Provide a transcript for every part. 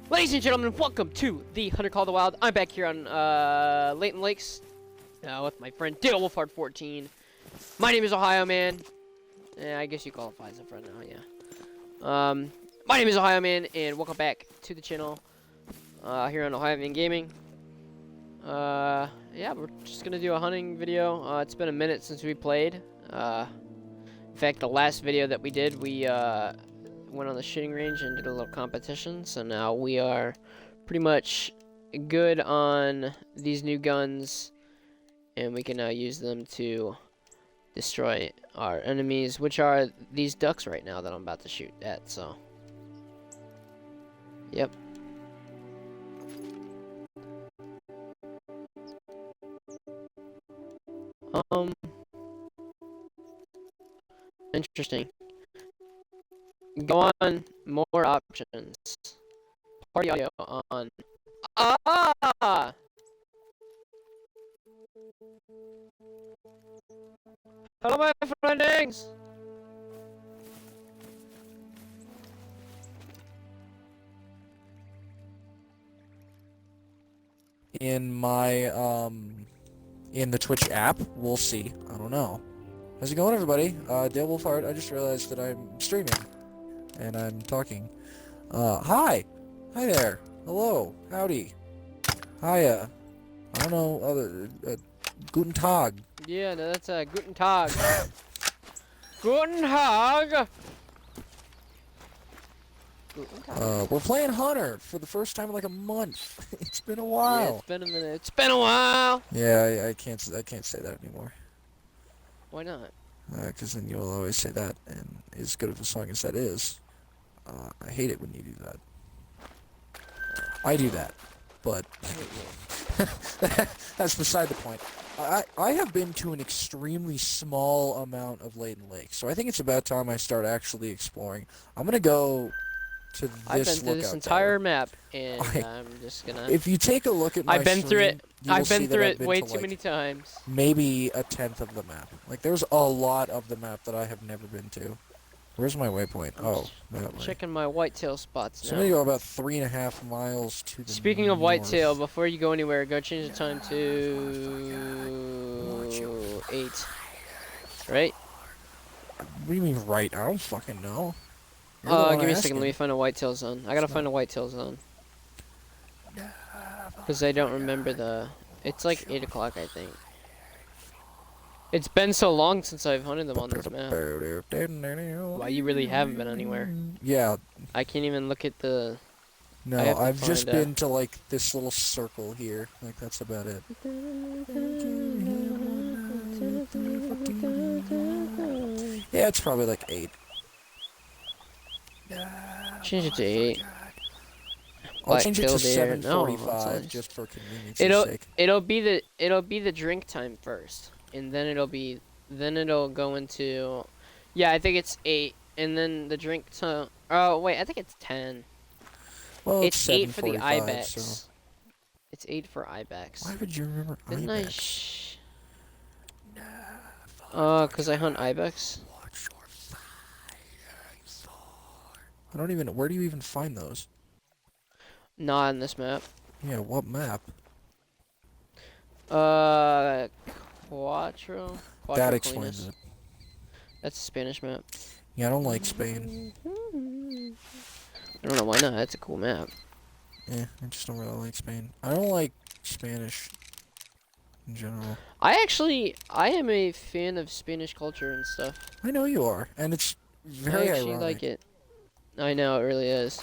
Ladies and gentlemen, welcome to the Hunter Call of the Wild. I'm back here on Layton Lakes with my friend Dale Wolfhard 14. My name is Ohio Man. I guess you qualify as a friend now, yeah. My name is Ohio Man, and welcome back to the channel here on Ohio Man Gaming. Yeah, we're just gonna do a hunting video. It's been a minute since we played. In fact, the last video that we did, we went on the shooting range and did a little competition. So now we are pretty much good on these new guns, and we can now use them to destroy our enemies, which are these ducks right now that I'm about to shoot at. So, yep. Interesting. Go on more options. Party audio on. Ah! Hello, my friendings! In my in the Twitch app, we'll see. I don't know. How's it going, everybody? Dale Wolfhard. I just realized that I'm streaming and I'm talking. Hi there, hello, howdy, hiya. I don't know. Guten Tag. Yeah, no, that's Guten Tag. Guten Tag. We're playing Hunter for the first time in like a month. It's been a Yeah, while. it's been a minute. It's been a while. Yeah, I can't say that anymore. Why not? Because then you'll always say that, and as good of a song as that is, I hate it when you do that. I do that, but that's beside the point. I have been to an extremely small amount of Layton Lake, so I think it's about time I start actually exploring. I'm gonna go to this I've been through this entire map, and I'm just gonna. If you take a look at my I've been through it. I've been through it way to, too many times. Maybe a tenth of the map. Like, there's a lot of the map that I have never been to. Where's my waypoint? Oh, that way. Checking my whitetail spots now. So I'm gonna go about 3.5 miles to the Speaking of north. whitetail, before you go anywhere, go change the time to 8. Right? What do you mean right? I don't fucking know. Give me a second. Let me find a whitetail zone. I gotta find a whitetail zone. Because I don't remember the... It's like 8 o'clock, I think. It's been so long since I've hunted them on this map. Why, you really haven't been anywhere. Yeah. I can't even look at the... No, I've just been to, like, this little circle here. Like, that's about it. Yeah, it's probably like 8. Change it to 8. I'll change it to 7:45 no, just for convenience's sake. It'll be the drink time first, and then it'll go into, yeah, I think it's 8, and then the drink time. Oh wait, I think it's 10. Well, it's 8 for the ibex. So. It's 8 for ibex. Why would you remember Didn't ibex? Cause I hunt ibex. I don't even. Where do you even find those? Not on this map. Yeah, what map? Quattro. That explains it. That's a Spanish map. Yeah, I don't like Spain. I don't know why not. That's a cool map. Yeah, I just don't really like Spain. I don't like Spanish in general. I am a fan of Spanish culture and stuff. I know you are, and it's very I actually ironic. like it. I know, it really is.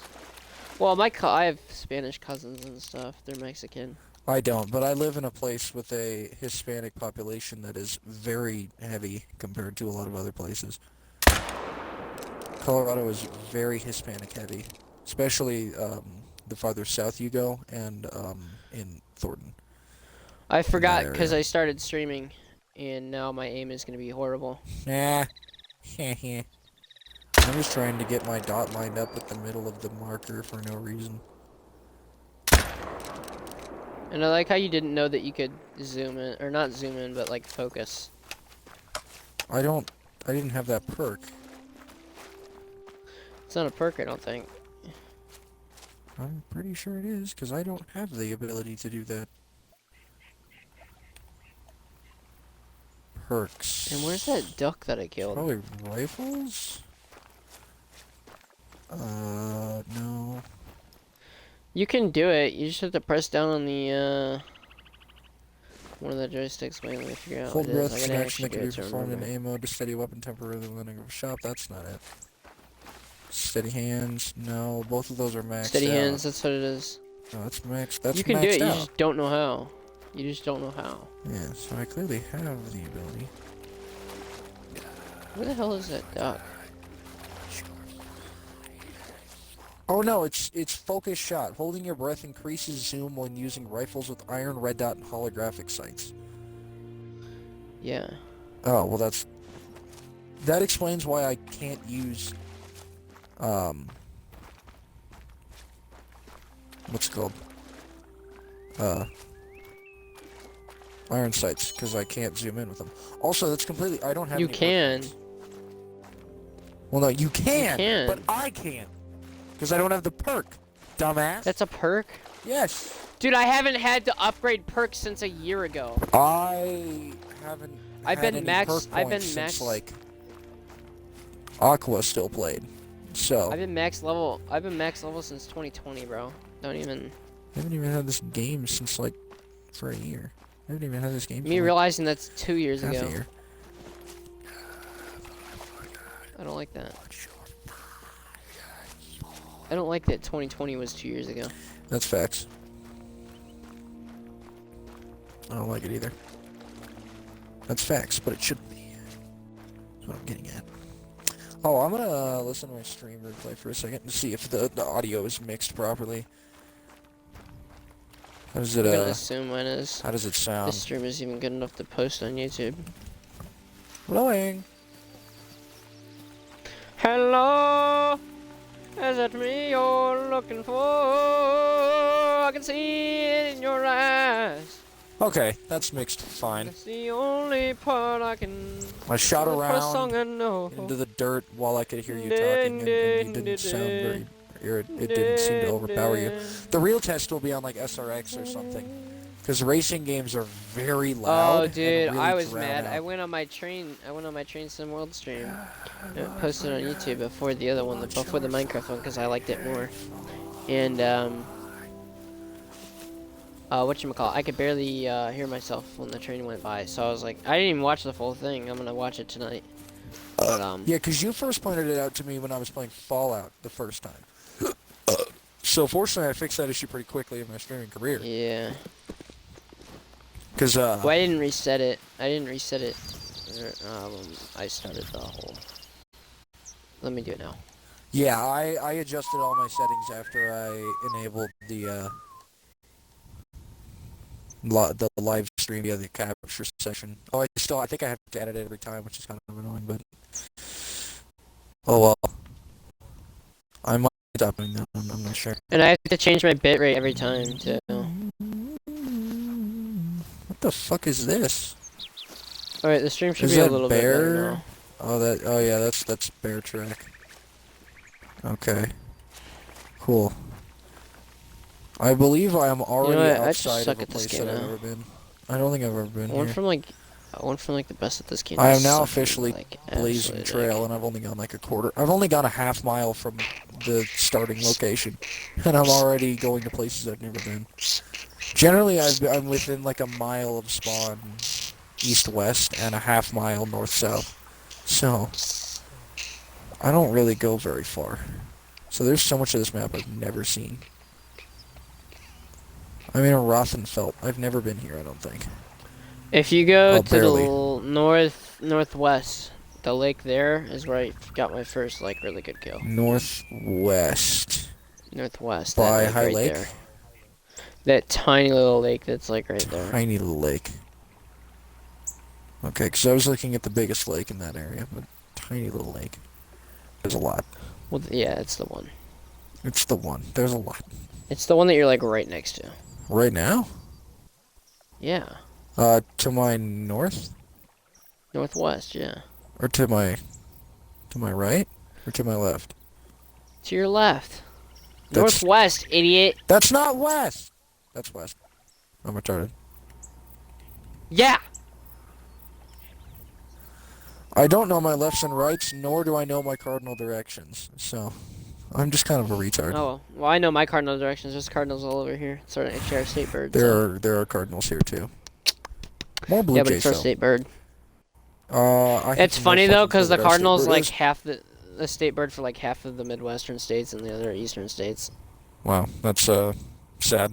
Well, I have Spanish cousins and stuff. They're Mexican. I don't, but I live in a place with a Hispanic population that is very heavy compared to a lot of other places. Colorado is very Hispanic heavy, especially the farther south you go, and in Thornton. I forgot because I started streaming, and now my aim is going to be horrible. Nah. I'm just trying to get my dot lined up at the middle of the marker for no reason. And I like how you didn't know that you could zoom in, or not zoom in, but like focus. I didn't have that perk. It's not a perk, I don't think. I'm pretty sure it is, because I don't have the ability to do that. Perks. And where's that duck that I killed? Probably rifles? No. You can do it. You just have to press down on the, one of the joysticks. Wait, let me figure out Hold what it is. breath I is an gotta action actually that can do be it to performed in remember. aim mode to steady a weapon temporarily when entering a shop. That's not it. Steady hands? No, both of those are maxed Steady out. hands, that's what it is. No, that's maxed. That's You can do maxed it, you out. just don't know how. You just don't know how. Yeah, so I clearly have the ability. Where the hell is that duck? Oh no, it's focus shot. Holding your breath increases zoom when using rifles with iron, red dot, and holographic sights. Yeah. Oh, well that explains why I can't use what's it called? Iron sights, because I can't zoom in with them. Also, that's completely I don't have You any can. orc points. Well no, you can, can. but I can't. Because I don't have the perk, dumbass. That's a perk? Yes. Dude, I haven't had to upgrade perks since a year ago. I haven't I've had been any max- perk I've been points max- since like Aqua still played. So I've been max level since 2020, bro. Don't even... I haven't even had this game since like for a year. I haven't even had this game Me for realizing that's 2 years like half ago. a year. I don't like that. I don't like that 2020 was 2 years ago. That's facts. I don't like it either. That's facts, but it shouldn't be. That's what I'm getting at. Oh, I'm gonna listen to my stream replay for a second to see if the audio is mixed properly. How does it I'm gonna assume mine is. how does it sound? This stream is even good enough to post on YouTube. Blowing. Hello, is it me you're looking for? I can see it in your eyes. Okay, that's mixed fine. That's the only part I can. I shot the first song I around know. into the dirt while I could hear you talking, and you didn't sound very... It didn't seem to overpower you. The real test will be on like SRX or something. Because racing games are very loud. Oh, dude, and really I was drown mad. out. I went on my Train Sim World stream. And posted it on YouTube before the other one, before the Minecraft one, because I liked it more. And whatchamacallit, I could barely hear myself when the train went by. So I was like, I didn't even watch the full thing. I'm gonna watch it tonight. But Yeah, because you first pointed it out to me when I was playing Fallout the first time. So fortunately, I fixed that issue pretty quickly in my streaming career. yeah. Because Well, I didn't reset it. I started the whole. Let me do it now. yeah, I adjusted all my settings after I enabled the live stream via the capture session. Oh, I think I have to edit it every time, which is kind of annoying, but oh well. I might stop doing that. I'm not sure. And I have to change my bitrate every time too. What the fuck is this? All right, the stream should Is be a that little bit better bear? now. Oh yeah, that's bear track. Okay. Cool. I believe I am already what? I just outside suck of a at this place game that I've now. ever been. I don't think I've ever been I went here. from like the best at this game. I to am now sucking, officially like, blazing absolutely, trail, and I've only gone like a quarter. I've only gone a half mile from the starting location, and I'm already going to places I've never been. Generally, I'm within like a mile of spawn, east-west, and a half mile north-south. So, I don't really go very far. So there's so much of this map I've never seen. I'm in Rothenfeld. I've never been here, I don't think. If you go Oh, to barely. the northwest, the lake there is where I got my first like really good kill. Northwest. Northwest. By that, like, High right Lake? There. That tiny little lake that's like right there. Tiny little lake. Okay, because I was looking at the biggest lake in that area, but tiny little lake. There's a lot. Well, yeah, it's the one. It's the one. There's a lot. It's the one that you're like right next to. Right now? Yeah. To my north? Northwest, yeah. Or to my right? Or to my left? To your left. Northwest, idiot. That's not west. That's west. I'm retarded. Yeah. I don't know my lefts and rights, nor do I know my cardinal directions. So, I'm just kind of a retard. Oh, well, I know my cardinal directions. There's cardinals all over here. It's actually our state bird. So. There are cardinals here too. More blue Yeah, but jays it's our though. state bird. I It's have no funny though, fucking clue because the what our state cardinal's bird like is. half the state bird for like half of the Midwestern states and the other eastern states. Wow, that's sad.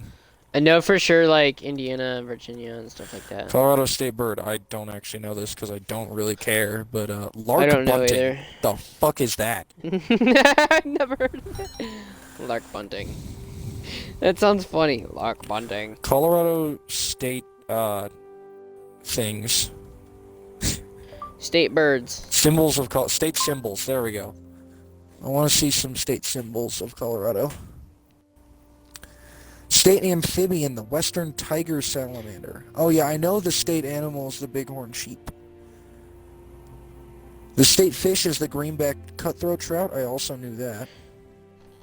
I know for sure like Indiana, Virginia, and stuff like that. Colorado state bird. I don't actually know this because I don't really care. But lark I don't know bunting. either. The fuck is that? I've never heard of it. Lark bunting. That sounds funny. Lark bunting. Colorado state things. State birds. Symbols of state symbols. There we go. I want to see some state symbols of Colorado. State amphibian, the western tiger salamander. Oh yeah, I know the state animal is the bighorn sheep. The state fish is the greenback cutthroat trout. I also knew that.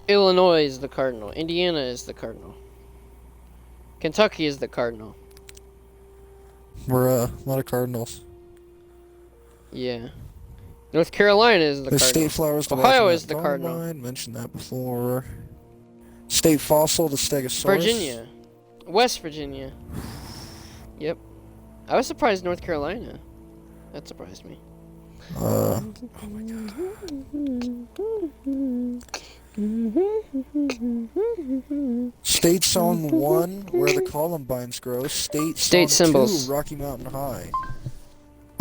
Illinois is the cardinal. Indiana is the cardinal. Kentucky is the cardinal. We're a lot of cardinals. Yeah. North Carolina is the The cardinal. state flower is the Ohio Washington is the cardinal. Vine. Mentioned that before. State fossil, the Stegosaurus. Virginia. West Virginia. Yep. I was surprised North Carolina. That surprised me. Oh my god. State Song 1, Where the Columbines Grow. State Song symbols. 2, Rocky Mountain High.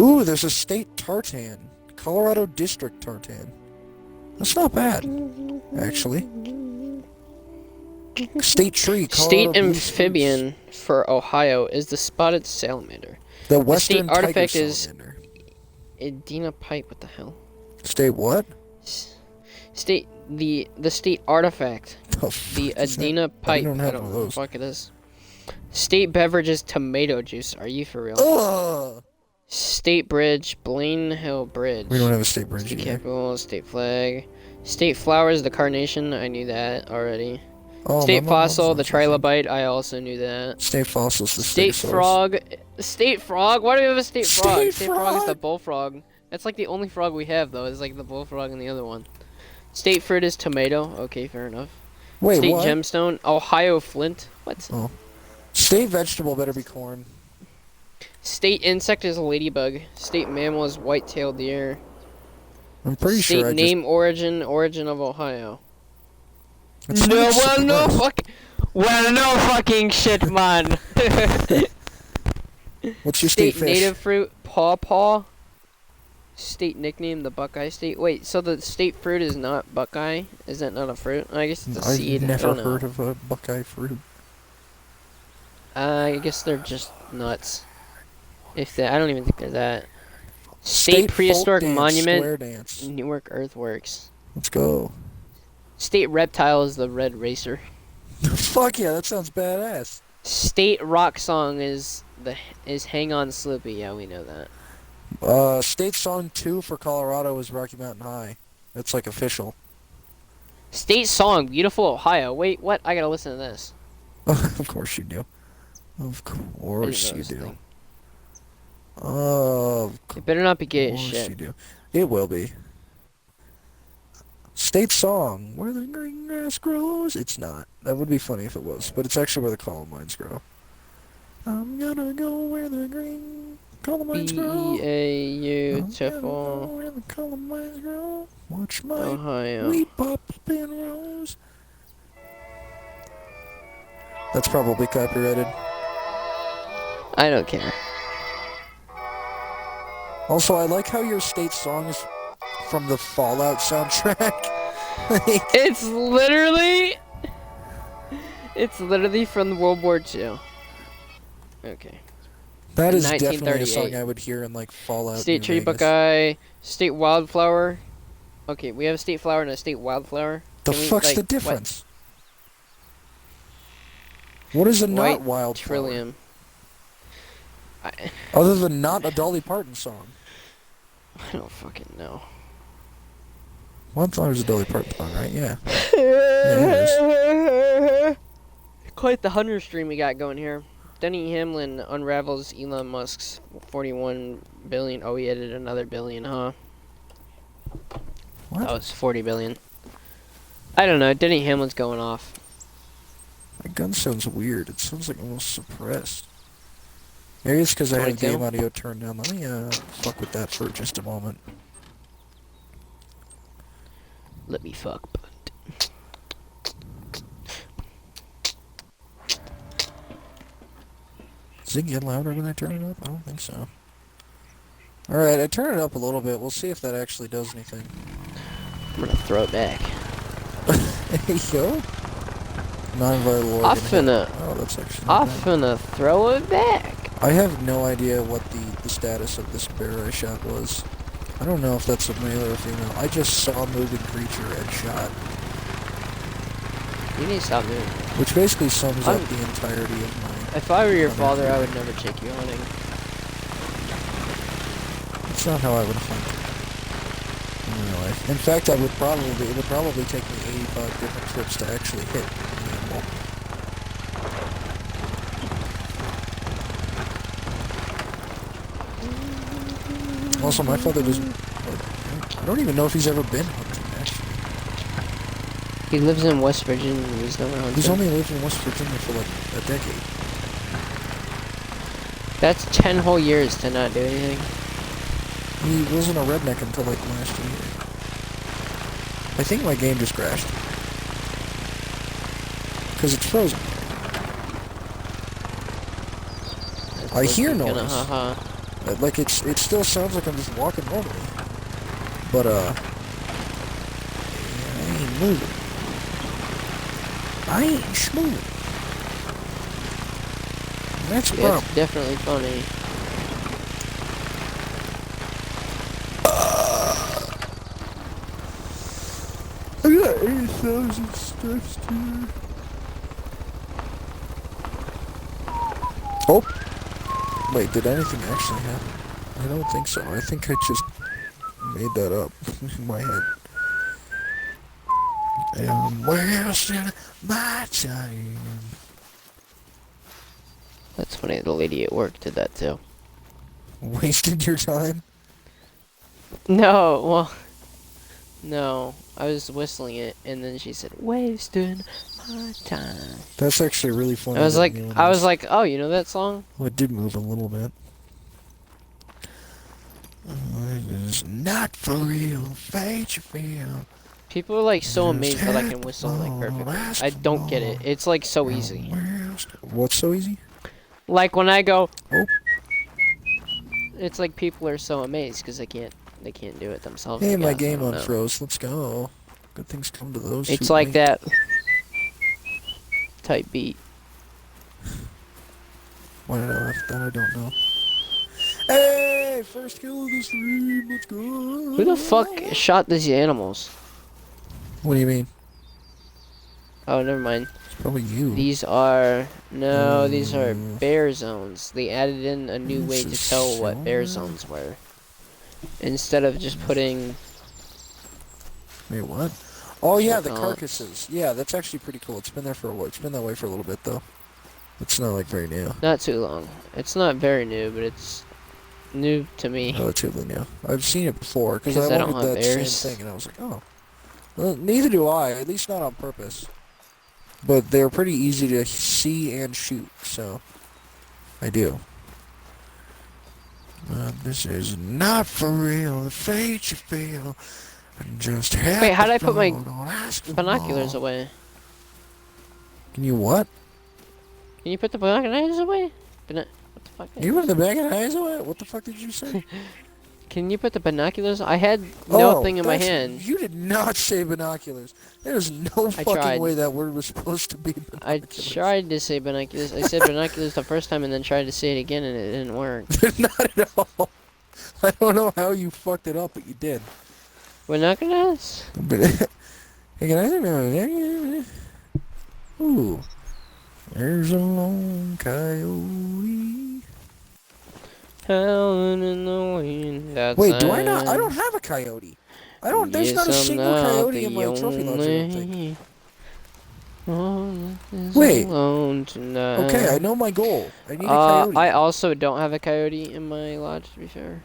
Ooh, there's a state tartan. Colorado District tartan. That's not bad, actually. State tree. Colorado State amphibian for Ohio is the spotted salamander. The western state artifact tiger is salamander. Edina pipe. What the hell? State what? State the state artifact. The The Edina pipe. don't I have don't one know of what the those. fuck it is. State beverage is tomato juice. Are you for real? Ugh. State bridge, Blaine Hill Bridge. We don't have a state bridge State either. capital, state flag. State flowers, the carnation. I knew that already. Oh, State my mom fossil, loves the that shit. trilobite. I also knew that. State fossils, the State Stegosaurus. frog. State frog? Why do we have a state frog? State State frog is the frog? bullfrog. That's like the only frog we have, though. It's like the bullfrog and the other one. State fruit is tomato. Okay, fair enough. Wait, State what? gemstone, Ohio flint. What? Oh. State vegetable better be corn. State insect is ladybug. State mammal is white-tailed deer. I'm pretty State sure I name origin of Ohio. just... No, It's well, no surprised. fucking, well, no fucking shit, man. What's your state fish? native fruit, pawpaw. State nickname, the Buckeye State. Wait, so the state fruit is not Buckeye? Is that not a fruit? I guess it's a I've seed. never I don't know. heard of a Buckeye fruit. I guess they're just nuts. If they, I don't even think they're that. State prehistoric folk dance, monument, square dance. Newark Earthworks. Let's go. State reptile is the red racer. Fuck yeah, that sounds badass. State rock song is Hang On Sloopy. Yeah, we know that. State song 2 for Colorado is Rocky Mountain High. That's like official. State song Beautiful Ohio. Wait, what? I gotta listen to this. Of course you do. Of I didn't course know you this do. thing. Of It better not be gay as course shit. you do. It will be. State song, where the green grass grows. It's not. That would be funny if it was, but it's actually where the columbines grow. I'm gonna go where the green columbines grow. Beautiful I'm gonna go where the columbines grow. Watch my Ohio. wheat pop up in rows. That's probably copyrighted. I don't care. Also, I like how your state song is from the Fallout soundtrack. Like, It's literally from World War II. Okay. that is definitely a 1938. song I would hear in like Fallout. State New tree Vegas. Buckeye. State wildflower. Okay, we have a state flower and a state wildflower. The Can we, fuck's like, the difference? What is a not White wild Trillium. other than not a Dolly Parton song? I don't fucking know. Well, I thought it was a Dolly Parton song, right? Yeah. Yeah, it is. Quite the hunter stream we got going here. Denny Hamlin unravels Elon Musk's 41 billion. Oh, he added another billion, huh? What? That was 40 billion. I don't know. Denny Hamlin's going off. My gun sounds weird. It sounds like almost suppressed. Maybe it's because I have 22? game audio turned down. Let me fuck with that for just a moment. Let me fuck. Does it get louder when I turn it up? I don't think so. Alright, I turn it up a little bit. We'll see if that actually does anything. I'm gonna throw it back. Hey, yo. Non-vital organ. I'm finna. Oh, that's actually I'm not bad. finna throw it back. I have no idea what the status of this bear I shot was. I don't know if that's a male or a female. I just saw a moving creature and shot. You need to stop moving. Which basically sums up the entirety of my... If I were your father, I would never take you hunting. That's not how I would hunt in real life. In fact, it would probably take me 85 different trips to actually hit the animal. Also, my father doesn't... I don't even know if he's ever been hunting, actually. He lives in West Virginia. He's never hunted. He's only lived in West Virginia for like a decade. That's 10 whole years to not do anything. He wasn't a redneck until like last year. I think my game just crashed. Because it's frozen. I hear noise. Like it still sounds like I'm just walking normally. But I ain't moving. I ain't smooth. That's a problem. It's definitely funny. I got 8,000 steps too. Oh! Wait, did anything actually happen? I don't think so. I think I just made that up in my head. I'm wasting my time. That's funny. The lady at work did that too. Wasted your time? No, well, no. I was whistling it, and then she said, "Wasting my time." That's actually really funny. I was like, oh, you know that song? Well, it did move a little bit. It's not for real, fate you feel. People are like so amazed that I can whistle like perfectly. I don't get it. It's like so easy. What's so easy? Like when I go, oh, it's like people are so amazed because they can't do it themselves. Hey, my game unfroze. Let's go. Good things come to those. It's like that type beat. Why did I laugh at that? I don't know. Hey, first kill of the stream. Let's go. Who the fuck shot these animals? What do you mean? Oh, never mind. It's probably you. These are these are bear zones. They added in a new way to tell what bear zones were. Instead of just putting... Wait, what? Oh, yeah, the carcasses. Yeah, that's actually pretty cool. It's been there for a while. It's been that way for a little bit, though. It's not, like, very new. Not too long. It's not very new, but it's new to me. Relatively new. I've seen it before, because I don't wanted have that bears. same thing, and I was like, oh. Well, neither do I, at least not on purpose. But they're pretty easy to see and shoot, so I do. This is not for real, the fate you feel. Just wait, how did I put my binoculars away? Can you what? Can you put the binoculars away? What the fuck? You put the binoculars away? What the fuck did you say? Can you put the binoculars? I had nothing in my hand. You did not say binoculars. There's no fucking way that word was supposed to be binoculars. I tried to say binoculars. I said binoculars the first time and then tried to say it again and it didn't work. Not at all. I don't know how you fucked it up, but you did. Binoculars? Hey, can I ooh. There's a lone coyote. Howling in the wind outside. Wait, do I not? I don't have a coyote. I don't. There's not a Yes, I'm single not coyote in the my trophy launcher. I don't think. only one is Wait. alone tonight. Okay, I know my goal. I need a coyote. I also don't have a coyote in my lodge, to be fair.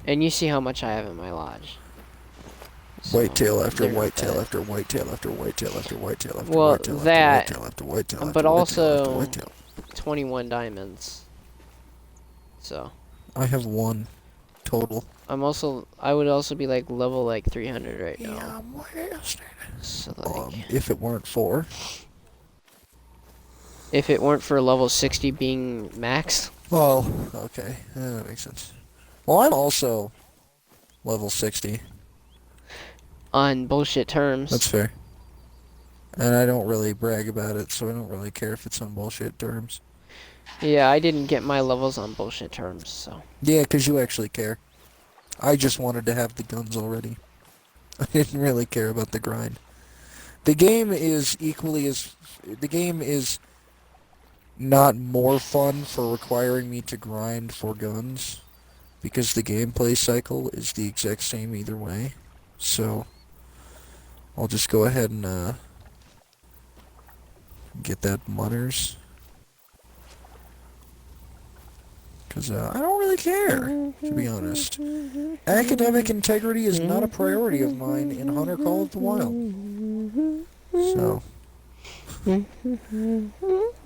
And you see how much I have in my lodge. So, Whitetail after there's whitetail that. after whitetail after whitetail after whitetail after Well, whitetail after that, whitetail after whitetail after but whitetail after also whitetail. 21 diamonds. So, I have 1 total. I would also be like level like 300 right now. Yeah, I'm wasted. So like, If it weren't for. if it weren't for level 60 being max. Well, okay, that makes sense. Well, I'm also level 60. On bullshit terms. That's fair. And I don't really brag about it, so I don't really care if it's on bullshit terms. Yeah, I didn't get my levels on bullshit terms, so. Yeah, 'cause you actually care. I just wanted to have the guns already. I didn't really care about the grind. The game is equally as... The game is not more fun for requiring me to grind for guns, because the gameplay cycle is the exact same either way. So, I'll just go ahead and get that mutters. Because I don't really care, to be honest. Academic integrity is not a priority of mine in Hunter Call of the Wild. So,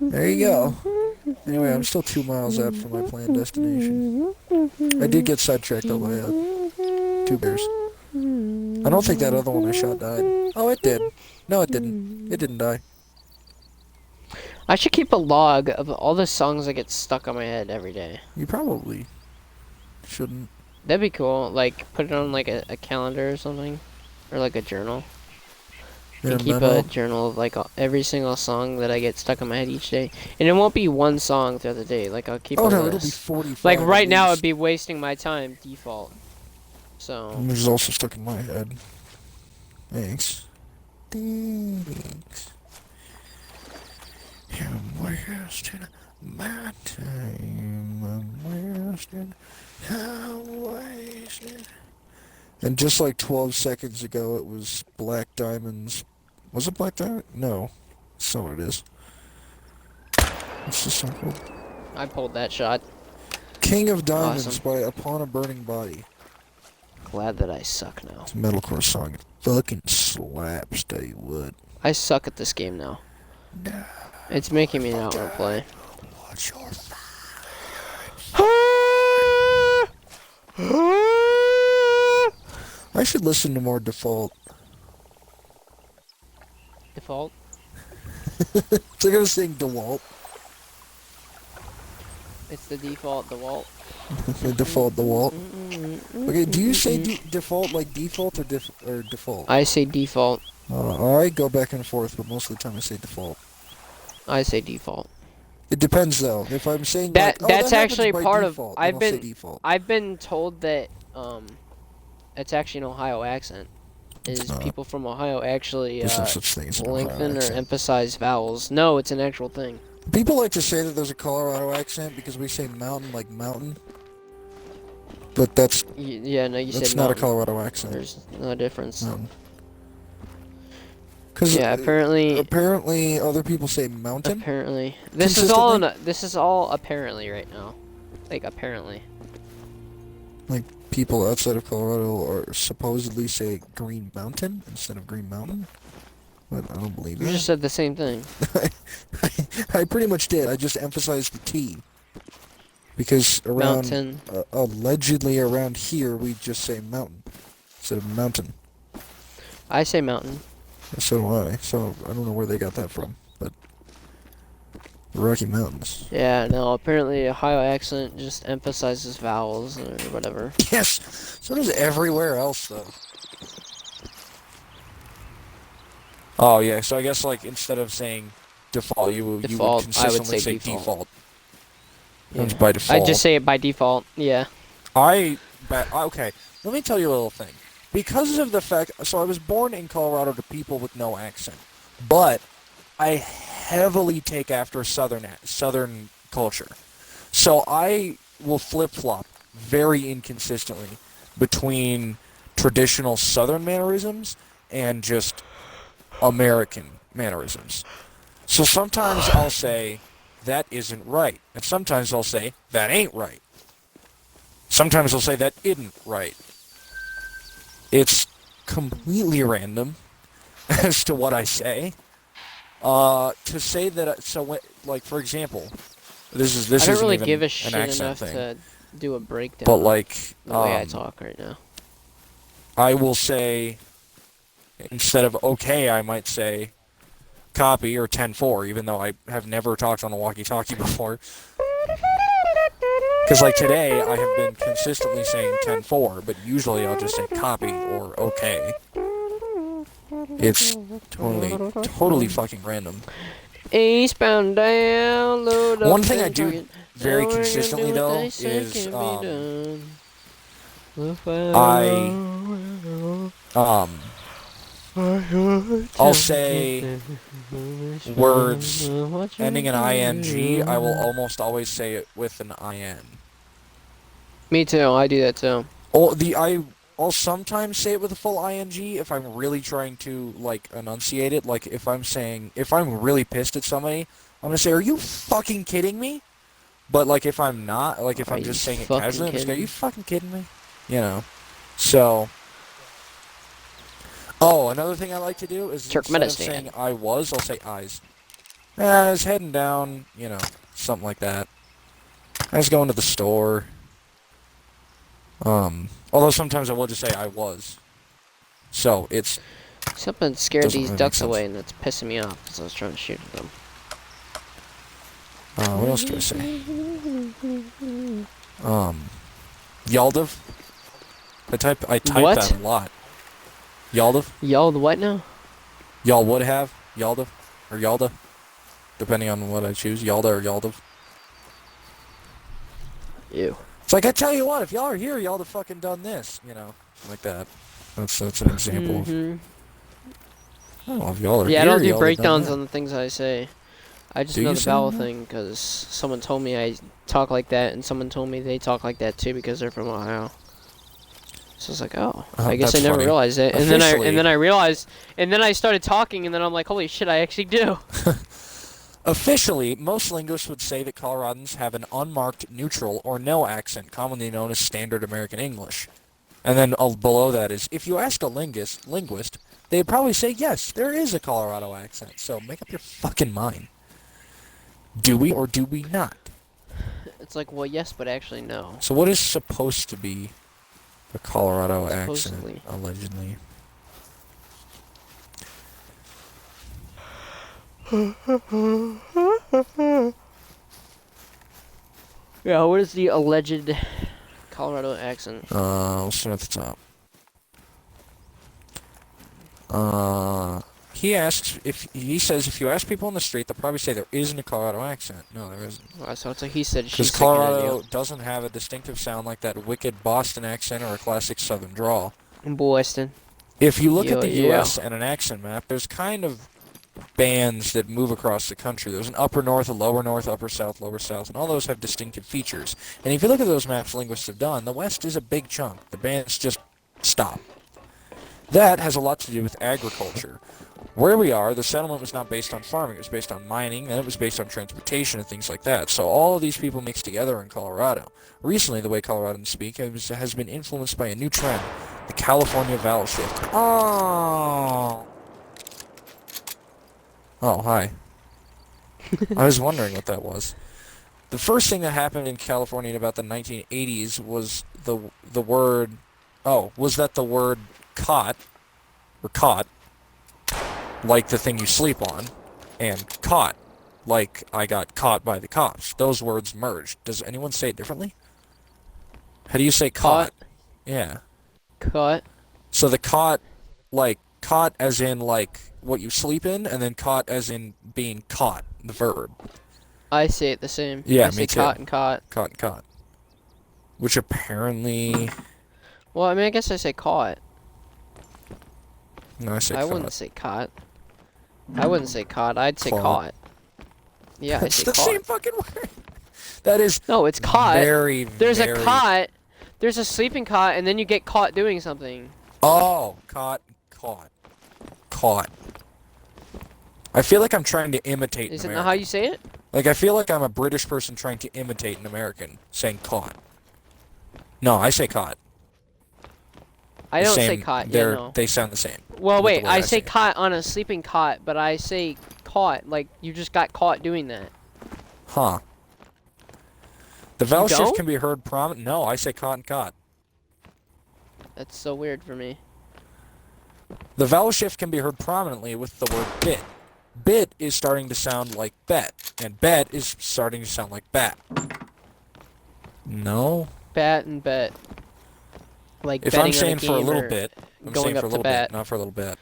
there you go. Anyway, I'm still 2 miles out from my planned destination. I did get sidetracked though by 2 bears. I don't think that other one I shot died. Oh, it did. No, it didn't. It didn't die. I should keep a log of all the songs that get stuck on my head every day. You probably shouldn't. That'd be cool. Like, put it on like a calendar or something. Or like a journal. And keep a journal of like every single song that I get stuck on my head each day. And it won't be one song throughout the day. Like, I'll keep a Oh no, list. it'll be 45. Like, right now it'd be wasting my time, default. So. Which is also stuck in my head. Thanks. Thanks. I'm wasting my time. I'm wasting. I'm wasting. And just like 12 seconds ago, it was Black Diamonds. Was it Black Diamond? No. So it is. What's the song called? I pulled that shot. King of Diamonds Awesome. by Upon a Burning Body. Glad that I suck now. It's a metalcore song. It fucking slaps, tell you what. I suck at this game now. No. It's making me not want to play. What's your I should listen to more Default. Default? It's like I was saying DeWalt. It's the default DeWalt. Default DeWalt. Okay, do you say default like default or default? I say default. I go back and forth, but most of the time I say default. I say default. It depends though. If I'm saying that, like, oh, that's that actually part default, of. I've been told that it's actually an Ohio accent. Is people from Ohio actually There's no such thing as an lengthen Ohio or emphasize vowels? No, it's an actual thing. People like to say that there's a Colorado accent because we say mountain like mountain. But that's Yeah, no, you said that's not mountain. a Colorado accent. There's no difference. Cause Yeah, apparently other people say mountain. Apparently, this is all apparently right now, like apparently. Like people outside of Colorado are supposedly say Green Mountain instead of Green Mountain, but I don't believe You that. just said the same thing. I pretty much did. I just emphasized the T. Because around, allegedly around here, we just say mountain instead of mountain. I say mountain. So do I. So I don't know where they got that from, but the Rocky Mountains. Yeah, no, apparently Ohio accent just emphasizes vowels or whatever. Yes! So does everywhere else, though. Oh, yeah, so I guess, like, instead of saying default, you would consistently say default. Yeah. By default. I just say it by default, yeah. Okay, let me tell you a little thing. Because of the fact, so I was born in Colorado to people with no accent, but I heavily take after Southern culture. So I will flip-flop very inconsistently between traditional Southern mannerisms and just American mannerisms. So sometimes I'll say, that isn't right. And sometimes I'll say, that ain't right. Sometimes I'll say, that isn't right. It's completely random as to what I say. To say that, like, for example, this I don't isn't really even give a an shit accent enough thing. to do a breakdown But, of like, the way I talk right now. I will say, instead of okay, I might say copy or 10-4, even though I have never talked on a walkie-talkie before. Because, like, today, I have been consistently saying 10-4, but usually I'll just say copy or okay. It's totally fucking random. Eastbound down, load up. One thing I do very consistently, though, is, I'll say words ending in ing. I will almost always say it with an in. Me too. I do that too. I'll sometimes say it with a full ing if I'm really trying to, like, enunciate it. Like, if I'm really pissed at somebody, I'm gonna say, "Are you fucking kidding me?" But, like, if I'm not, like, if I'm just saying it casually, I'm just going, "Are you fucking kidding me?" You know. So. Oh, another thing I like to do is instead of saying I was, I'll say eyes. I was heading down, you know, something like that. I was going to the store. Although sometimes I will just say I was. So, it's... Something scared these ducks away, and that's pissing me off, because I was trying to shoot at them. What else do I say? Yaldav? I type that a lot. Yaldav? Y'all the what now? Y'all would have Yaldav or Yalda, depending on what I choose, Yalda or Yaldav. Ew. It's like, I tell you what, if y'all are here, y'all have fucking done this, you know, like that. That's an example of. I don't know if y'all are here. Yeah, I don't do breakdowns on the things I say. I just know the vowel that? thing because someone told me I talk like that, and someone told me they talk like that too because they're from Ohio. So I was like, oh, I guess I never realized it. And then I realized, and then I started talking, and then I'm like, holy shit, I actually do. Officially, most linguists would say that Coloradans have an unmarked neutral or no accent, commonly known as Standard American English. And then below that is, if you ask a linguist, they'd probably say, yes, there is a Colorado accent. So make up your fucking mind. Do we or do we not? It's like, well, yes, but actually no. So what is supposed to be a Colorado Supposedly. accent, allegedly? Yeah, what is the alleged Colorado accent? We'll start at the top. He says if you ask people on the street, they'll probably say there isn't a Colorado accent. No, there isn't. So it's like he said, because Colorado doesn't have a distinctive sound like that wicked Boston accent or a classic Southern drawl. Boston. If you look at the U.S. and an accent map, there's kind of bands that move across the country. There's an upper north, a lower north, upper south, lower south, and all those have distinctive features. And if you look at those maps linguists have done, the West is a big chunk. The bands just stop. That has a lot to do with agriculture. Where we are, the settlement was not based on farming. It was based on mining, and it was based on transportation and things like that. So all of these people mixed together in Colorado. Recently, the way Coloradans speak has been influenced by a new trend, the California vowel shift. Oh, hi. I was wondering what that was. The first thing that happened in California in about the 1980s was the word caught, like the thing you sleep on, and caught, like I got caught by the cops. Those words merged. Does anyone say it differently? How do you say caught? Yeah. Caught. So the caught as in like what you sleep in, and then caught as in being caught, the verb. I say it the same. Yeah, I say me too. Caught and caught. Caught and caught. Which apparently... Well, I mean, I guess I say caught. No, I say caught. I wouldn't say caught. I wouldn't say caught. I'd say caught. Yeah, I'd say caught. It's the same fucking word. That is... No, it's caught. There's a caught. There's a sleeping cot, and then you get caught doing something. Oh, caught. I feel like I'm trying to imitate Is an it not how American. you say it? Like, I feel like I'm a British person trying to imitate an American, saying caught. No, I say caught. I The don't say same, cot. Yeah, no. they sound the same. Well, with the wait. way I say say it. cot on a sleeping cot, but I say caught. Like you just got caught doing that. Huh. The vowel shift don't? can be heard prominent. No, I say caught and caught. That's so weird for me. The vowel shift can be heard prominently with the word bit. Bit is starting to sound like bet, and bet is starting to sound like bat. No? Bat and bet. Like If betting I'm saying on a for a game little or bit, I'm going saying up for a to little bat. bit, not for a little bit.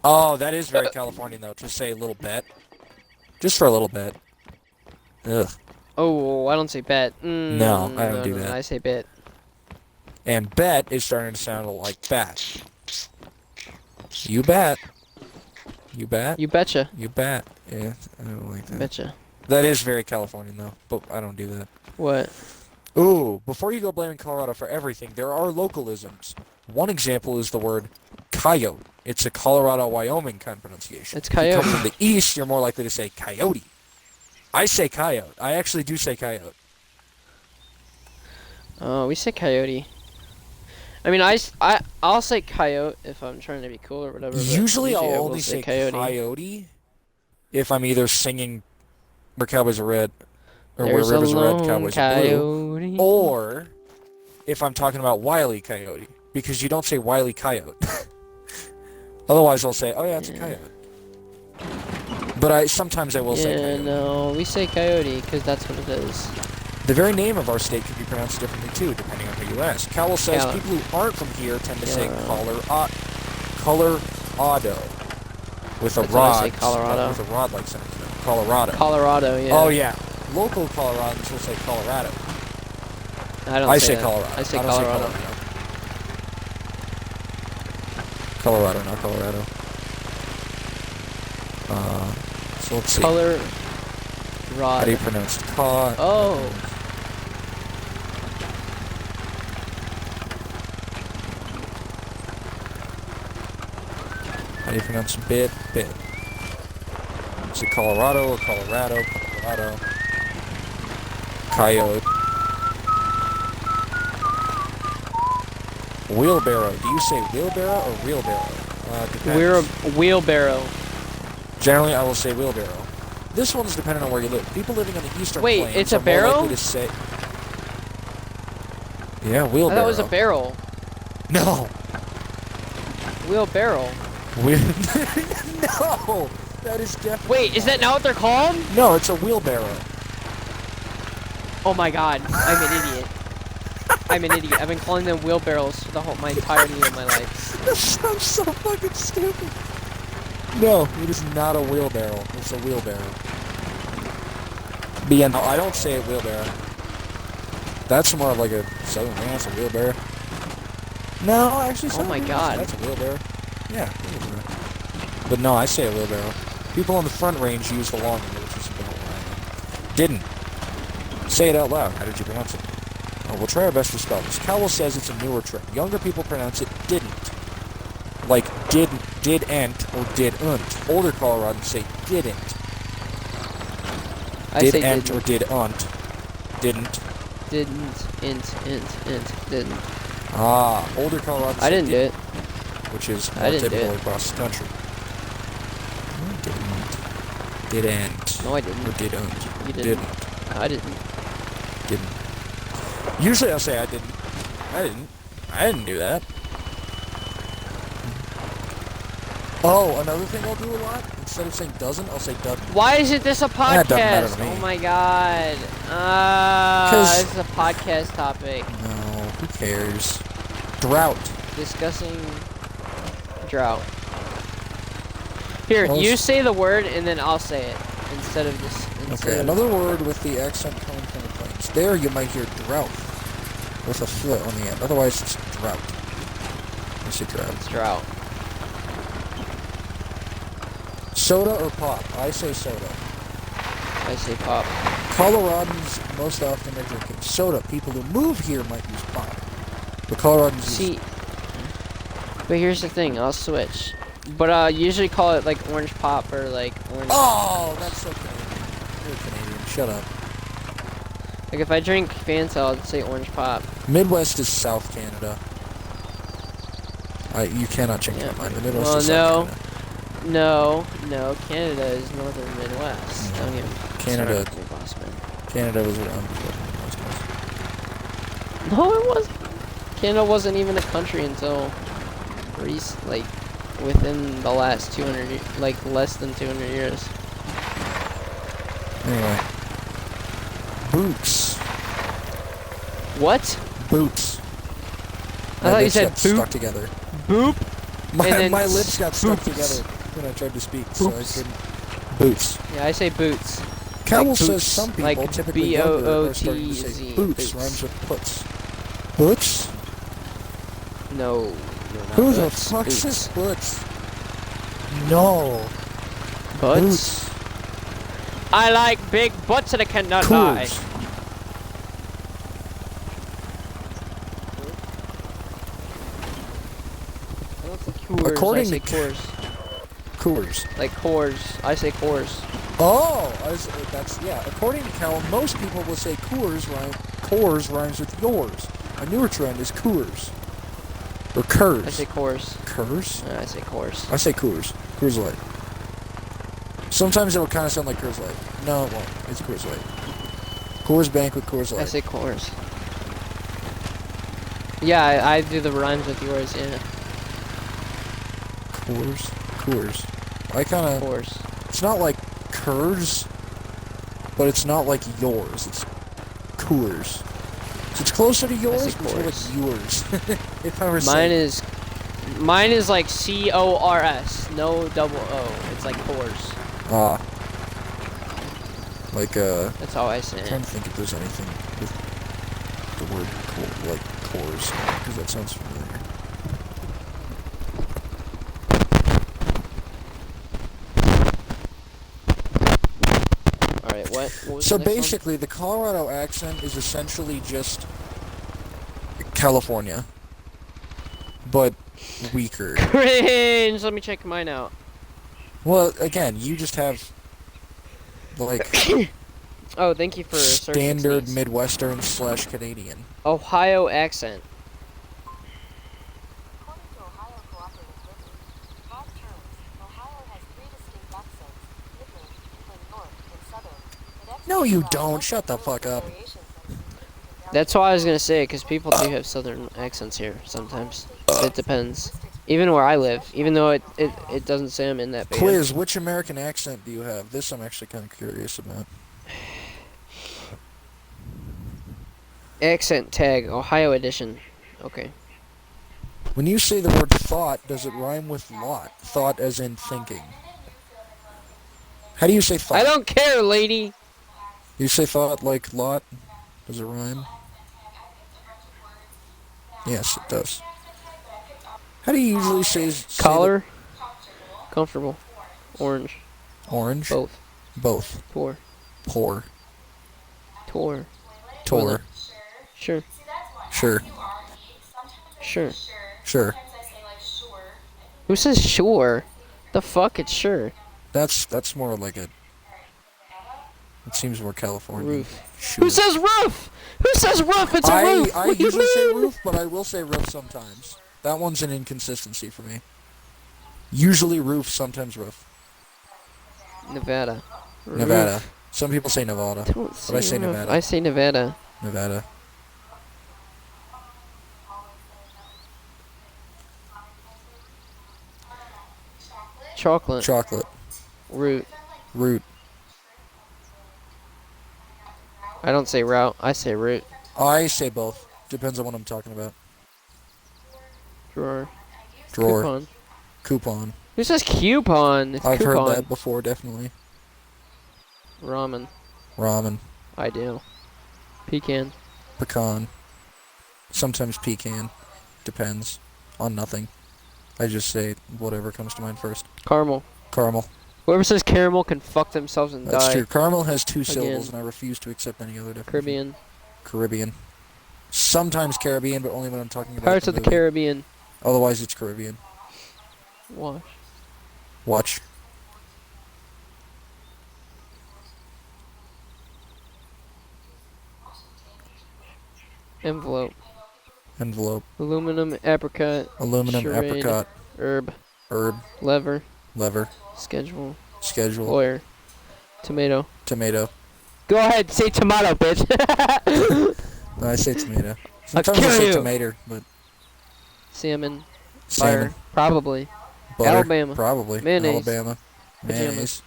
Oh, that is very Californian, though, to say a little bit. Just for a little bit. Ugh. Oh, I don't say bet. No, I don't do that. I say bet. And bet is starting to sound like bat. You bet. You bet. You betcha. You bet. Yeah, I don't like that. Betcha. That is very Californian, though, but I don't do that. What? Ooh, before you go blaming Colorado for everything, there are localisms. One example is the word coyote. It's a Colorado-Wyoming kind of pronunciation. It's If you coyote. come from the east, you're more likely to say coyote. I say coyote. I actually do say coyote. Oh, we say coyote. I mean, I'll say coyote if I'm trying to be cool or whatever. But Usually I I'll will only say coyote if I'm either singing Where Cowboys Are Red or There's Where Rivers a Are Red, lone Cowboys Are Blue. coyote. Or if I'm talking about Wile E. Coyote, because you don't say Wile E. Coyote. Otherwise, I'll say, oh yeah, it's a coyote. But sometimes I will say Yeah, coyote. no, we say coyote because that's what it is. The very name of our state can be pronounced differently too, depending on who you ask. Cowell says Yeah. people who aren't from here tend to say Yeah. Colorado with a That's what I rod. say, Colorado. With a rod like something. Colorado. Colorado, yeah. Oh yeah. Local Coloradans will say Colorado. I say that. Colorado. I say I don't Colorado. say Colorado, not Colorado. So let's see. Color How do you rod. pronounce ca? Oh. How do you pronounce bit? Bit. Is it Colorado or Colorado? Colorado. Coyote. Wheelbarrow. Do you say wheelbarrow or wheelbarrow? Depends. We're a wheelbarrow. Generally, I will say wheelbarrow. This one's dependent on where you live. People living on the eastern Wait, plains it's a are more barrel? likely to say... Yeah, I wheelbarrow. thought it was a barrel. No. Wheelbarrow. No. That is definitely... Wait, is that not what they're called? No, it's a wheelbarrow. Oh my god, I'm an idiot. I'm an idiot. I've been calling them wheelbarrows for my entirety of my life. That sounds so fucking stupid. No, it is not a wheelbarrow. It's a wheelbarrow. But yeah, no, I don't say a wheelbarrow. That's more of like a southern man. It's a wheelbarrow. No, actually, Oh my god. That's a wheelbarrow. Yeah, wheelbarrow. But no, I say a wheelbarrow. People on the front range use the long end, which is about where I am. Didn't. Say it out loud. How did you pronounce it? Oh, we'll try our best to spell this. Cowell says it's a newer trend. Younger people pronounce it didn't. Like didn't, or didn't. Older Coloradans say didn't. I say Didn't or didn't. didn't. Didn't. Ah, older Coloradans I say didn't do it. which is I more didn't do typical it. across the country. Didn't. No, I didn't. Or didn't. You didn't. I didn't. Didn't. Usually I'll say I didn't. I didn't do that. Oh, another thing I'll do a lot, instead of saying doesn't, I'll say doesn't. Why isn't this a That doesn't matter podcast? to me. Oh my god. 'Cause- This is a podcast topic. No, who cares? Drought. Discussing drought. Here, Well, you say the word and then I'll say it instead of this. Okay, another word with the accent coming from the plains. There you might hear drought with a foot on the end. Otherwise, it's drought. I say drought. It's drought. Soda or pop? I say soda. I say pop. Coloradans most often are drinking soda. People who move here might use pop. But Coloradans See, use But here's the thing, I'll switch. But usually call it like orange pop or like orange. Oh, that's so Canadian. You're Canadian. Shut up. Like if I drink Fanta, I'll say orange pop. Midwest is South Canada. You cannot change my mind. The Midwest is South Canada. No, Canada is northern Midwest. No. Don't even Canada. start with me, boss man. Canada was around before the Midwest was. No, it wasn't. Canada wasn't even a country until like within the last 200, like less than 200 years. Anyway. Boots. What? Boots. I thought you said boop. Stuck together. Boop. My lips got stuck together when I tried to speak, so I couldn't. Boots. Yeah, I say boots. Camel like says some people, like typically younger, are starting to say boots. Rhymes with puts. Boots? No, not Who the boots. fuck Boots. says boots? No. Butts? Boots. I like big butts and I cannot lie. Coors. According I say to Coors. Coors. Like Coors. I say Coors. Oh, that's yeah. According to Cal, most people will say Coors rhymes with yours. A newer trend is Coors. Or Kurs. I say Coors. Kurs? I say Coors. I say Coors. Coors Light. Sometimes it'll kind of sound like Coors Light. No, it won't. It's Coors Light. Coors Bank with Coors Light. I say Coors. Yeah, I do the rhymes with yours, yeah. Coors. I kind of... Coors. It's not like Kurs, but it's not like yours. It's Coors. So it's closer to yours, but it's more like yours. If I were Mine is like C-O-R-S, no double O. It's like Coors. Ah. Like, That's how I say I'm it. trying to think if there's anything with the word like Coors, because that sounds familiar. Alright, what was So the next basically, the Colorado accent is essentially just California, but weaker. one? Cringe! Let me check mine out. Well, again, you just have like Oh, thank you for standard searching. Midwestern / Canadian. Ohio accent. According to Ohio Cooperative Living, broad terms, Ohio has 3 distinct accents, Midland, North, and Southern. No, you don't. Shut the fuck up. That's what I was gonna say, because people do have southern accents here sometimes. It depends. Even where I live, even though it doesn't say I'm in that band. Quiz, which American accent do you have? This I'm actually kind of curious about. Accent tag, Ohio edition. Okay. When you say the word thought, does it rhyme with lot? Thought as in thinking. How do you say thought? I don't care, lady! You say thought like lot? Does it rhyme? Yes, it does. How do you usually say Collar? Comfortable. Orange. Orange? Both. Both. Poor. Poor. Tor. Tor. Sure. Sure. Sure. Sure. Who says sure? The fuck, it's sure. That's more like a... It seems more California. Roof. Sure. Who says roof? Who says roof? It's a roof! I What do you usually say mean? roof, but I will say roof sometimes. That one's an inconsistency for me. Usually roof, sometimes roof. Nevada. Nevada. Roof. Some people say Nevada, Don't but I say roof. Nevada. I say Nevada. Nevada. Chocolate. Chocolate. Root. Root. I don't say route. I say root. I say both. Depends on what I'm talking about. Drawer. Drawer. Coupon. Coupon. Who says coupon? It's I've coupon. heard that before, definitely. Ramen. Ramen. Ideal. Pecan. Pecan. Sometimes pecan. Depends on nothing. I just say whatever comes to mind first. Caramel. Caramel. Whoever says caramel can fuck themselves and That's die. true. Caramel has 2 syllables, and I refuse to accept any other definition. Caribbean. Caribbean. Sometimes Caribbean, but only when I'm talking about Pirates the of the movie. Caribbean. Otherwise, it's Caribbean. Wash. Watch. Envelope. Envelope. Aluminum, apricot, Aluminum, charade, apricot, herb, herb, lever, lever, schedule, schedule, lawyer, tomato. tomato. Go ahead, say tomato, bitch. No, I say tomato. I'll Sometimes I kill say you. tomato, but Salmon, salmon, butter, probably. butter, Alabama. probably. Mayonnaise. Alabama, Pajamas. mayonnaise.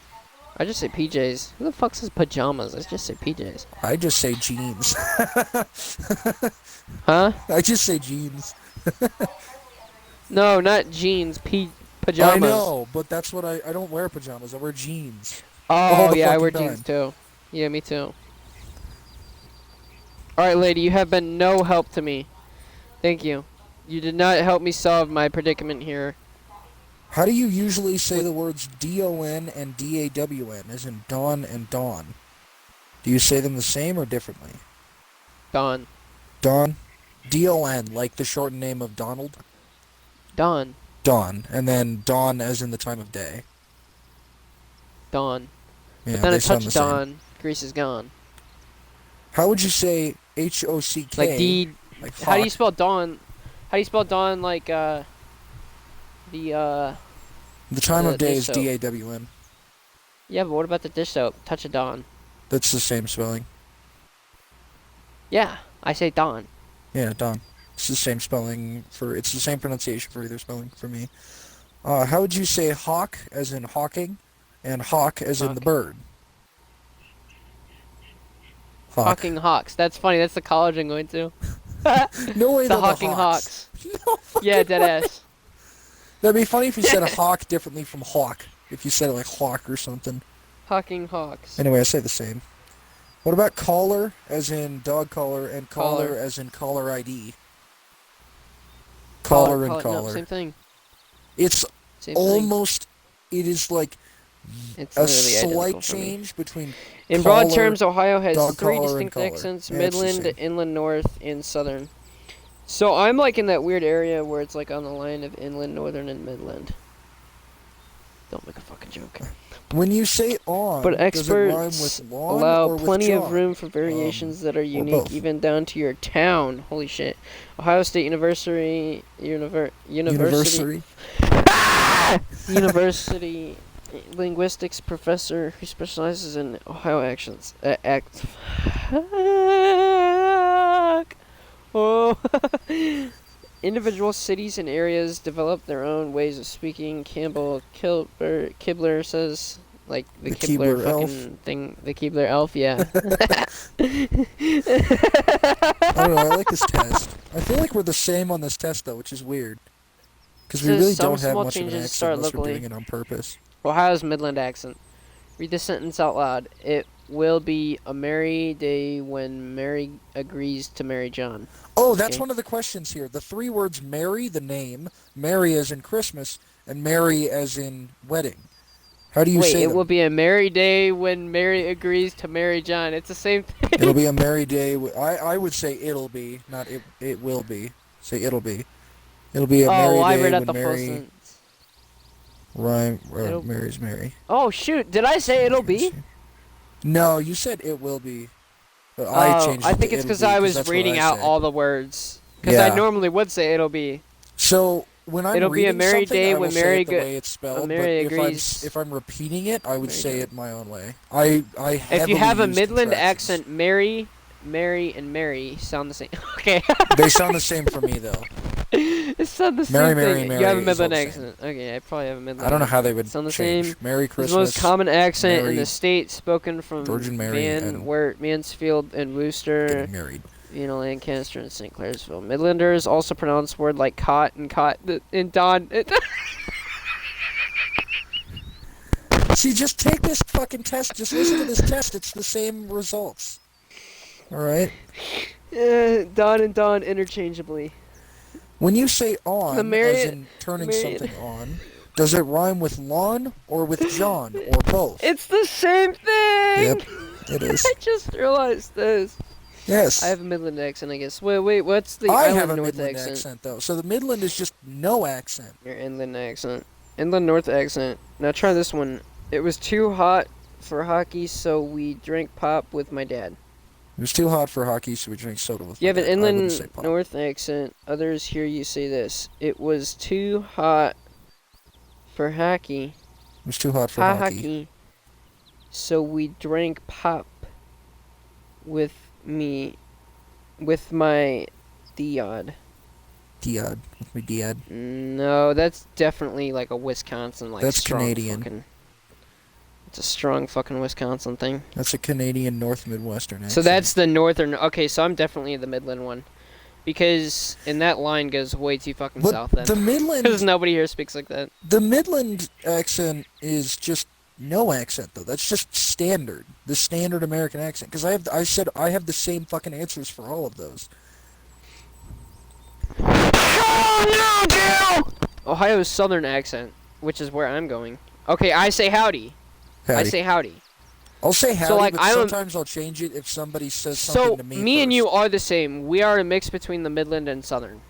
I just say PJs. Who the fuck says pajamas? I just say PJs. I just say jeans. Huh? I just say jeans. No, not jeans. I Pajamas. know, but that's what I don't wear pajamas. I wear jeans. Oh, all the yeah, I wear fucking jeans time. too. Yeah, me too. Alright, lady, you have been no help to me. Thank you. You did not help me solve my predicament here. How do you usually say the words D-O-N and D-A-W-N, as in dawn and dawn? Do you say them the same or differently? Dawn. Dawn? D-O-N, like the shortened name of Donald? Dawn. Dawn. And then dawn as in the time of day. Dawn. Yeah, But then they a sound touch the same. dawn, grease is gone. How would you say H-O-C-K? Like D. Like How do you hawk? spell dawn? How do you spell dawn like The time the of day dish is soap? D-A-W-N. Yeah, but what about the dish soap? Touch of dawn. That's the same spelling. Yeah, I say dawn. Yeah, dawn. It's the same spelling for, it's the same pronunciation for either spelling for me. How would you say hawk as in hawking and hawk as in the Hawk. bird? Hawk. Hawking Hawks. That's funny. That's the college I'm going to. No way The they're Hawking the Hawks. No fucking Yeah, dead way. ass. That'd be funny if you said a hawk differently from hawk. If you said it like hawk or something. Hawking Hawks. Anyway, I say the same. What about collar as in dog collar and collar Collar. as in caller ID? Collar and No, collar. same thing. It's Same thing. almost, it is like It's a literally identical slight for me. change between In broad collar, terms, Ohio has dog three collar, and distinct collar. accents: Yeah, it's the Midland, same. Inland North, and Southern. So I'm like in that weird area where it's like on the line of Inland, Northern, and Midland. Don't make a fucking joke. When you say on, But does it rhyme experts with lawn allow or with plenty of John? room for variations that are unique, both. even down to your town. Holy shit! Ohio State University, University. University linguistics professor who specializes in Ohio accents. Oh. Individual cities and areas develop their own ways of speaking. Kibler says, like the The Kibler Keebler fucking elf. thing, the Keebler elf, yeah. I don't know, I like this test. I feel like we're the same on this test, though, which is weird. Because we Says really some don't have small much of an changes accent start unless we're locally. doing it on purpose. Ohio's Midland accent. Read the sentence out loud. It will be a merry day when Mary agrees to marry John. Oh, that's Okay. one of the questions here. The three words Mary, the name, Mary as in Christmas, and Mary as in wedding. How do you Wait, say it them? will be a merry day when Mary agrees to marry John. It's the same thing. It'll be a merry day. I would say it'll be, not it will be. Say it'll be. It'll be a merry I day read out when the full Mary sentence. It'll- marries Mary. Oh shoot! Did I say it'll be? No, you said it will be. But I Oh, changed it I to think it's it'll because be, I was that's what reading I out say. all the words. Because I Yeah. normally would say it'll be. So when I'm It'll be a reading merry something, day I will when say Mary it the way it's spelled. Mary But agrees. if I'm repeating it, I would Mary say does. it my own way. I If you have a use Midland contractions. accent, Mary, and Mary sound the same. Okay. They sound the same for me though. It sound the Mary, same Mary, thing. Mary You have a is all Midland the same. accent. Okay, I probably have a Midland. I don't know how they would Sound the change. same. Merry It's Christmas. the most common accent in Mary, the state, spoken from Virgin Mary, and Mansfield and Worcester, getting married. Lancaster and St. Clairsville. Midlanders also pronounce word like cot and Don. See, just take this fucking test. Just listen to this test. It's the same results. All right. Don and Don interchangeably. When you say on, The Mary- as in turning Mary- something on, does it rhyme with lawn or with John or both? It's the same thing. Yep, it is. I just realized this. Yes. I have a Midland accent, I guess. Wait, what's the I island have a north Midland accent? accent though. So the Midland is just no accent. Your inland accent. Inland north accent. Now try this one. It was too hot for hockey, so we drank pop with my dad. It was too hot for hockey, so we drank soda with You my have an dad. I wouldn't say inland pop. north accent. Others hear you say this. It was too hot for hockey. It was too hot for hockey. So we drank pop with my diod. Diod. With me Diod. No, that's definitely like a Wisconsin That's strong Canadian. It's a strong fucking Wisconsin thing. That's a Canadian North Midwestern accent. So that's the northern. Okay, so I'm definitely the Midland one, because and that line goes way too fucking But south then. the Midland. Because nobody here speaks like that. The Midland accent is just no accent though. That's just standard. The standard American accent. Because I said I have the same fucking answers for all of those. Ohio's southern accent, which is where I'm going. Okay, I say howdy. Howdy. I say howdy. I'll say howdy, like, but sometimes I'll change it if somebody says something So to me me and first. you are the same. We are a mix between the Midland and southern,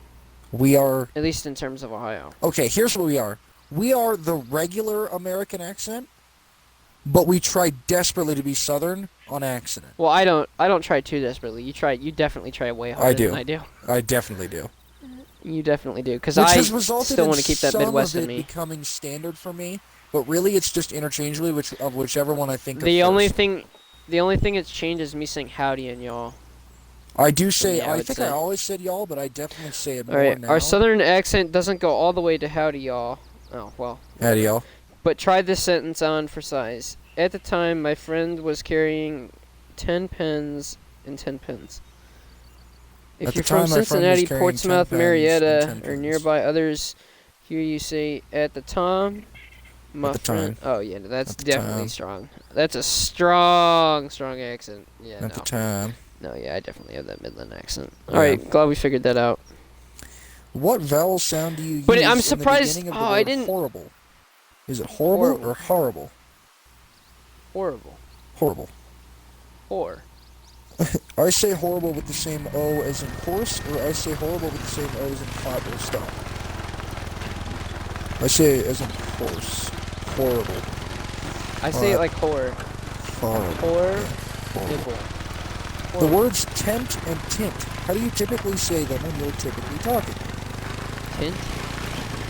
We are... at least in terms of Ohio. Okay, here's what we are. We are the regular American accent, but we try desperately to be southern on accident. Well, I don't try too desperately. You definitely try way harder do. than I do. I definitely do. You definitely do, because Which I has resulted still in want to keep that some Midwest of in it me. becoming standard for me, but really it's just interchangeably whichever one I think of The first. only thing that's changed is me saying howdy and y'all. I do say, me, I I would think say. I always said y'all, but I definitely say it All more right, now. our southern accent doesn't go all the way to howdy y'all. Oh well. Howdy, y'all. But try this sentence on for size. At the time, my friend was carrying 10 pens and 10 pins. If At you're the time, from my friend was Cincinnati, carrying 10 Portsmouth, pens Marietta, and 10 or pins. nearby, others hear you say, at the time, my At the friend. time. Oh, yeah, that's At the definitely time. strong. That's a strong accent. Yeah, At the time. No, yeah, I definitely have that Midland accent. Yeah. Alright, glad we figured that out. What vowel sound do you use But I'm in the surprised- beginning of oh, the I word didn't- horrible? Is it horrible, Horrible. or horrible? Horrible. Horrible. Whore. I say horrible with the same O as in horse, or I say horrible with the same O as in hot or stop. I say it as in horse. Horrible. I say it like whore. Horrible. Whore, Horrible. nipple. The Horrible. words tent and tint, how do you typically say them when you're typically talking? Tint?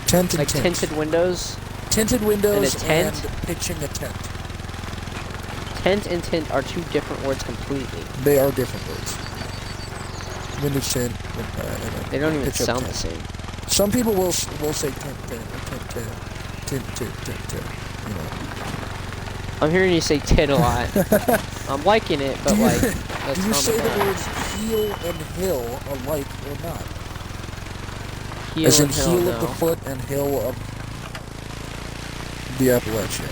Tent and Like tint. tinted windows? Tinted windows tent? and pitching a tent. Tent and tint are two different words completely. They are different words. Windows tint. They don't even pitch up sound tent. the same. Some people will say tint, tint. You know. I'm hearing you say tit a lot. I'm liking it, but Do you- like, Do let's you calm say it the down. words heel and hill alike or not? Heel As in and hill, heel no. of the foot and hill of the Appalachia.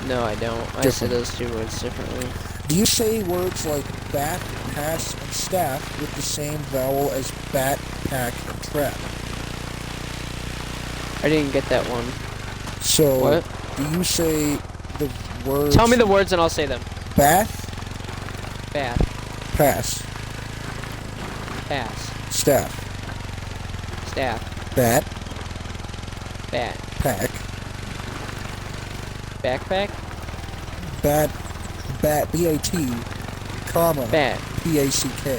No, I don't. I say Different. those two words differently. Do you say words like bat, pass, and staff with the same vowel as bat, pack, and trap? I didn't get that one. So, What? do you say the words Tell me the words and I'll say them. bath, Bath, pass, pass, staff, staff, bat, bat, pack, backpack, bat, B-A-T, comma, bat, P-A-C-K,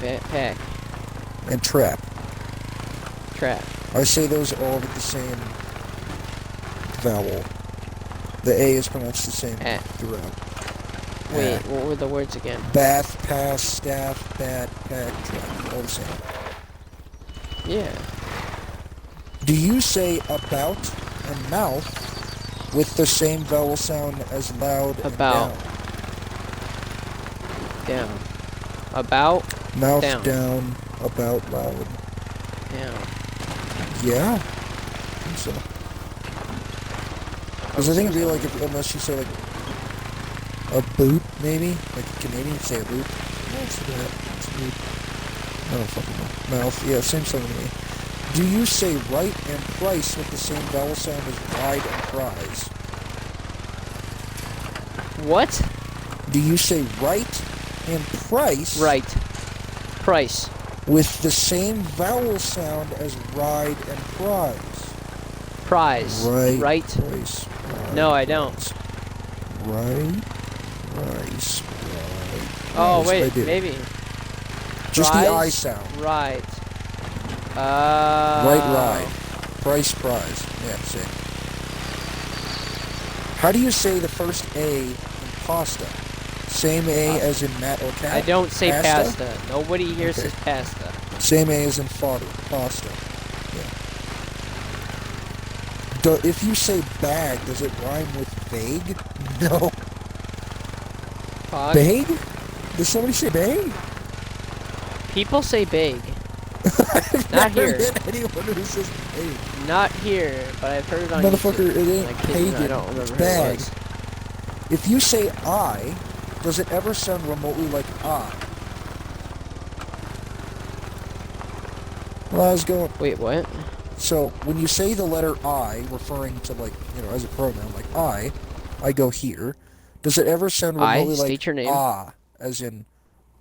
backpack, and trap. trap. I say those all with the same vowel. The A is pronounced the same Eh. throughout. Wait, Eh. what were the words again? Bath, pass, staff, bat, pack, trap. All the same. Yeah. Do you say about and mouth with the same vowel sound as loud About. and down? Down. About, Mouth Down. down, about loud. down. Yeah. I think so. Because I think it'd be like if, unless you say like a boot, maybe? Like a Canadian say a boot. What's that? It's a boot. I don't fucking know. Mouth. Yeah, same sound to me. Do you say right and price with the same vowel sound as ride and prize? What? Do you say right and price? Right. Price. With the same vowel sound as ride and prize. Prize. Right. Price. No, I don't. Right. Price. Right. Oh, Price. wait, I do. maybe. Just Prize? the I sound. Right. Right ride. Price prize. Yeah, see. How do you say the first A in pasta? Same A as in Matt or Cat? I don't say Pasta? pasta. Nobody here Okay. says pasta. Same A as in fodder. Pasta. Yeah. If you say bag, does it rhyme with vague? No. Fog. Vague? Does somebody say vague? People say big. I've Not never here. met anyone who says vague. Not here, but I've heard it on Motherfucker, YouTube. it ain't I kid you not, I pagan, don't remember it's who bag. it was. If you say I, does it ever sound remotely like I? Well, I was going... Wait, what? So, when you say the letter I, referring to, like, you know, as a pronoun, like I go here, does it ever sound remotely like state your name. ah, as in,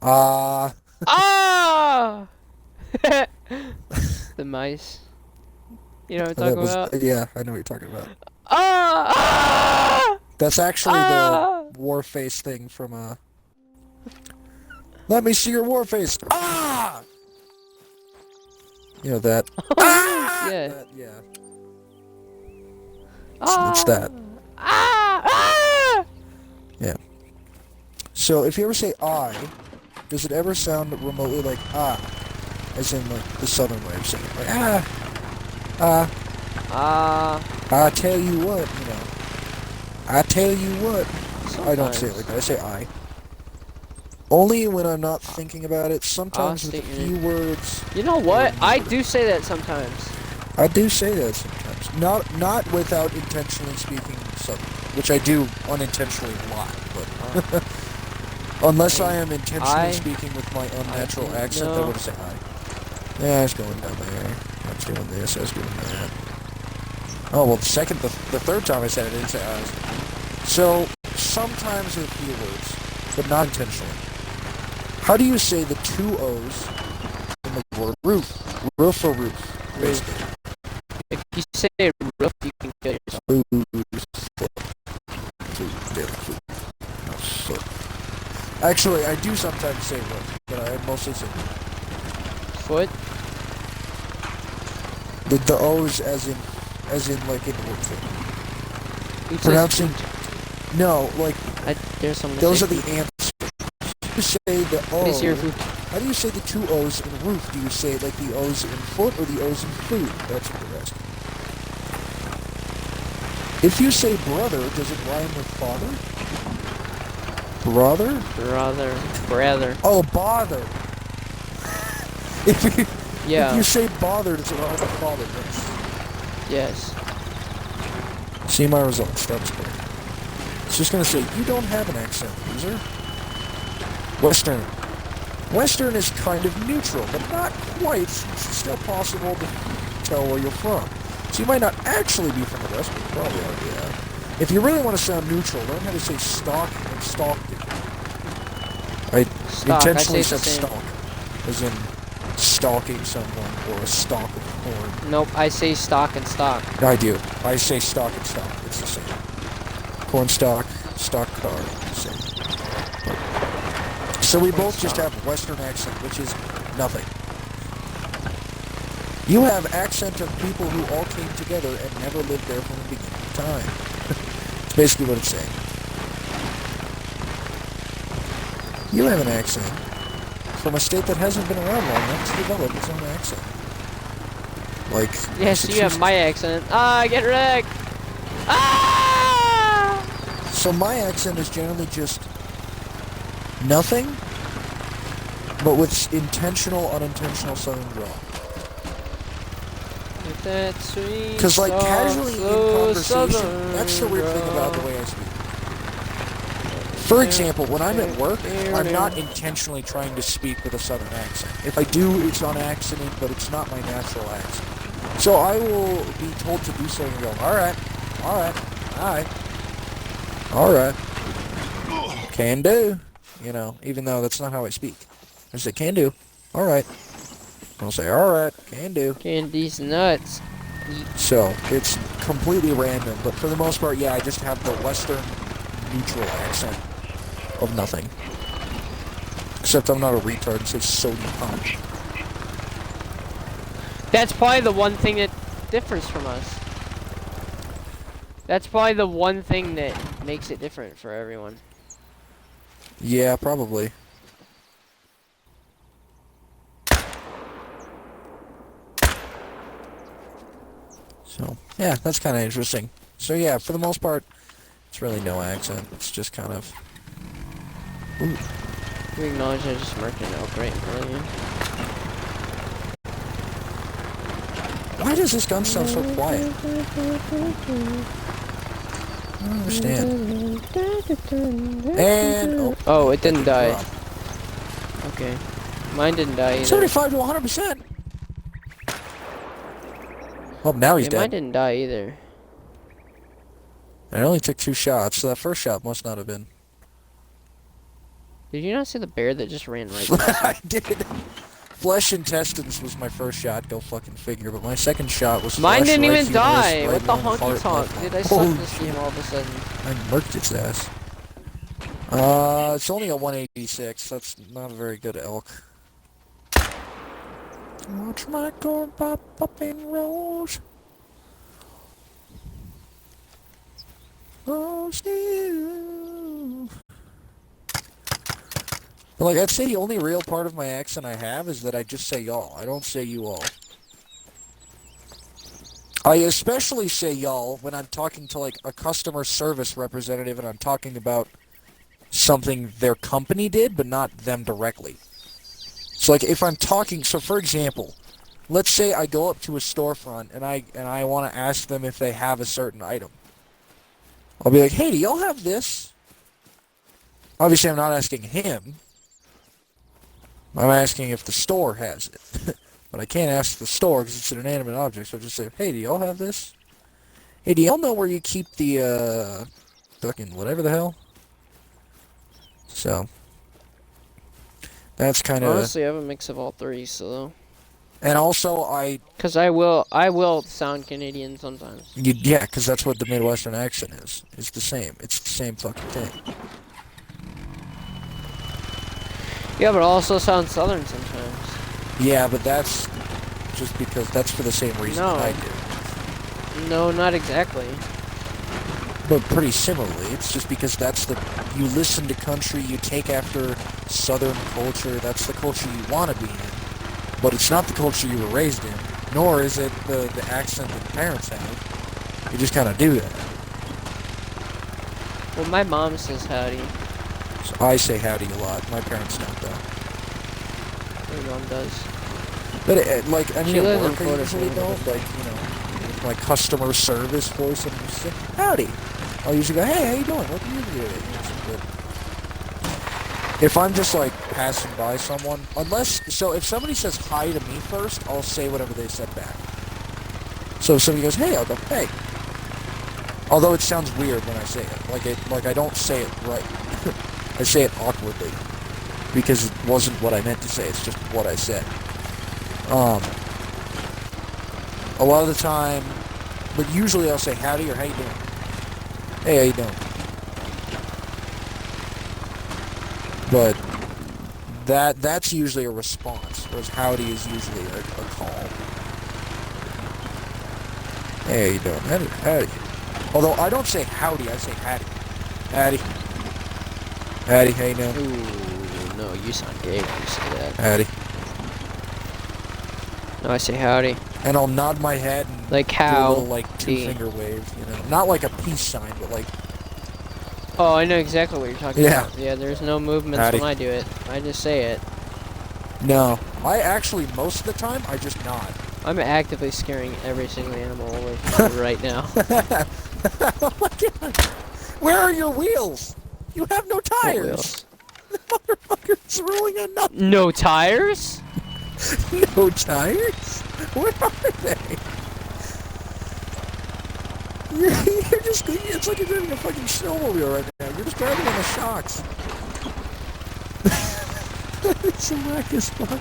ah? Ah! The mice. You know what I'm talking about? Yeah, I know what you're talking about. Ah! Ah! That's actually the war face thing from, let me see your war face! Ah! You know that. Ah! Yeah. Yeah. Ah! It's that. Ah! Ah! Yeah. So, if you ever say I, does it ever sound remotely like ah? As in, like, the southern way of saying it. Like, I tell you what, you know. I tell you what. I don't say it like that. I say I. Only when I'm not thinking about it. Sometimes with a few words. You know what? I do say that sometimes. I do say that sometimes. Not without intentionally speaking southern. Which I do unintentionally a lot, but... Unless I am intentionally speaking with my unnatural accent, I would say I. Yeah, I was going down there. I was doing this, I was doing that. Oh, well, the third time I said it, I didn't say I. So, sometimes with a few words, but not intentionally. How do you say the two O's in the word roof? Roof or roof, basically. If you say roof, you can kill yourself. Actually, I do sometimes say roof, but I mostly say Foot? the O's as in like in the word foot. Pronouncing... No, like... There's someone those are the answers. You say the O... How do you say the two O's in roof? Do you say like the O's in foot or the O's in food? That's what they're asking. If you say brother, does it rhyme with father? Brother? Brother. Oh, bother. If you say bother, does it rhyme with father? Yes. See my results. That's good. It's just gonna say, you don't have an accent, loser. Western. Western is kind of neutral, but not quite. It's still possible to tell where you're from. So you might not actually be from the West, but you probably are, yeah. If you really want to sound neutral, learn how to say stock and stalked. I intentionally said stalk, as in stalking someone or a stalk of corn. Nope, I say stock and stock. I do. I say stock and stock. It's the same. Corn stalk, stock car, same. So we both just have Western accent, which is nothing. You have accent of people who all came together and never lived there from the beginning of time. It's basically what it's saying. You have an accent from a state that hasn't been around long enough to develop its own accent. Like, yes, you have my accent. Ah, get wrecked! Ah! So my accent is generally just nothing, but with intentional, unintentional southern drawl. Because, like, casually in conversation, that's the weird thing about the way I speak. For example, when I'm at work, I'm not intentionally trying to speak with a southern accent. If I do, it's on accident, but it's not my natural accent. So I will be told to do something and go, alright, Can do. You know, even though that's not how I speak. I say, can do. Alright. I'll say, alright, can do. Candy's nuts. So, it's completely random, but for the most part, yeah, I just have the Western neutral accent of nothing. Except I'm not a retard and say sodium punch. That's probably the one thing that differs from us. That's probably the one thing that makes it different for everyone. Yeah, probably. So, yeah, that's kind of interesting. So, yeah, for the most part, it's really no accent. It's just kind of... Ooh. We acknowledge I just marked an elk right in front of you. Why does this gun sound so quiet? I don't understand. And... Oh, it didn't die. Drop. Okay. Mine didn't die either. 75 to 100%! Oh, now he's Yeah, mine dead. didn't die either. I only took 2 shots, so that first shot must not have been. Did you not see the bear that just ran right past I did. Flesh intestines was my first shot, go fucking figure, but my second shot was Mine flesh, didn't right even humerus, die! right What the lung, honky heart, tonk? lifeline. Did I Holy suck this game all of a sudden? I murked its ass. It's only a 186. That's not a very good elk. Watch my corn pop up in rose. Rose you. But like, I'd say the only real part of my accent I have is that I just say y'all. I don't say you all. I especially say y'all when I'm talking to like a customer service representative and I'm talking about something their company did, but not them directly. So like if I'm talking, so for example, let's say I go up to a storefront and I want to ask them if they have a certain item. I'll be like, hey, do y'all have this? Obviously I'm not asking him. I'm asking if the store has it. But I can't ask the store because it's an inanimate object, so I just say, hey, do y'all have this? Hey, do y'all know where you keep the, fucking whatever the hell? So, that's kind of... Honestly, I have a mix of all three, so... And also, Because I will sound Canadian sometimes. Yeah, because that's what the Midwestern accent is. It's the same. It's the same fucking thing. Yeah, but it also sounds Southern sometimes. Yeah, but that's just because that's for the same reason No. that I do. No, not exactly. But pretty similarly, it's just because that's the... You listen to country, you take after Southern culture, that's the culture you want to be in. But it's not the culture you were raised in, nor is it the accent that parents have. You just kind of do that. Well, my mom says howdy. So I say howdy a lot. My parents don't, though. My mom does. But, like, I mean, She at lives in work I Florida, usually so- don't. Like, you know, with my customer service voice, I'm just say, howdy. I'll usually go, hey, how you doing? What can you do today? You know, some good. If I'm just, like, passing by someone, so if somebody says hi to me first, I'll say whatever they said back. So if somebody goes, hey, I'll go, hey. Although it sounds weird when I say it. Like I don't say it right. I say it awkwardly. Because it wasn't what I meant to say, it's just what I said. A lot of the time, but usually I'll say howdy or how you doing? Hey, how you doing? But that's usually a response, whereas howdy is usually a call. Hey, how you doing? Howdy. Although I don't say howdy, I say hattie. Hattie. Hattie, how you doing? Ooh, no, you sound gay when you say that. Hattie. No, I say howdy. And I'll nod my head and Like do a how? little, like, two-finger wave, you know. Not like a peace sign, but like... Oh, I know exactly what you're talking Yeah. about. Yeah, there's no movements Howdy. when I do it. I just say it. No. I actually, most of the time, I just nod. I'm actively scaring every single animal away from you right now. Oh my god! Where are your wheels? You have no What tires! wheels? The motherfucker's rolling on nothing. No tires? No tires? Where are they? You're just, it's like you're driving a fucking snowmobile right now. You're just driving on the shocks. It's a whack as fuck.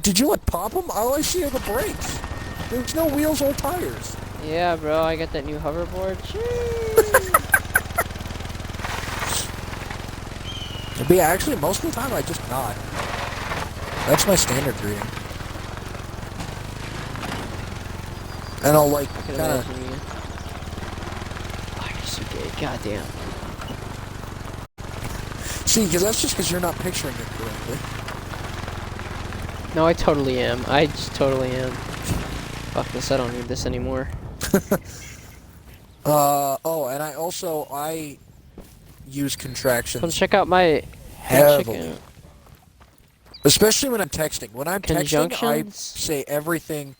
Did you like pop them? All I see are the brakes. There's no wheels or tires. Yeah, bro, I got that new hoverboard. But yeah, actually, most of the time I just nod. That's my standard greeting. And I'll like I can kind of. imagine you. Oh, you're so gay. Goddamn. See, because that's just because you're not picturing it correctly. No, I totally am. I just totally am. Fuck this, I don't need this anymore. Oh, and I use Come contractions check out my heavily. Especially when I'm texting. When I'm texting, I Conjunctions? say everything.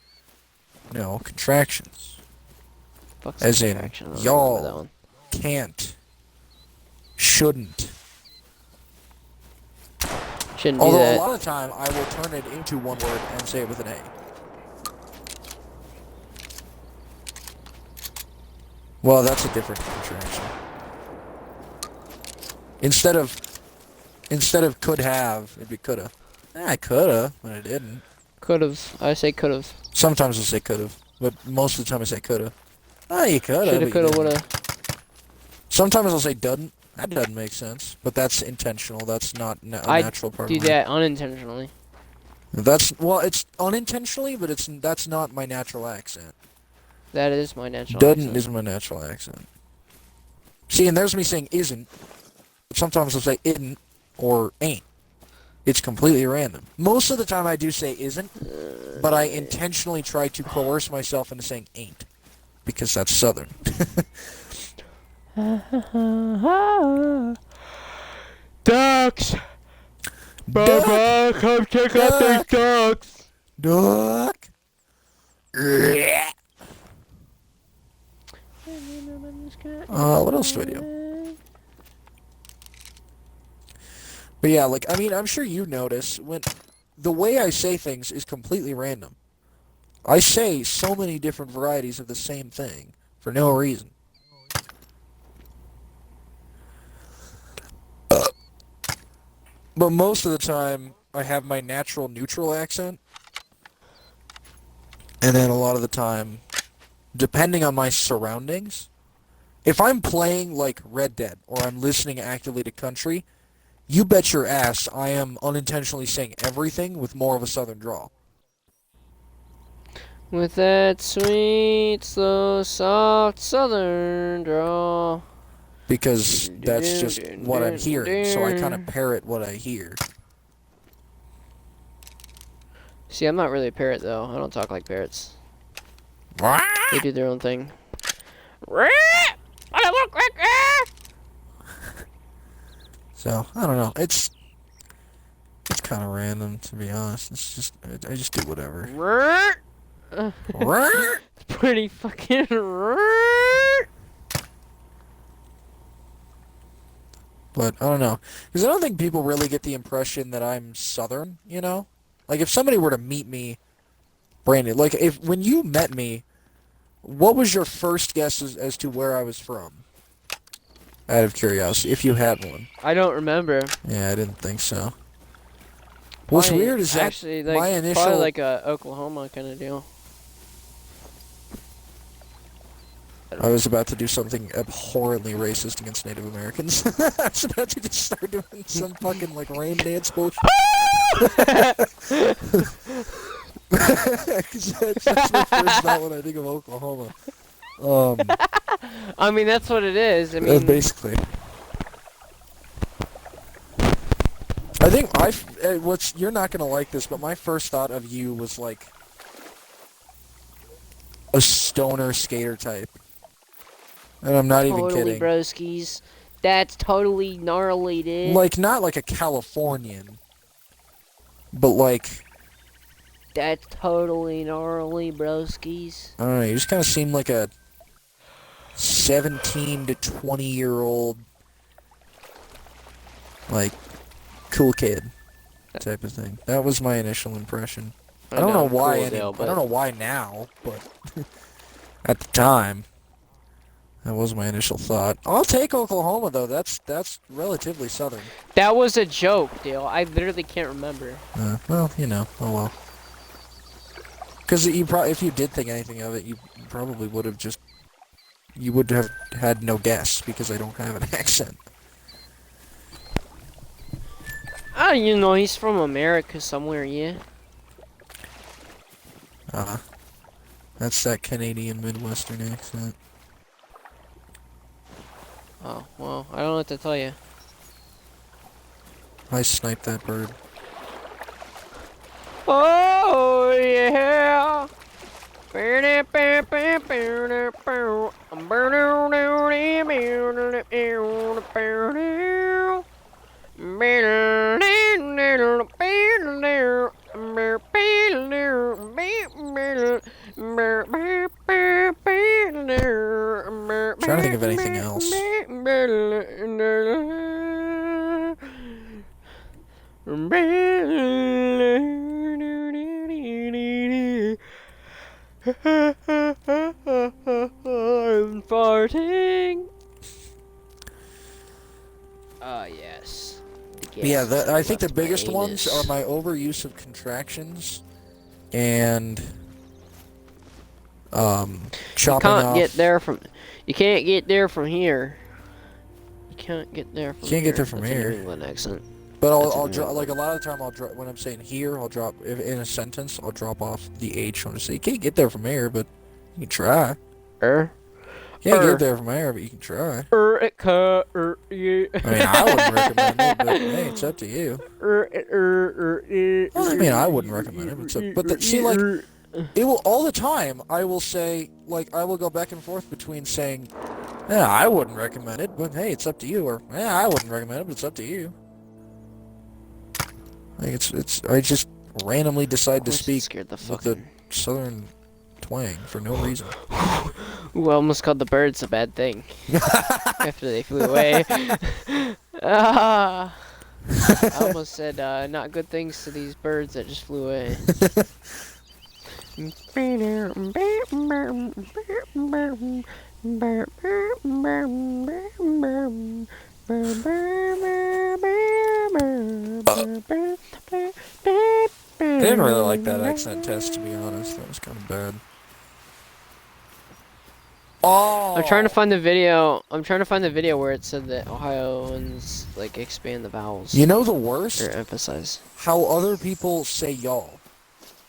No, contractions. Fuck's As in, contraction? I don't y'all. remember that one. Can't. Shouldn't. Shouldn't do Although that. a lot of the time, I will turn it into one word and say it with an A. Well, that's a different contraction. Instead of could have, it'd be coulda. I coulda, but I didn't. Could've. I say could've. Sometimes I'll say could've, but most of the time I say coulda. Ah, you coulda. Shoulda, but you coulda, didn't. woulda. Sometimes I'll say doesn't. That doesn't make sense, but that's intentional. That's not a natural part Do of me. that unintentionally. Well, it's unintentionally, but that's not my natural accent. That is my natural Doesn't accent. is my natural accent. See, and there's me saying isn't. But sometimes I'll say isn't or ain't. It's completely random. Most of the time I do say isn't, but I intentionally try to coerce myself into saying ain't. Because that's Southern. Ducks! Duck! Come check out these ducks! Duck! What else do I do? But yeah, like, I mean, I'm sure you notice when the way I say things is completely random. I say so many different varieties of the same thing for no reason. But most of the time, I have my natural neutral accent. And then a lot of the time, depending on my surroundings, if I'm playing like Red Dead or I'm listening actively to country, you bet your ass I am unintentionally saying everything with more of a southern drawl. With that sweet, slow, soft southern drawl. Because that's just what I'm hearing, so I kind of parrot what I hear. See, I'm not really a parrot, though. I don't talk like parrots. They do their own thing. So, I don't know. It's kind of random, to be honest. It's just, I just do whatever. It's pretty fucking. But, I don't know. Because I don't think people really get the impression that I'm Southern, you know? Like, if somebody were to meet me, Brandon, like, when you met me, what was your first guess as to where I was from? Out of curiosity, if you had one. I don't remember. Yeah, I didn't think so. What's weird is that actually, like, my initial... probably like a Oklahoma kind of deal. I was about to do something abhorrently racist against Native Americans. I was about to just start doing some fucking, like, rain dance bullshit. Because that's my first thought when I think of Oklahoma. I mean, that's what it is. I mean, basically. I think you're not gonna like this, but my first thought of you was like a stoner skater type. And I'm not even kidding. Totally broskies. That's totally gnarly, dude. Like, not like a Californian, but like... That's totally gnarly, broskies. I don't know, you just kind of seem like a 17 to 20-year-old, like, cool kid type of thing. That was my initial impression. I don't know why. Cool deal, I don't know why now, but at the time, That was my initial thought. I'll take Oklahoma though. That's relatively southern. That was a joke, Dale. I literally can't remember. Well, you know. Oh well. Because if you did think anything of it, you probably would have just. You would have had no guess because I don't have an accent. Ah, you know, he's from America somewhere, yeah. That's that Canadian Midwestern accent. Oh, well, I don't know what to tell you. I sniped that bird. Oh, yeah. Trying to think of anything else. I'm farting. Yes. Yeah, I think the Left my biggest ones anus. are my overuse of contractions and You chopping can't off. get there from. You can't get there from here. You can't get there from Can't here. get there from That's a here. New England accent. But That's I'll a New drop, like a England. lot of the time I'll drop, when I'm saying here, I'll drop, if in a sentence, I'll drop off the H. I'll just say, you can't get there from here, but you can try. Can't get there from here, but you can try. Yeah. I mean, I wouldn't recommend it, but hey, it's up to you. Well, I mean, I wouldn't recommend it, but it's see, like, it will, all the time, I will say, like, I will go back and forth between saying, yeah, I wouldn't recommend it, but hey, it's up to you, or, yeah, I wouldn't recommend it, but it's up to you. Like, I just randomly decide to speak Scared the with the fucking. southern twang for no reason. Ooh, I almost called the birds a bad thing after they flew away. I almost said not good things to these birds that just flew away. I didn't really like that accent test, to be honest. That was kind of bad. Oh! I'm trying to find the video. I'm trying to find the video where it said that Ohioans like expand the vowels You know the worst? or emphasize. How other people say y'all.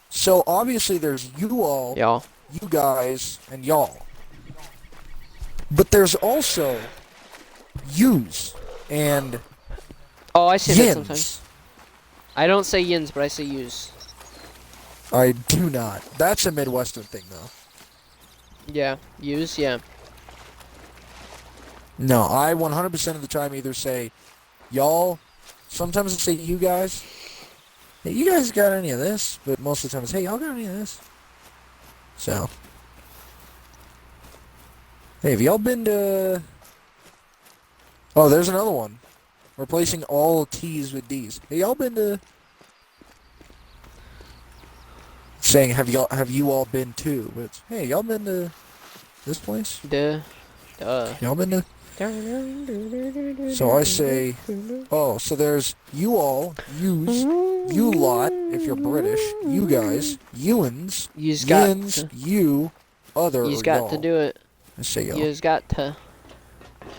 So obviously there's you all, Y'all. you guys, and y'all. But there's also yous and Oh, I say that sometimes. yins. I don't say yins, but I say yous. I do not. That's a Midwestern thing, though. Yeah, yous. Yeah. No, I 100% of the time either say y'all, sometimes I say you guys. Hey, you guys got any of this? But most of the time it's, hey, y'all got any of this? So. Hey, have y'all been to... Oh, there's another one. Replacing all T's with D's. Hey, y'all been to... Saying, have you all been to? But it's, hey, y'all been to this place? Duh. Y'all been to... So I say, oh, so there's you all, yous, you lot, if you're British, you guys, youans, You's got yins, to. you, other, You's or got y'all. to do it. I say y'all. You's got to.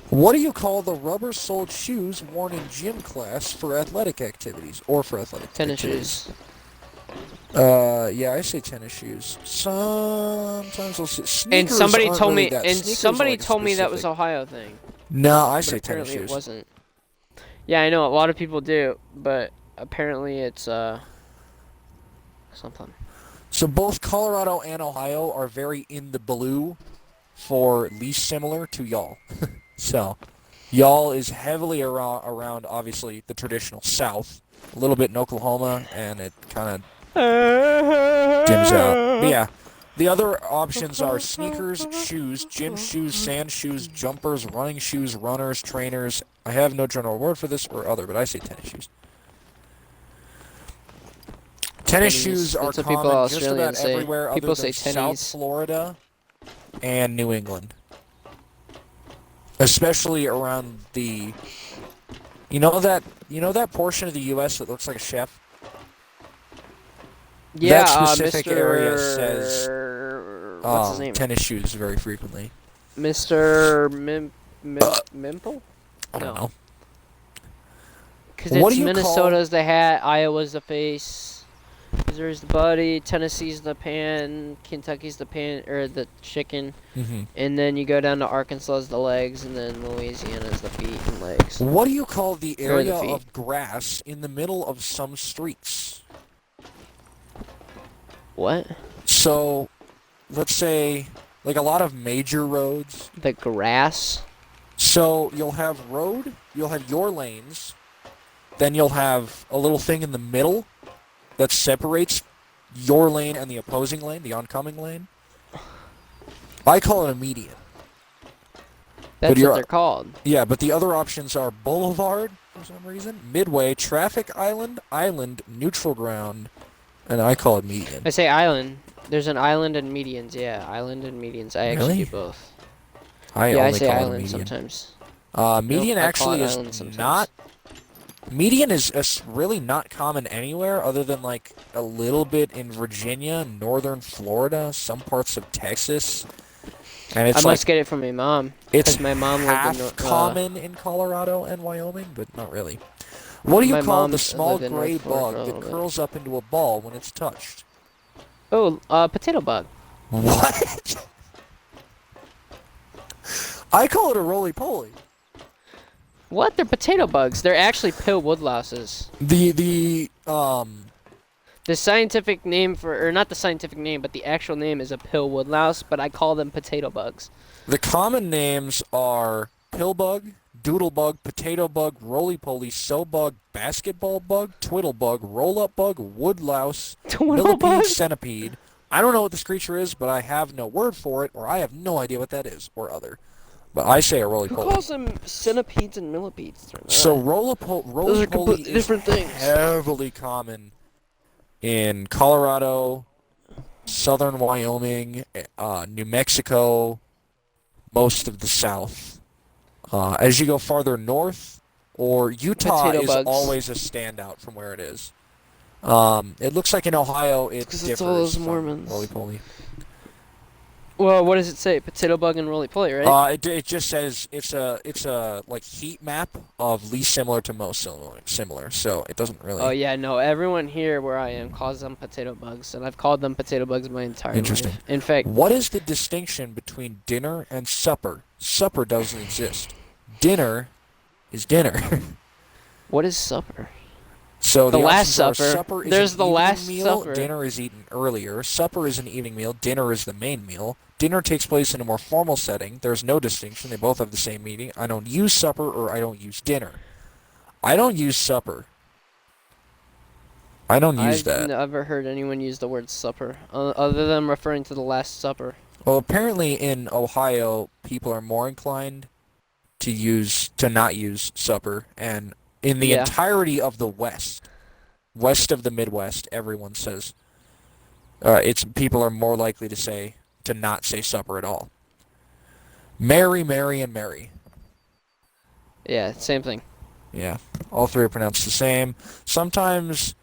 What do you call the rubber-soled shoes worn in gym class for athletic activities, or for athletic Tennis activities? shoes. Yeah, I say tennis shoes. Sometimes I'll say sneakers. And somebody aren't told really me. that. And Sneakers somebody are like a told me that was specific- Ohio thing. No, I But say tennis apparently shoes. it wasn't. Yeah, I know a lot of people do, but apparently it's something. So both Colorado and Ohio are very in the blue for least similar to y'all. So, y'all is heavily around obviously the traditional South, a little bit in Oklahoma, and it kind of dims out. But yeah, the other options are sneakers, shoes, gym shoes, sand shoes, jumpers, running shoes, runners, trainers. I have no general word for this or other, but I say tennis shoes. Tennis Tennies. shoes are That's what people common just Australians about say. everywhere People other than say South tennies. Florida and New England. especially around the. You know that portion of the U.S. that looks like a chef. That Yeah, specific area says What's his name? tennis shoes very frequently. Mr. Uh, Mimple? I don't No. know. Because What it's do you call? Minnesota's the hat, Iowa's the face, Missouri's the body, Tennessee's the pan, Kentucky's the pan, or the chicken, Hmm. and then you go down to Arkansas's the legs, and then Louisiana's the feet and legs. What do you call the Or the area feet. of grass in the middle of some streets? What? So, let's say, like a lot of major roads. The grass? So you'll have you'll have your lanes, then you'll have a little thing in the middle that separates your lane and the opposing lane, the oncoming lane. I call it a median. That's what they're called. Yeah, but the other options are boulevard for some reason, midway, traffic island, island, neutral ground, and I call it median. I say island. There's an island and medians. Yeah, island and medians. I actually Really? do both. I Yeah, I only say call it a island median. sometimes. Median Nope, I call actually it is island sometimes. not. Median is really not common anywhere other than like a little bit in Virginia, northern Florida, some parts of Texas, and it's I like must get it from my mom. it's Because my mom half lived in common in Colorado and Wyoming, but not really. What do you My call mom the small lived in gray North Florida for bug a that little bit. curls up into a ball when it's touched? Oh, potato bug. What? I call it a roly-poly. What? They're potato bugs. They're actually pill woodlouses. The The scientific name or not the scientific name, but the actual name is a pill woodlouse, but I call them potato bugs. The common names are pillbug, doodlebug, potato bug, roly-poly, sow bug, basketball bug, twiddle bug, roll-up bug, woodlouse, Twiddle bug? millipede, centipede. I don't know what this creature is, but I have no word for it, or I have no idea what that is, or other. But I say a Who roly-poly. calls them centipedes and millipedes? So Those roly-poly are completely is different things. heavily common in Colorado, southern Wyoming, New Mexico, most of the South. As you go farther north, or Utah Potato is bugs. always a standout from where it is. It looks like in Ohio it 'cause differs it's all those from Mormons. roly-poly. Well, what does it say? Potato bug and roly-poly, right? It just says it's a like heat map of least similar to most similar, so it doesn't really. Oh yeah, no. Everyone here where I am calls them potato bugs, and I've called them potato bugs my entire Interesting. life. In fact, What is the distinction between dinner and supper? Supper doesn't exist. Dinner is dinner. what is supper? So The the Last options are Supper. supper is There's an the evening Last meal, Supper. dinner is eaten earlier, supper is an evening meal, dinner is the main meal. Dinner takes place in a more formal setting. There's no distinction. They both have the same meaning. I don't use supper or I don't use dinner. I don't use supper. I don't use I've that. never heard anyone use the word supper, other than referring to the Last Supper. Well, apparently in Ohio, people are more inclined to not use supper, and in the Yeah. entirety of the west of the Midwest, everyone says it's people are more likely to not say supper at all. Mary, Mary, and Mary. Yeah, same thing. Yeah, all three are pronounced the same. Sometimes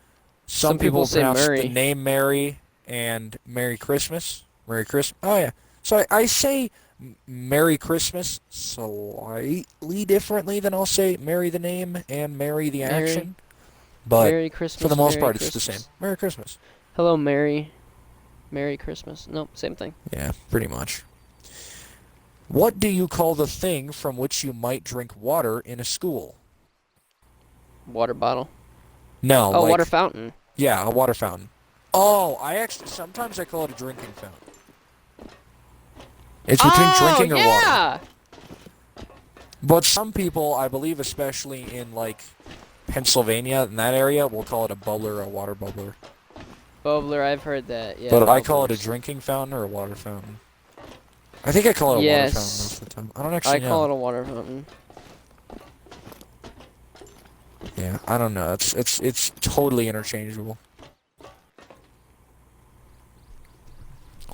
some people people say pronounce Murray. the name Mary and Merry Christmas. Merry Christmas. Oh yeah. So I say Merry Christmas slightly differently than I'll say Mary the name and Mary the Merry- action. But Merry Christmas. for the most Merry part, it's the Christmas. same. Merry Christmas. Hello, Mary. Merry Christmas. Nope, same thing. Yeah, pretty much. What do you call the thing from which you might drink water in a school? Water bottle. No, Oh, like, water fountain. yeah, a water fountain. Oh, sometimes I call it a drinking fountain. It's between drinking or water. yeah! But some people, I believe especially in like Pennsylvania, in that area, will call it a bubbler or a water bubbler. Bubbler, I've heard that. Yeah. But I call it a bubblers. drinking fountain or a water fountain. I think I call it a Yes. water fountain most of the time. I don't actually I know. call it a water fountain. Yeah, I don't know. It's totally interchangeable.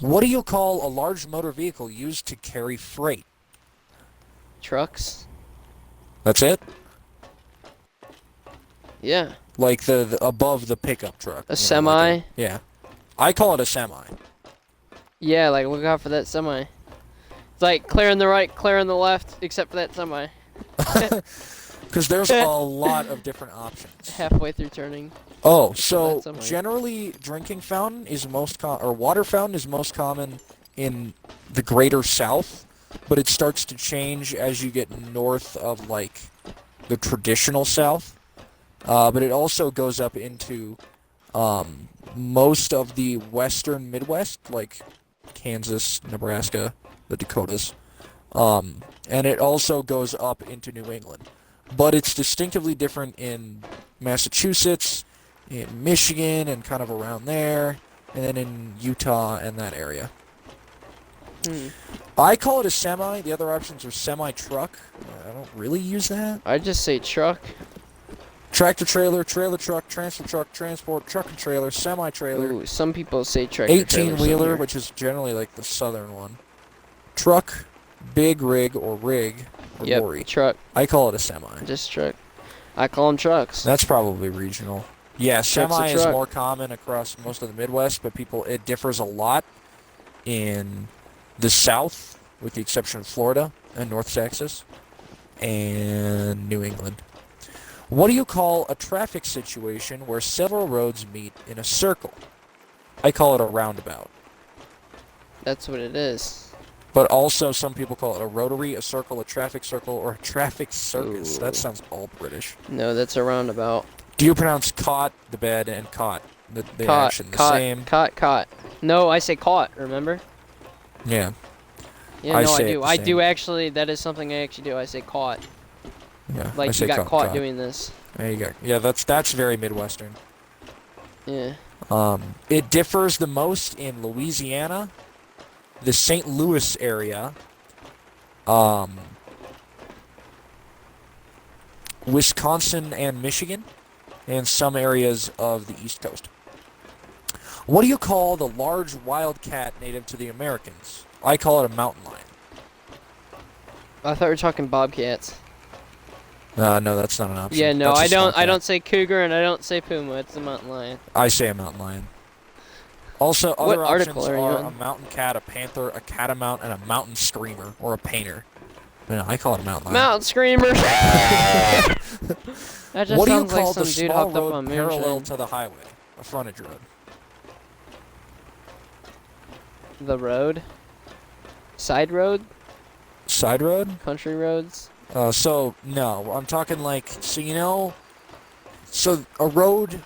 What do you call a large motor vehicle used to carry freight? Trucks. That's it? Yeah. Like the above the pickup truck. A you know, semi. like yeah. I call it a semi. Yeah, like look out for that semi. It's like clear on the right, clear on the left, except for that semi. Because there's a lot of different options. Halfway through turning. Oh, Except for so that semi. generally drinking fountain is most or water fountain is most common in the greater south, but it starts to change as you get north of like the traditional south. But it also goes up into most of the western Midwest, like Kansas, Nebraska, the Dakotas. And it also goes up into New England. But it's distinctively different in Massachusetts, in Michigan, and kind of around there, and then in Utah and that area. I call it a semi. The other options are semi-truck. I don't really use that. I just say truck. Tractor trailer, trailer truck, transfer truck, transport, truck and trailer, semi-trailer. Ooh, some people say tractor trailer. 18-wheeler, which is generally like the southern one. Truck, big rig or rig or Yep, lorry. truck. I call it a semi. Just truck. I call them trucks. That's probably regional. Yeah, Truck's a semi is truck. more common across most of the Midwest, but it differs a lot in the South, with the exception of Florida and North Texas, and New England. What do you call a traffic situation where several roads meet in a circle? I call it a roundabout. That's what it is. But also some people call it a rotary, a circle, a traffic circle, or a traffic circus. Ooh. That sounds all British. No, that's a roundabout. Do you pronounce caught, the bed, and caught, the Caught, action, the caught, same? caught. No, I say caught, remember? Yeah. Yeah, I no, I say it do. the I same. do actually, that is something I actually do. I say caught. Yeah, I Like say you got caught caught. doing this. There you go. Yeah, that's very Midwestern. Yeah. It differs the most in Louisiana, the St. Louis area, Wisconsin and Michigan, and some areas of the East Coast. What do you call the large wild cat native to the Americans? I call it a mountain lion. I thought we were talking bobcats. No, that's not an option. Yeah, no, That's a I small don't. I cat. don't say cougar and I don't say puma. It's a mountain lion. I say a mountain lion. Also, What other article options are you are on? a mountain cat, a panther, a catamount, and a mountain screamer, or a painter. No, I call it a mountain lion. Mountain screamers. That just What do you sounds like call some the dude small hopped up road on parallel moonshine. to the highway? A frontage road. The road. Side road. Side road? Country roads. So, no. I'm talking like, so you know, so a road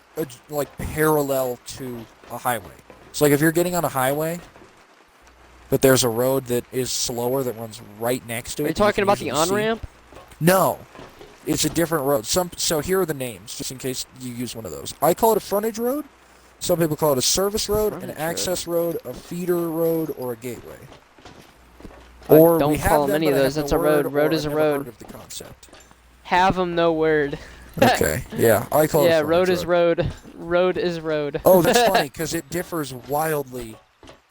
like parallel to a highway. So like if you're getting on a highway, but there's a road that is slower that runs right next to it. Are you that talking can about the usually see. on-ramp? No. It's a different road. So here are the names, just in case you use one of those. I call it a frontage road. Some people call it a service road, an Frontage access road, a feeder road, or a gateway. I Or don't we have call them them, any but of I those. have That's no a road. word, Road or is a I've never road. heard of the concept. Have them, no word. Okay, yeah, I call it Yeah, a road frontage is road. Road is road. Oh, that's funny, because it differs wildly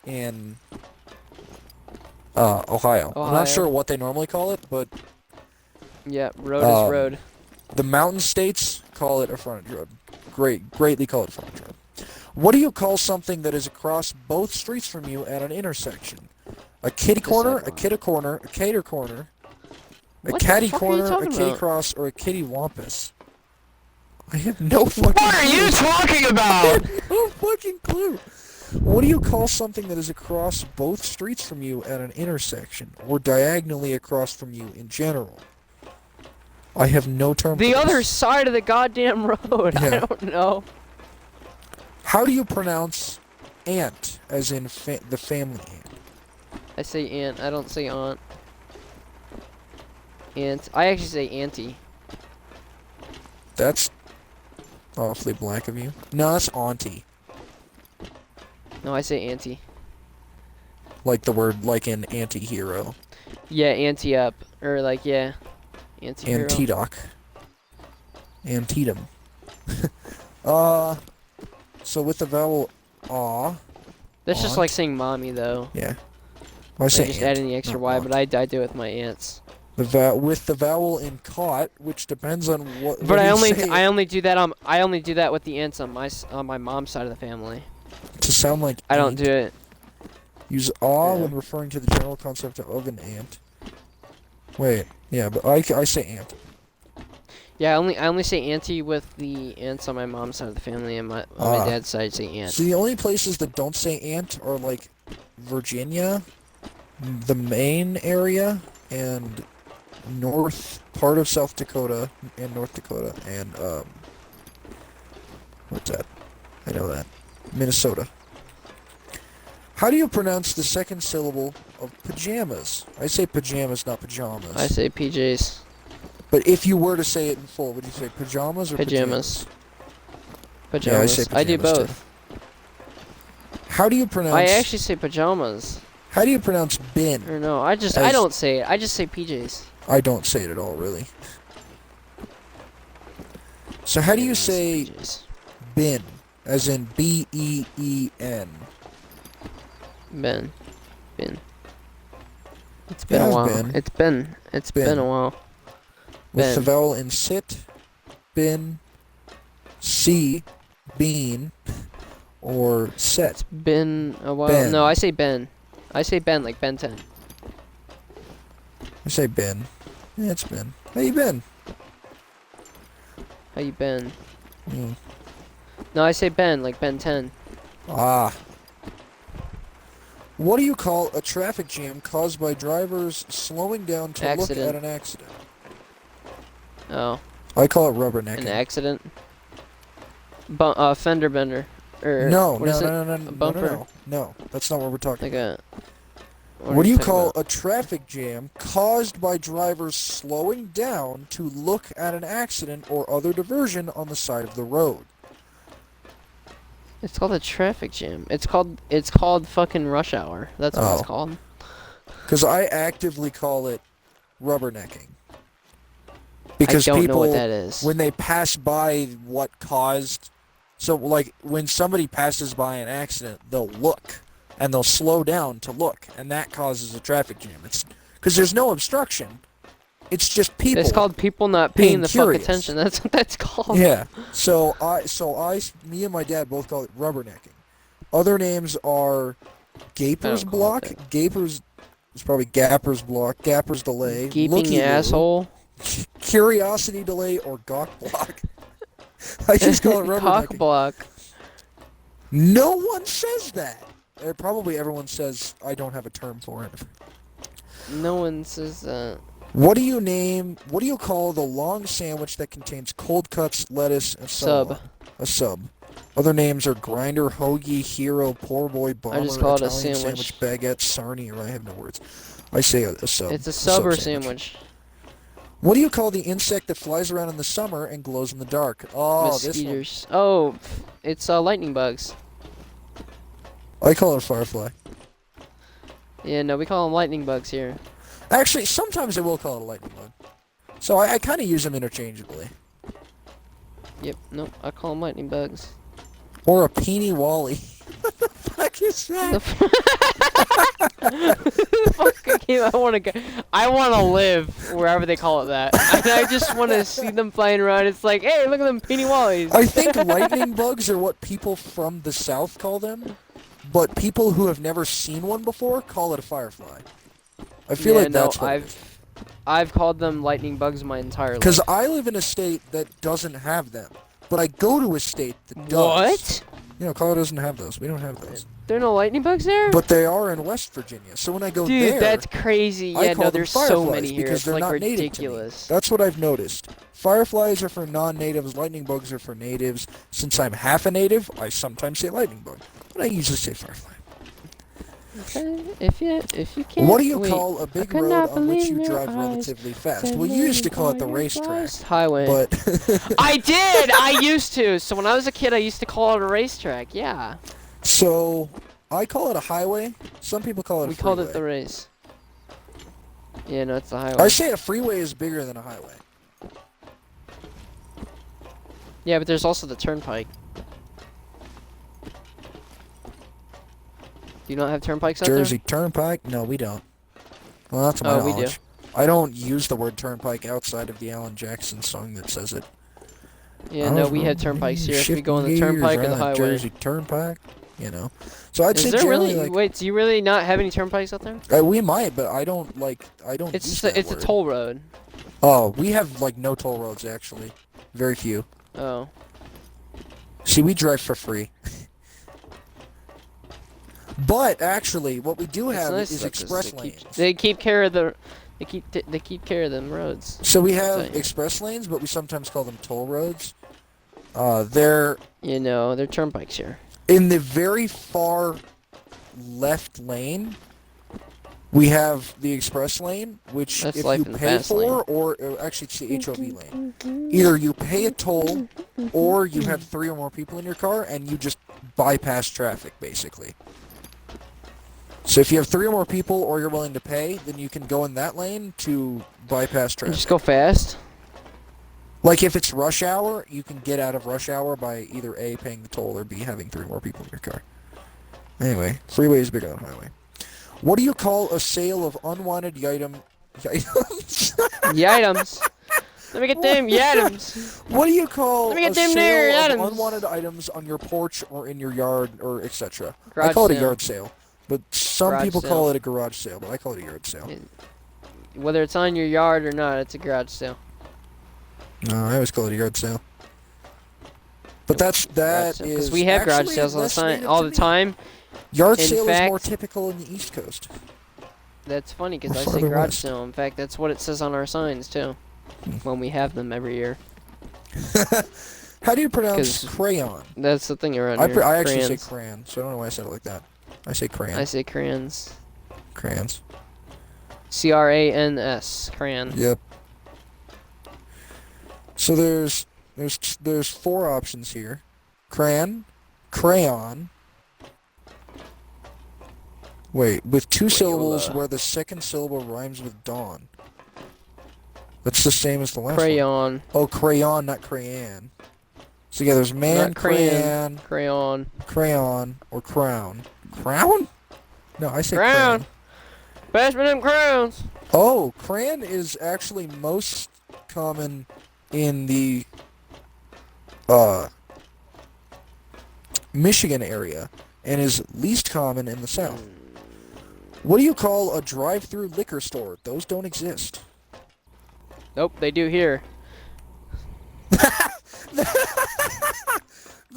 in Ohio. I'm not sure what they normally call it, but Yeah, road is road. the mountain states call it a frontage road. Greatly call it a frontage road. What do you call something that is across both streets from you at an intersection? A kitty corner, a kidda corner, a cater corner, a What the catty fuck are you corner, a talking kitty about? cross, or a kitty wampus? I have no fucking What are you talking I about? have no fucking clue. What do you call something that is across both streets from you at an intersection, or diagonally across from you in general? I have no term The for other this. side of the goddamn road. I Yeah. don't know. How do you pronounce ant, as in the family ant? I say aunt. I don't say aunt. Aunt. I actually say auntie. That's awfully black of you. No, that's auntie. No, I say auntie. Like the word, like in anti-hero. Yeah, auntie up. Or like, yeah. Anti-hero. Antidoc. Antietam. So with the vowel ah, That's just aunt. like saying mommy, though. yeah. Well, I Like say just ant, adding the extra not Y, aunt. but I do it with my aunts. With the vowel in caught, which depends on what. But what I you only say I only do that with the ants on my mom's side of the family. to sound like. I don't ain't. do it. Use ah Yeah. when referring to the general concept of an ant. Wait, yeah, but I say ant. Yeah, I only say auntie with the ants on my mom's side of the family, and on my dad's side I say aunt. So the only places that don't say ant are like Virginia, the Maine area, and north part of South Dakota and North Dakota, and what's that? I know that. Minnesota. How do you pronounce the second syllable of pajamas? I say pajamas, not pajamas. I say PJs. But if you were to say it in full, would you say pajamas or Pajamas. pajamas? Yeah, I say I do pajamas, both. How do you pronounce? I actually say pajamas. How do you pronounce bin? Or no, I don't say it. I just say PJs. I don't say it at all, really. So how do you say PJs. bin? As in B-E-E-N. Ben. It's been Yeah, a while. Ben. It's been a while. With the Ben. vowel in sit, bin, C, bean, or set. Been a while. Ben. No, I say Ben. I say Ben like Ben 10. I say bin. Yeah, it's bin. How you been? How you been? Mm. No, I say Ben like Ben 10. Ah. What do you call a traffic jam caused by drivers slowing down to look Accident. at an accident? Oh, I call it rubbernecking. an accident. Fender bender. Or No, what no, is it? no, no, A no, bumper? no, no. That's not what we're talking Like about. are What do you talking call about? a traffic jam caused by drivers slowing down to look at an accident or other diversion on the side of the road? It's called a traffic jam. It's called fucking rush hour. That's what it's Oh. called. Because I actively call it rubbernecking. Because I don't people, know what that is. when they pass by what caused... So, like, when somebody passes by an accident, they'll look. And they'll slow down to look. And that causes a traffic jam. It's because there's no obstruction. It's just people. It's called people not being paying the curious. fuck attention. That's what that's called. Yeah. Me and my dad both call it rubbernecking. Other names are Gaper's I don't call it block. that. Gaper's is probably Gapper's block. Gapper's delay. Gaping Looky-loo, asshole. Curiosity delay or gawk block. I just call it Cock rubbernecking. block. No one says that. Probably everyone says I don't have a term for it. No one says that. What do you call the long sandwich that contains cold cuts, lettuce, and so Sub. on? A sub. Other names are grinder, hoagie, hero, poor boy, bomber, just call it a Italian sandwich. baguette, sarnie, or I have no words. I say a sub. It's a sub or sandwich. sandwich. What do you call the insect that flies around in the summer and glows in the dark? Oh, this one. Mosquitoes. Oh, it's lightning bugs. I call it a firefly. Yeah, no, we call them lightning bugs here. Actually, sometimes I will call it a lightning bug. So I kind of use them interchangeably. Yep, nope, I call them lightning bugs. Or a peeny wally. What the fuck is that? Fuck you, I wanna live wherever they call it that. And I just wanna see them flying around. It's like, hey, look at them peeny wallies. I think lightning bugs are what people from the south call them, but people who have never seen one before call it a firefly. I feel like that's what it is. I've called them lightning bugs my entire life. Because I live in a state that doesn't have them, but I go to a state that does. What? You know, Colorado doesn't have those. We don't have those. There are no lightning bugs there? But they are in West Virginia. So when I go Dude, there, that's crazy. I Yeah, call no, them there's so fireflies many here. because It's they're like not native to me. ridiculous. That's what I've noticed. Fireflies are for non-natives. Lightning bugs are for natives. Since I'm half a native, I sometimes say lightning bug, but I usually say firefly. Okay, if you can't. What do you wait, call a I big could road not on which believe you your drive eyes. relatively fast? Said Well, you used to call it the racetrack, Highway. but I did. I used to. So when I was a kid, I used to call it a racetrack. Yeah. so I call it a highway. Some people call it a We freeway. called it the race. Yeah, no, it's the highway. I say a freeway is bigger than a highway. Yeah, but there's also the turnpike. Do you not have turnpikes out Jersey Turnpike? No, we don't. Well, not to my Oh, we do. knowledge. I don't use the word turnpike outside of the Alan Jackson song that says it. Yeah, no, we have turnpikes here. If we go on the Shifting turnpike or gears the on highway. Jersey Turnpike, you know. So I'd Is say there generally really? like Wait, do you really not have any turnpikes out there? we might, but I don't use It's that it's word. a toll road. Oh, we have like no toll roads actually. Very few. Oh. See, we drive for free. But actually, what we do It's have nice is though, 'cause express they lanes. They keep care of the. They keep care of them roads. So we have Dang. express lanes, but we sometimes call them toll roads. They're You know, they're turnpikes here. in the very far left lane. We have the express lane, which That's if life you in the pay fast for, lane. or actually it's the HOV lane. Either you pay a toll, or you have 3 or more people in your car, and you just bypass traffic, basically. So if you have 3 or more people, or you're willing to pay, then you can go in that lane to bypass And traffic. just go fast. Like if it's rush hour, you can get out of rush hour by either A, paying the toll, or B, having 3 or more people in your car. Anyway, freeway is bigger than highway. What do you call a sale of unwanted items? The items. Let me get them items. What do you call Let me get a them there sale of items. unwanted items on your porch or in your yard or etc.? I Garage call it a sale. yard sale, but some Garage people sale. call it a garage sale, but I call it a yard sale. Whether it's on your yard or not, it's a garage sale. No, I always call it a yard sale. But that Because is we have garage actually sales all the less time. native All to the me. time. Yard In sale is more fact- typical in the East Coast. That's funny because Or I say farther garage west. sale. In fact, that's what it says on our signs too. When we have them every year. How do you pronounce 'Cause crayon? That's the thing around I here. actually say Crayons. crayon, so I don't know why I said it like that. I say crayon. I say crayons. Crayons. C-R-A-N-S. Crayon. Yep. So there's 4 options here. Crayon, crayon. Wait, with 2 syllables Crayola. where the second syllable rhymes with dawn. That's the same as the last one. Crayon. Oh, crayon, not crayon. So yeah, there's man, Not crayon. crayon, Crayon. crayon, or crown. Crown? No, I say Crown. crayon. Pass me them crayons. Oh, crayon is actually most common in the Michigan area and is least common in the South. What do you call a drive-through liquor store? Those don't exist. Nope, they do here.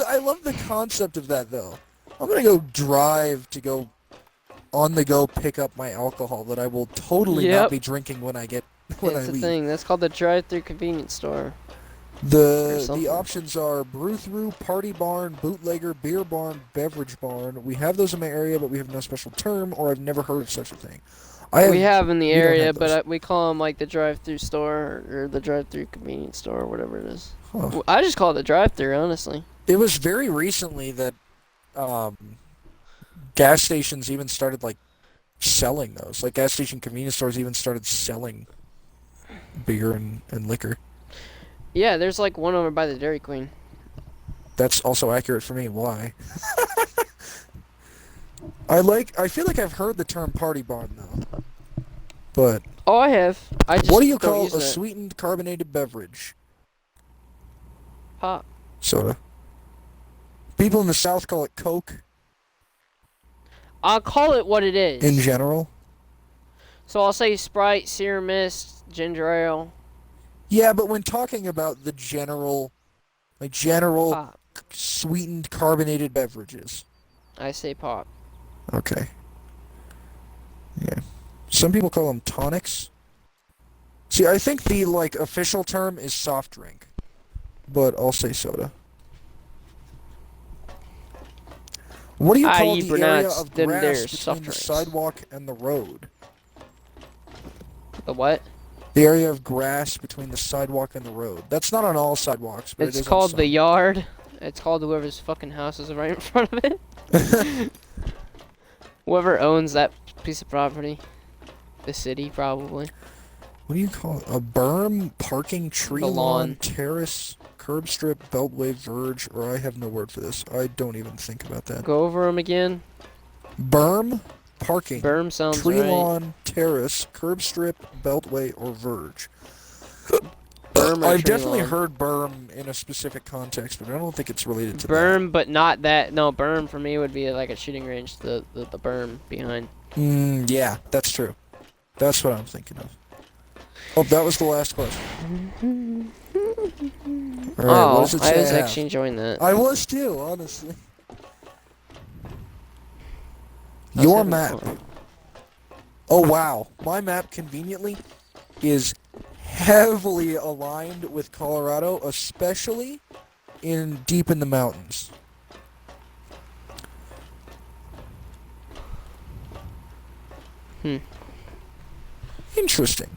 I love the concept of that, though. I'm gonna go drive to go on the go pick up my alcohol that I will totally not Yep. be drinking when I That's leave. the thing. That's called the drive-through convenience store. Or The something. options are brew through, party barn, bootlegger, beer barn, beverage barn. We have those in my area, but we have no special term, or I've never heard of such a thing. We have in the we don't area, have but those. we call them like the drive-through store or the drive-through convenience store or whatever it is. Huh. Well, I just call it the drive-through, honestly. It was very recently that gas stations even started like selling those. Like gas station convenience stores even started selling beer and liquor. Yeah, there's like one over by the Dairy Queen. That's also accurate for me. Why? I feel like I've heard the term party barn though. But Oh, I have. I just what do you don't call use a it. sweetened carbonated beverage? Pop. Soda. People in the South call it Coke I'll call it what it is. in general. So I'll say Sprite, Sear Mist, Ginger Ale, Yeah, but when talking about the general Pop. sweetened carbonated beverages. I say Pop. Okay. Yeah. Some people call them tonics. See, I think the official term is soft drink, but I'll say soda. What do you How call you the area pronounce of them grass there between soft the drinks? sidewalk and the road? The what? The area of grass between the sidewalk and the road. That's not on all sidewalks, but it It's is called on the yard. It's called whoever's fucking house is right in front of it. some. Whoever owns that piece of property. The city, probably. What do you call it? A berm, parking, tree The lawn, lawn. terrace, curb strip, beltway, verge, or I have no word for this. I don't even think about that. Go over them again. Berm, parking, Berm sounds tree right. lawn, terrace, curb strip, beltway, or verge. Berm or I've tree definitely lawn. heard berm in a specific context, but I don't think it's related to that. Berm, but not that. No, berm for me would be like a shooting range. The berm behind. Yeah, that's true. That's what I'm thinking of. Oh, that was the last question. Alright, what Oh, does it I say was I have? actually enjoying that. I was too, honestly. I was Your having map. fun. Oh wow, my map conveniently is heavily aligned with Colorado, especially deep in the mountains. Interesting.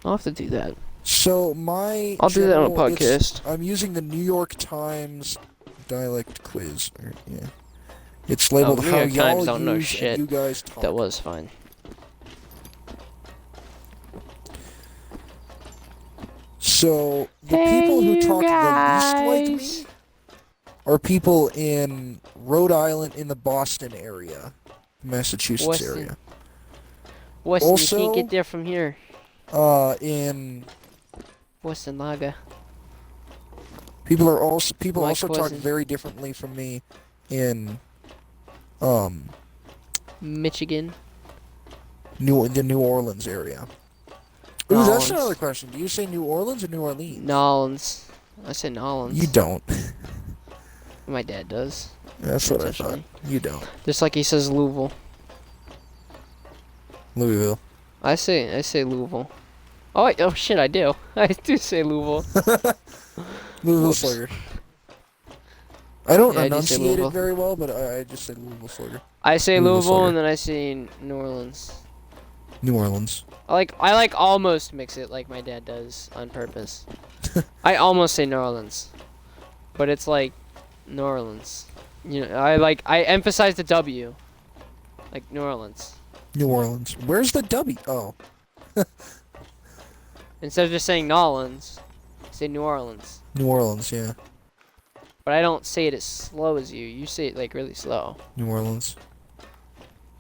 I'll have to do that. So my I'll do that on a general- podcast. I'm using the New York Times dialect quiz. Yeah. It's labeled New how York Times y'all don't know use shit. and you guys talk. That was fine. So the Hey, people who you talk the least like guys. me are people in Rhode Island, in the Boston area, Massachusetts Weston. area. Weston, you Also- can't get there from here. In Weston Laga. people Mike also talk wasn't. very differently from me in Michigan. the New Orleans area. Ooh, that's Nolans. another question. Do you say New Orleans or New Orleans? Nolans. I say Nolans. You don't. My dad does. That's what I thought. Intentionally. You don't. Just like he says Louisville. Louisville. I say Louisville. Oh wait, oh shit, I do. I do say Louisville. Louisville Whoops. Slugger. I don't Yeah, I do say enunciate it Louisville. very well, but I just say Louisville Slugger. I say Louisville Louisville Slugger. and then I say New Orleans. New Orleans. I like almost mix it like my dad does on purpose. I almost say New Orleans, but it's like New Orleans. You know, I emphasize the W, like New Orleans, New Orleans. Where's the W? Oh. instead of just saying Nolans, say New Orleans. New Orleans, yeah. But I don't say it as slow as you. You say it like really slow. New Orleans.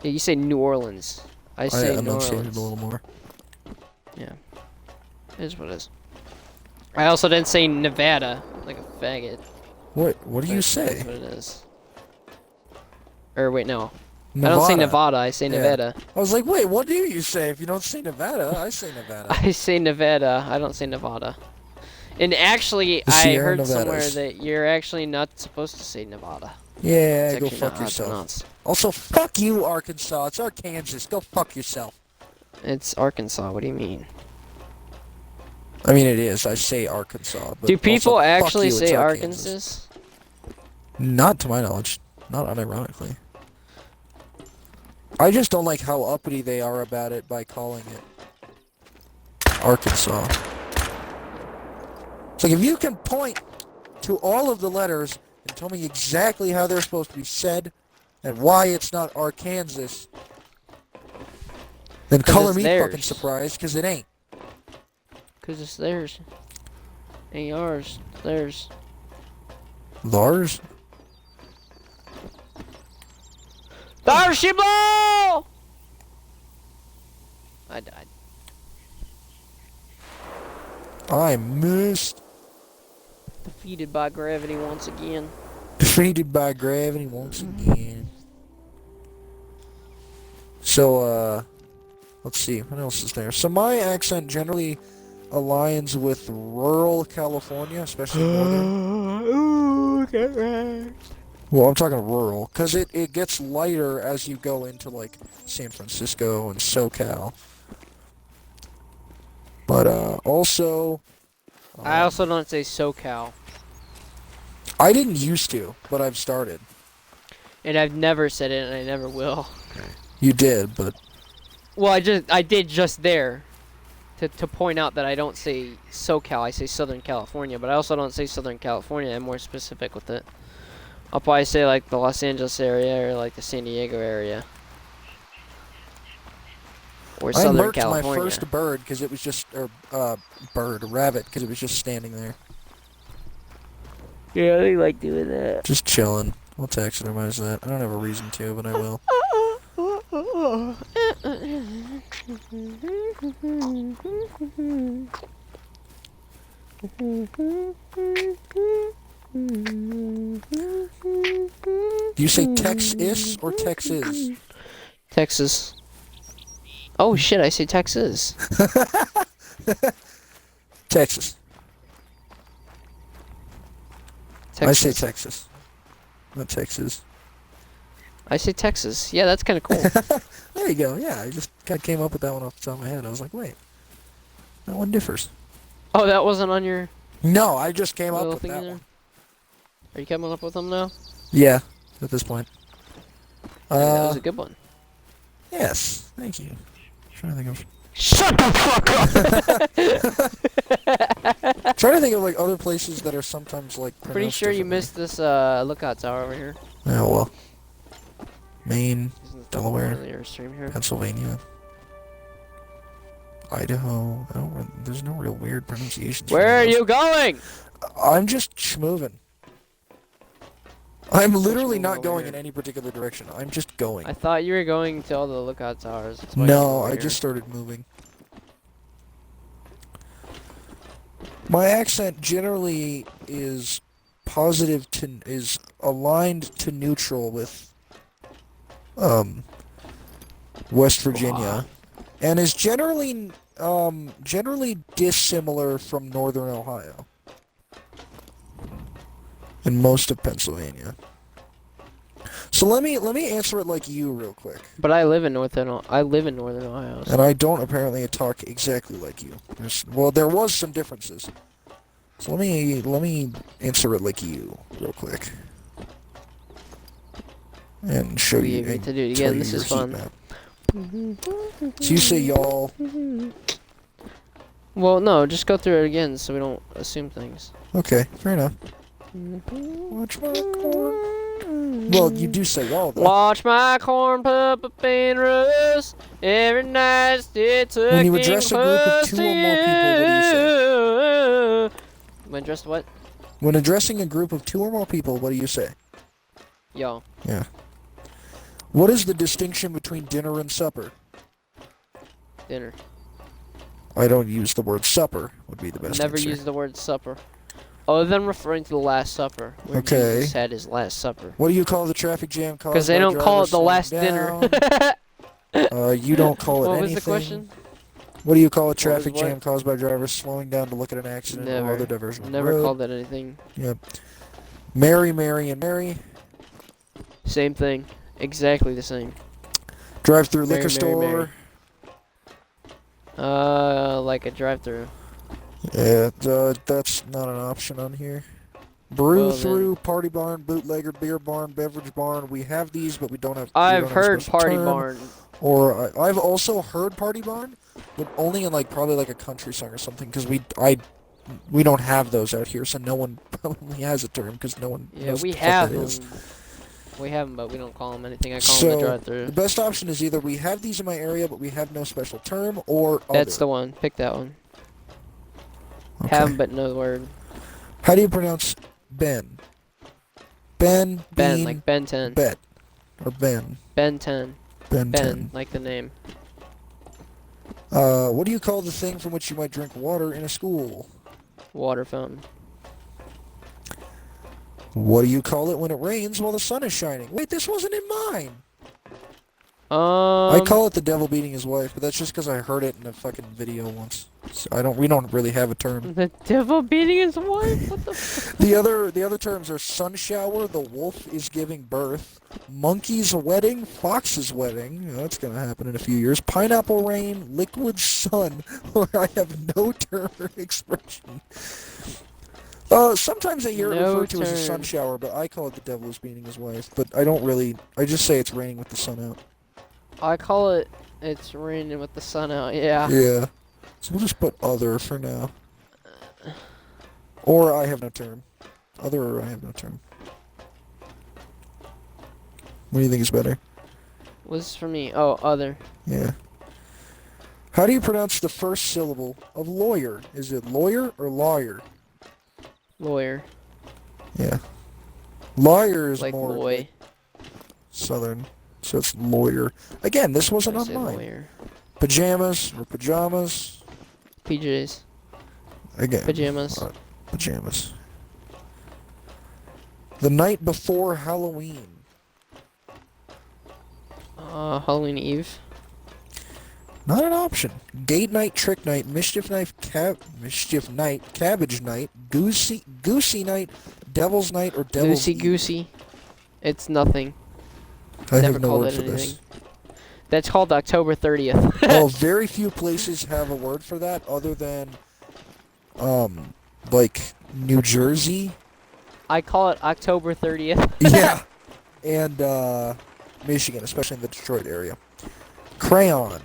Yeah, you say New Orleans. I say New enunciated Orleans. a little more. Yeah, it is what it is. I also didn't say Nevada like a faggot. What do you That's say? what it is. Or wait, no. Nevada. I don't say Nevada. I say Yeah. Nevada. I was like, wait, what do you say? If you don't say Nevada, I say Nevada. I say Nevada. I don't say Nevada. And actually, The I Sierra heard somewhere Nevadas. that you're actually not supposed to say Nevada. Yeah, It's go actually fuck not how it's yourself. pronounced. Also, fuck you, Arkansas. It's Arkansas. Go fuck yourself. It's Arkansas. What do you mean? I mean, it is. I say Arkansas. But Do people also, fuck actually you, it's say Arkansas. Arkansas? Not to my knowledge. Not unironically. I just don't like how uppity they are about it by calling it Arkansas. It's like, if you can point to all of the letters and tell me exactly how they're supposed to be said and why it's not Arkansas, then 'Cause color it's me theirs. fucking surprised, because it ain't. Because it's theirs. Ain't yours. It's theirs. Lars? There she blow! I died. I missed. Defeated by gravity once again. Defeated by gravity once again. So, let's see, what else is there? So my accent generally aligns with rural California, especially northern. Ooh, get wrecked. Well, I'm talking rural, because it gets lighter as you go into, like, San Francisco and SoCal. But, also... I also don't say SoCal. I didn't used to, but I've started. And I've never said it, and I never will. You did, but... Well, I did just there. To point out that I don't say SoCal, I say Southern California. But I also don't say Southern California, I'm more specific with it. I'll probably say, like, the Los Angeles area, or, like, the San Diego area. Or I Southern murked California. my first bird, because it was just... rabbit, because it was just standing there. Yeah, they like doing that. Just chilling. I'll taxidermize that. I don't have a reason to, but I will. Do you say Texas or Texas? Texas. Oh shit, I say Texas. Texas. Texas. I say Texas. Not Texas. I say Texas. Yeah, that's kind of cool. There you go. Yeah, I just kind of came up with that one off the top of my head. I was like, wait, that one differs. Oh, that wasn't on your No, I just came up little with thing that there? one. Are you coming up with them now? Yeah, at this point. I think that was a good one. Yes, thank you. Trying to think of. Shut the fuck up! Trying to think of like other places that are sometimes like. Pretty sure you missed this lookout tower over here. Oh well. Maine, Isn't it Delaware, earlier stream here? Pennsylvania, Idaho. There's no real weird pronunciations. for Where are those. you going? I'm just schmoving. I'm literally Schmoving not over going here. in any particular direction. I'm just going. I thought you were going to all the lookout towers. That's why No, you're I here. just started moving. My accent generally is positive to is aligned to neutral with West Virginia, and is generally dissimilar from Northern Ohio and most of Pennsylvania. So let me answer it like you real quick. But I live in Northern Ohio. So. And I don't apparently talk exactly like you. Well, there was some differences. So let me answer it like you real quick. And show We you. need and to do it tell again. you This your is heat fun. map. So you say y'all. Well, no, just go through it again so we don't assume things. Okay, fair enough. Watch my corn. Well, you do say y'all though. Watch my corn pop up and rust. Every night it's a When you address a group of 2 or more people, what do you say? When addressed what? When addressing a group of 2 or more people, what do you say? Yo. Yeah. What is the distinction between dinner and supper? Dinner. I don't use the word supper, would be the best Never answer. use the word supper. Other than referring to the Last Supper. Where Okay. Jesus had his Last Supper. What do you call the traffic jam caused Because they by don't call it drivers the slowing Last down? Dinner. You don't call it What anything. was the question? What do you call a was traffic what? jam caused by drivers slowing down to look at an accident or Never. other diversion on the Never road? called it anything. Yep. Mary, Mary, and Mary. Same thing. Exactly the same. Drive-through Mary, liquor Mary, store. Mary. Like a drive-through. Yeah, that's not an option on here. Brew Well, through, party barn, bootlegger, beer barn, beverage barn. We have these, but we don't have. I've heard party barn. Or I've also heard party barn, but only in like probably like a country song or something, because we don't have those out here, so no one probably has a term because no one Yeah, knows we what the fuck have that them. is. We have them, but we don't call them anything. I call So them the drive-through. the best option is either we have these in my area, but we have no special term, or That's other. the one. Pick that one. Okay. Have 'em, but no word. How do you pronounce Ben? Ben, Ben, Bean, like Ben 10. Bet, or Ben. Ben 10. Ben, Ben, 10. like the name. What do you call the thing from which you might drink water in a school? Water fountain. What do you call it when it rains while the sun is shining? Wait, this wasn't in mine. I call it the devil beating his wife, but that's just because I heard it in a fucking video once. So we don't really have a term. The devil beating his wife? What the f- The other terms are sun shower, the wolf is giving birth, monkey's wedding, fox's wedding, that's gonna happen in a few years, pineapple rain, liquid sun, or I have no term or expression. Sometimes I hear it No referred to as a sun term. shower, but I call it the devil is beating his wife, but I just say it's raining with the sun out. I call it, it's raining with the sun out, yeah. Yeah. So we'll just put other for now. Or I have no term. Other or I have no term. What do you think is better? What's for me? Oh, other. Yeah. How do you pronounce the first syllable of lawyer? Is it lawyer or lawyer? Lawyer. Yeah. Lawyer is Like more boy. southern. So it's lawyer. Again, this wasn't I on say mine. lawyer. Pajamas or pajamas. PJs. Again. Pajamas. Pajamas. The night before Halloween. Halloween Eve. Not an option. Date night, trick night, mischief night, cabbage night, goosey night, devil's night, or devil's Eve. Goosey. It's nothing. I Never have no called word it for anything. this. That's called October 30th. Oh, very few places have a word for that other than, like New Jersey. I call it October 30th. Yeah. And, Michigan, especially in the Detroit area. Crayon.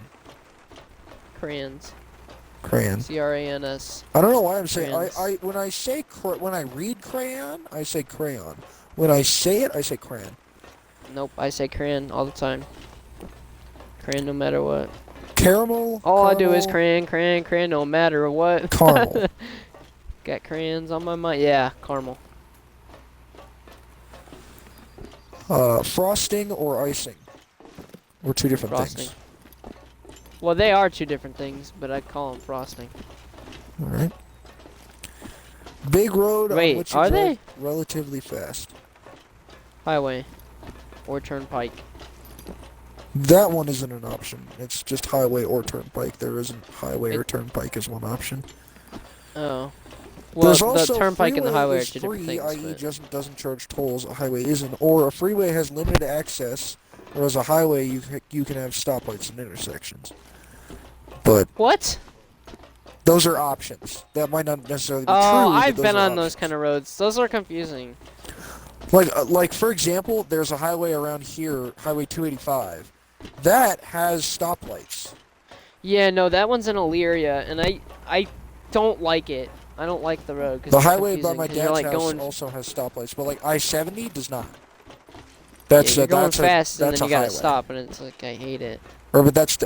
Crayons. Crayon. C-R-A-N-S. I don't know why I'm saying Crayons. when I read crayon, I say crayon. When I say it, I say crayon. Nope, I say crayon all the time. Crayon no matter what. Caramel. All I do is caramel, crayon no matter what. Caramel. Got crayons on my mind. Yeah, caramel. Frosting or icing. Or two different Frosting. things. Well, they are two different things, but I call them frosting. Alright. Big road Wait, on which you are drive they? relatively fast. Highway. Or turnpike. That one isn't an option. It's just highway or turnpike. There isn't highway or turnpike as one option. Oh. Well, There's the also turnpike and the freeway highway are is two different free, things. i.e. But just doesn't charge tolls. A highway isn't. Or a freeway has limited access, whereas a highway you can have stoplights and intersections. But what? those are options. That might not necessarily be true. Oh, but I've those been are on those options. kind of roads. Those are confusing. Like for example, there's a highway around here, Highway 285. That has stoplights. Yeah, no, that one's in Elyria, and I don't like it. I don't like the road. 'Cause The it's highway by confusing, my 'cause you're, dad's like, house going, also has stoplights, but like I-70 does not. yeah, That's you're going that's fast, and that's then a you gotta highway. stop, and it's like, I hate it. But that's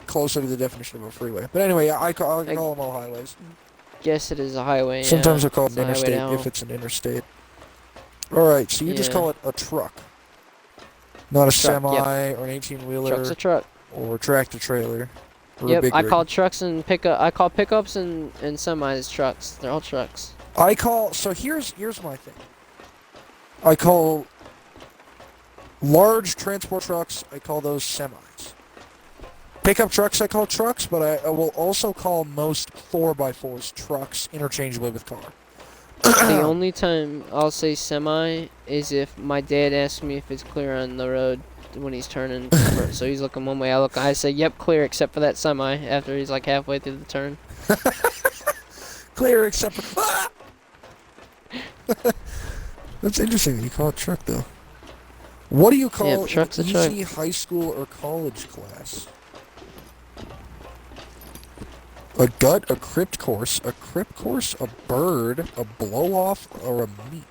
closer to the definition of a freeway. But anyway, I call them all highways. Guess it is a highway. Sometimes yeah. I call it It's an a highway interstate to if hell. it's an interstate. Alright, so you just Yeah. call it a truck. Not a Truck, semi yep. or an 18-wheeler Truck's a truck. or tractor trailer or a Yep, big I rig. call trucks and I call pickups and semis trucks. They're all trucks. So here's my thing. I call large transport trucks, I call those semis. Pickup trucks I call trucks, but I will also call most 4x4s trucks interchangeably with car. The only time I'll say semi is if my dad asks me if it's clear on the road when he's turning. So he's looking one way, I say, yep, clear, except for that semi, after he's like halfway through the turn. Clear except for... Ah! That's interesting that you call it truck, though. What do you call truck's an a truck. easy high school or college class? A gut, a crypt course, a bird, a blow-off, or a meat?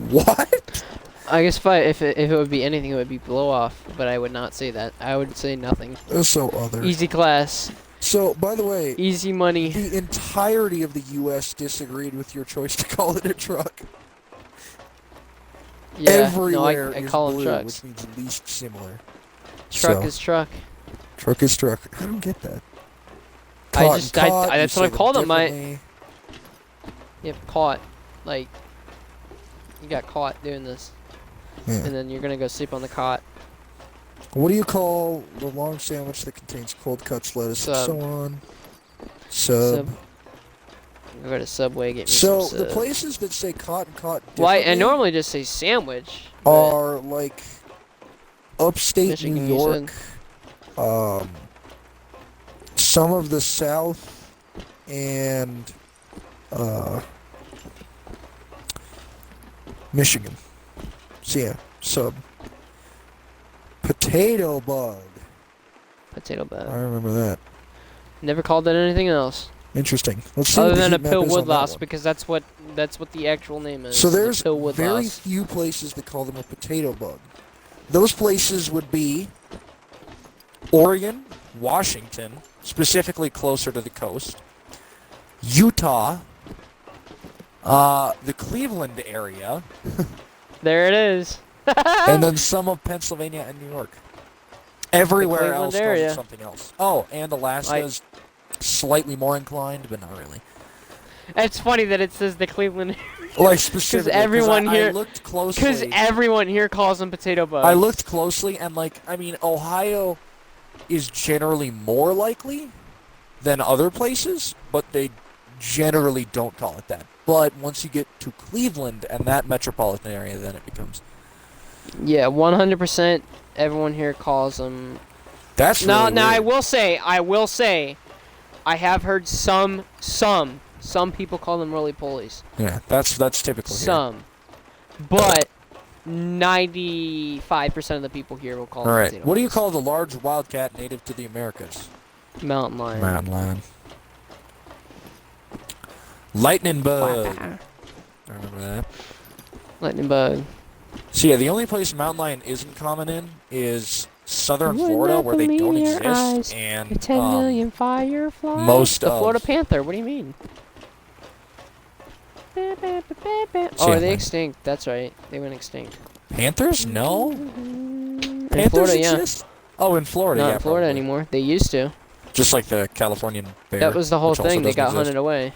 What? I guess if it would be anything, it would be blow off, but I would not say that. I would say nothing. That's so other. Easy class, So, by the way, easy money. the entirety of the U.S. disagreed with your choice to call it a truck. Yeah, Everywhere no, I is call blue, them trucks. which means least similar. Truck So, is truck. truck is truck. I don't get that. I Caught just- and I- caught, that's you what I say call them, differently. Yep, caught. Like, you got caught doing this, Yeah. and then you're gonna go sleep on the cot. What do you call the long sandwich that contains cold cuts, lettuce, and Sub. so on? Sub. Go to Subway, get me So some the sub. places that say caught and caught Well, I differently normally just say sandwich. but- are like upstate Michigan, New you York, some of the South, and Michigan. So yeah, sub. Potato bug. Potato I bag. remember that. Never called it anything else Interesting. Let's see other what the than a heat map pill is on wood that loss, one. because that's what the actual name is. So is a there's pill wood very loss. few places that call them a potato bug. Those places would be Oregon, Washington, specifically closer to the coast, Utah, the Cleveland area, There it is. and then some of Pennsylvania and New York. Everywhere Cleveland else calls area. it something else. Oh, and Alaska's slightly more inclined, but not really. It's funny that it says the Cleveland, Like specifically, everyone I here- looked because closely. everyone here calls them potato bugs. I looked closely, and like, I mean, Ohio is generally more likely than other places, but they generally don't call it that. But once you get to Cleveland and that metropolitan area, then it becomes. Yeah, 100%. Everyone here calls them. That's Now, really now I weird. will say, I have heard some people call them roly polies. Yeah, that's typical here. Some, but 95% of the people here will call All them right. potato What do you bugs. call the large wildcat native to the Americas? Mountain lion? Mountain lion. Lightning bug. I remember that. Lightning bug. So yeah, the only place mountain lion isn't common in is southern You would Florida, not where they don't believe your exist, eyes. and The 10 million fireflies. most the of- Florida panther. What do you mean? So Oh, yeah, are they like- extinct? That's right. They went extinct. panthers? No. In Panthers Florida, yeah. exist? Oh, in Florida, Not yeah, in Florida probably. anymore. They used to. Just like the Californian bear. That was the whole which also thing. They doesn't got exist. hunted away.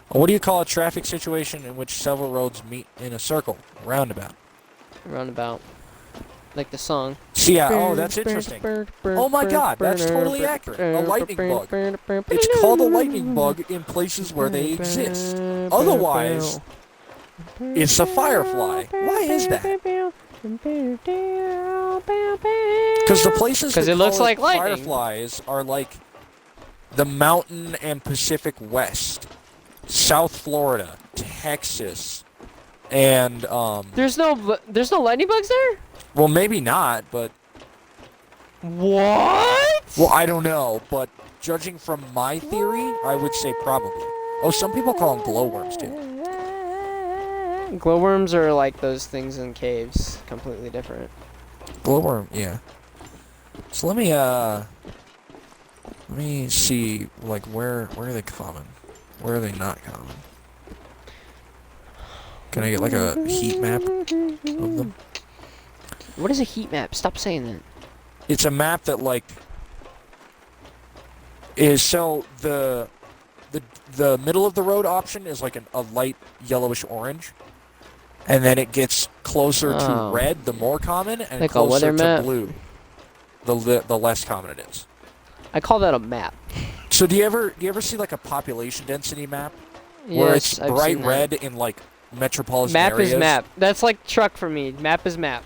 What do you call a traffic situation in which several roads meet in a circle? Roundabout. Roundabout. Like the song. See, yeah, oh, that's interesting. Oh my god, that's totally accurate. A lightning bug. It's called a lightning bug in places where they exist. Otherwise, it's a firefly. Why is that? Because the places that it looks call like lightning. fireflies are like the mountain and Pacific West, South Florida, Texas, and There's no lightning bugs there? well, maybe not, but What? well, I don't know, but judging from my theory, I would say probably. Oh, some people call them glowworms too. Glowworms are like those things in caves, completely different. Glowworm, yeah. So let me see, like where are they common? Where are they not common? Can I get like a heat map of them? What is a heat map? Stop saying that. It's a map that like is so the middle of the road option is like a light yellowish orange, and then it gets closer to Oh. red, the more common, and Like a closer weather to map? blue, the less common it is. I call that a map. So do you ever see like a population density map where Yes, it's I've bright seen that. red in like metropolitan Map areas? is map. That's like truck for me. Map is map.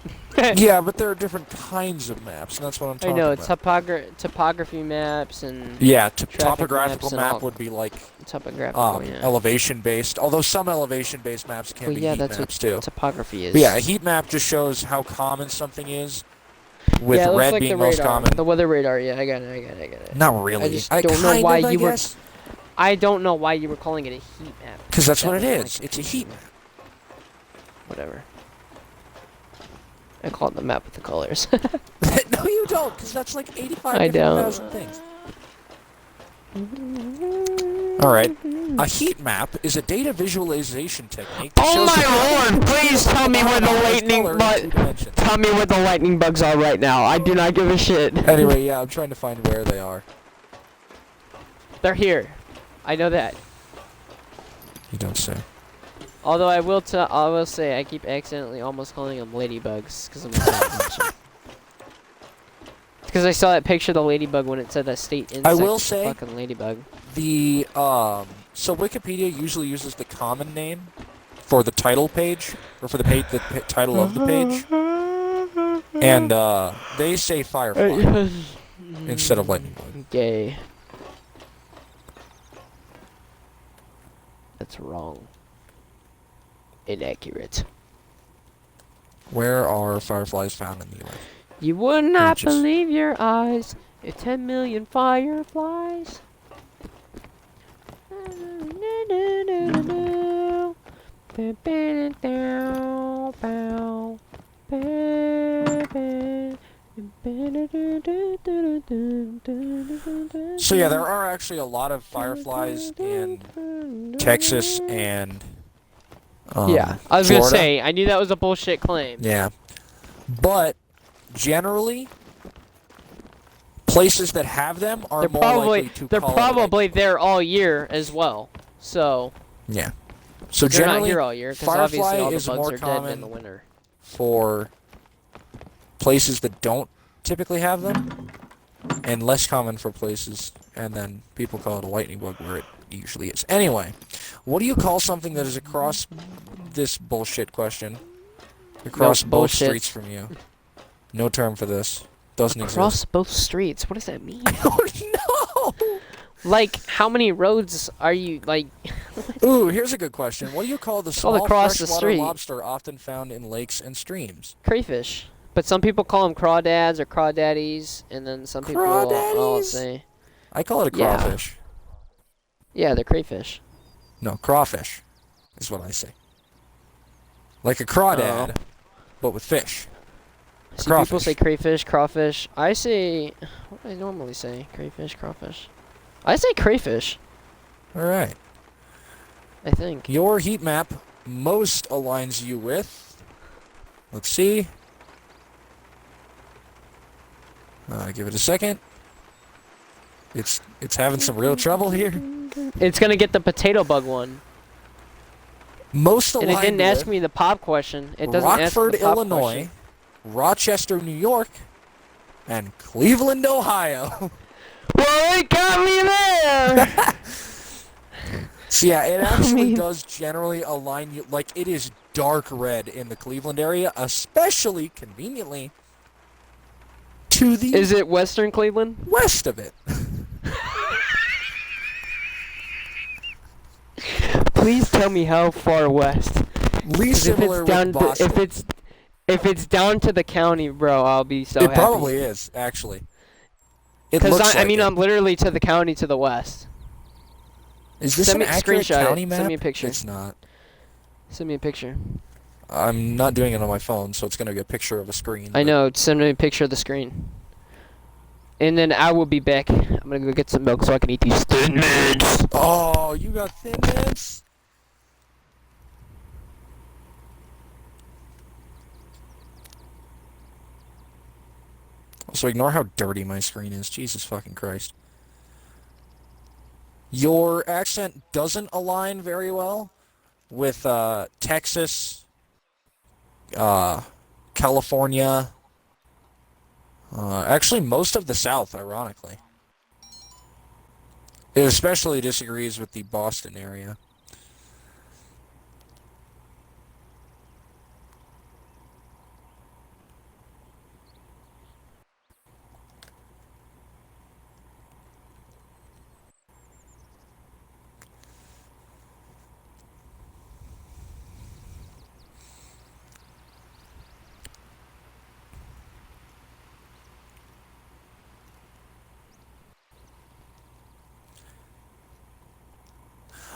Yeah, but there are different kinds of maps, and that's what I'm I talking know. about. Topography maps and Yeah, traffic topographical maps and map all. would be like topographical. Yeah. elevation based. Although some elevation based maps can Well, be yeah, heat that's maps what too. topography is. But yeah, a heat map just shows how common something is, with yeah, it looks red like being the most radar. common. The weather radar. Yeah, I got it. Not really. I just don't know kind why of, I you were- guess, I don't know why you were calling it a heat map. because that's what it That is. was It's a heat map. Whatever. I call it the map with the colors. No, you don't, because that's like 85 I different don't. thousand things. All right. A heat map is a data visualization technique that Oh shows my the lord! Please tell me where the lightning color in bug. 2 dimensions. Tell me where the lightning bugs are right now. I do not give a shit. Anyway, yeah, I'm trying to find where they are. They're here. I know that. You don't say. Although I will say I keep accidentally almost calling them ladybugs because I'm not because I saw that picture of the ladybug when it said a state insect. I will it's a say- fucking ladybug. The so Wikipedia usually uses the common name for the title page or for the page title of the page, and they say firefly instead of lightning bug. Gay. That's wrong. Inaccurate. Where are fireflies found in the U.S.? You would not Just- believe your eyes if 10 million fireflies. So yeah, there are actually a lot of fireflies in Texas and Yeah, I was gonna Florida. say, I knew that was a bullshit claim. Yeah. But generally, places that have them are more likely to they're call it a probably lightning there all year as well. So bug. Yeah. So they're not generally, here all year because firefly obviously all the is bugs more are dead common in the winter. for places that don't typically have them, and less common for places, and then people call it a lightning bug where it usually is. Anyway, what do you call something that is across this bullshit question? Across both bullshit. streets from you. No term for this. Doesn't Across exist. both streets. What does that mean? Oh no! Like, how many roads are you like? Ooh, here's a good question. What do you call the called small across the freshwater street. lobster often found in lakes and streams? Crayfish. But some people call them crawdads or crawdaddies, and then some people will Crawdaddies? say, I call it a Yeah. crawfish. yeah, they're crayfish. No, crawfish is what I say. Like a crawdad, but with fish. See, people Crawfish. say crayfish, crawfish. I say, what do I normally say? Crayfish, crawfish. I say crayfish, Alright. I think. Your heat map most aligns you with... Let's see. Give it a second. It's having some real trouble here. It's gonna get the potato bug one. Most And aligned it didn't with ask me the pop question. It doesn't ask Rockford, the pop Illinois, question. Rochester, New York, and Cleveland, Ohio. Well, it got me there! So yeah, it actually mean- does generally align you, like it is dark red in the Cleveland area, especially conveniently to the Is it Western Cleveland? west of it. Please tell me how far west. 'Cause Least if similar it's down with to, Boston. if it's down to the county, bro, I'll be so It happy. probably is, actually. It Because looks like it. I'm literally to the county to the west. Is this send an me- accurate screenshot it. county map? Send me a picture. It's not. Send me a picture. I'm not doing it on my phone, so it's gonna be a picture of a screen. I but- know. Send me a picture of the screen. And then I will be back. I'm gonna go get some milk so I can eat these Thin Mints. Oh, you got Thin Mints? So ignore how dirty my screen is. Jesus fucking Christ. Your accent doesn't align very well with Texas, California, actually most of the South, ironically. It especially disagrees with the Boston area.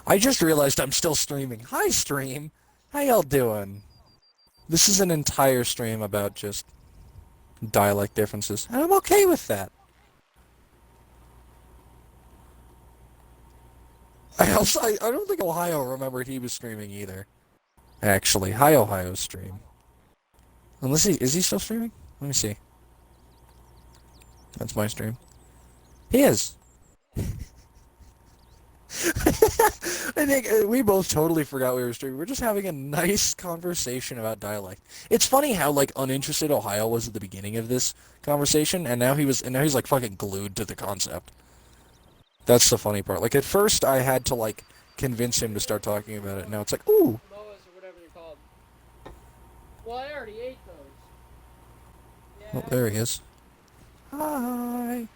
I just realized I'm still streaming. Hi, stream. How y'all doing? This is an entire stream about just dialect differences, and I'm okay with that. I don't think Ohio remembered he was streaming either. Actually, hi Ohio stream. Unless is he still streaming? Let me see. That's my stream. He is. I think we both totally forgot we were streaming. We're just having a nice conversation about dialect. It's funny how like uninterested Ohio was at the beginning of this conversation, and now he's like fucking glued to the concept. That's the funny part. Like at first I had to like convince him to start talking about it. Now it's like, ooh. Moas or whatever they're called. Well, I already ate those. Oh, there he is. Hi.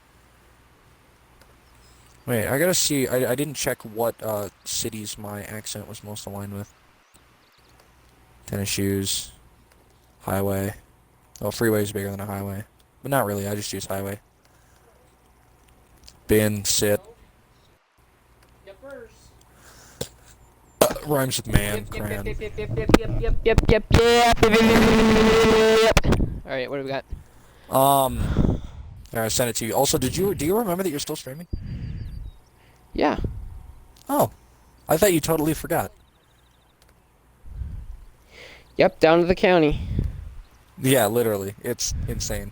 Wait, I gotta see. I didn't check what cities my accent was most aligned with. Tennis shoes. Highway. Well, freeway is bigger than a highway. But not really, I just use highway. Bin, sit. Yep, first. Rhymes with man, cran. Yep. Alright, what do we got? I sent it to you. Also, do you remember that you're still streaming? Yeah. Oh. I thought you totally forgot. Yep, down to the county. Yeah, literally. It's insane.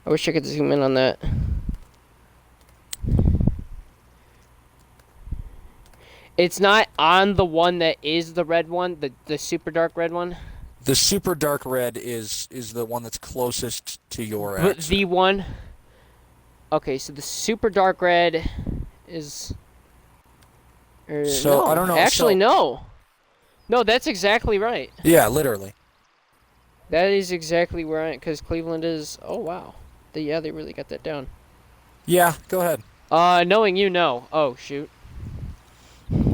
I wish I could zoom in on that. It's not on the one that is the red one, the super dark red one. The super dark red is the one that's closest to your But accent. the one. Okay, so the super dark red is. So, no, I don't know, actually, so- no. No, that's exactly right. Yeah, literally. That is exactly where I. Because Cleveland is. Oh wow. Yeah, they really got that down. Yeah, go ahead. Knowing you know. Oh shoot.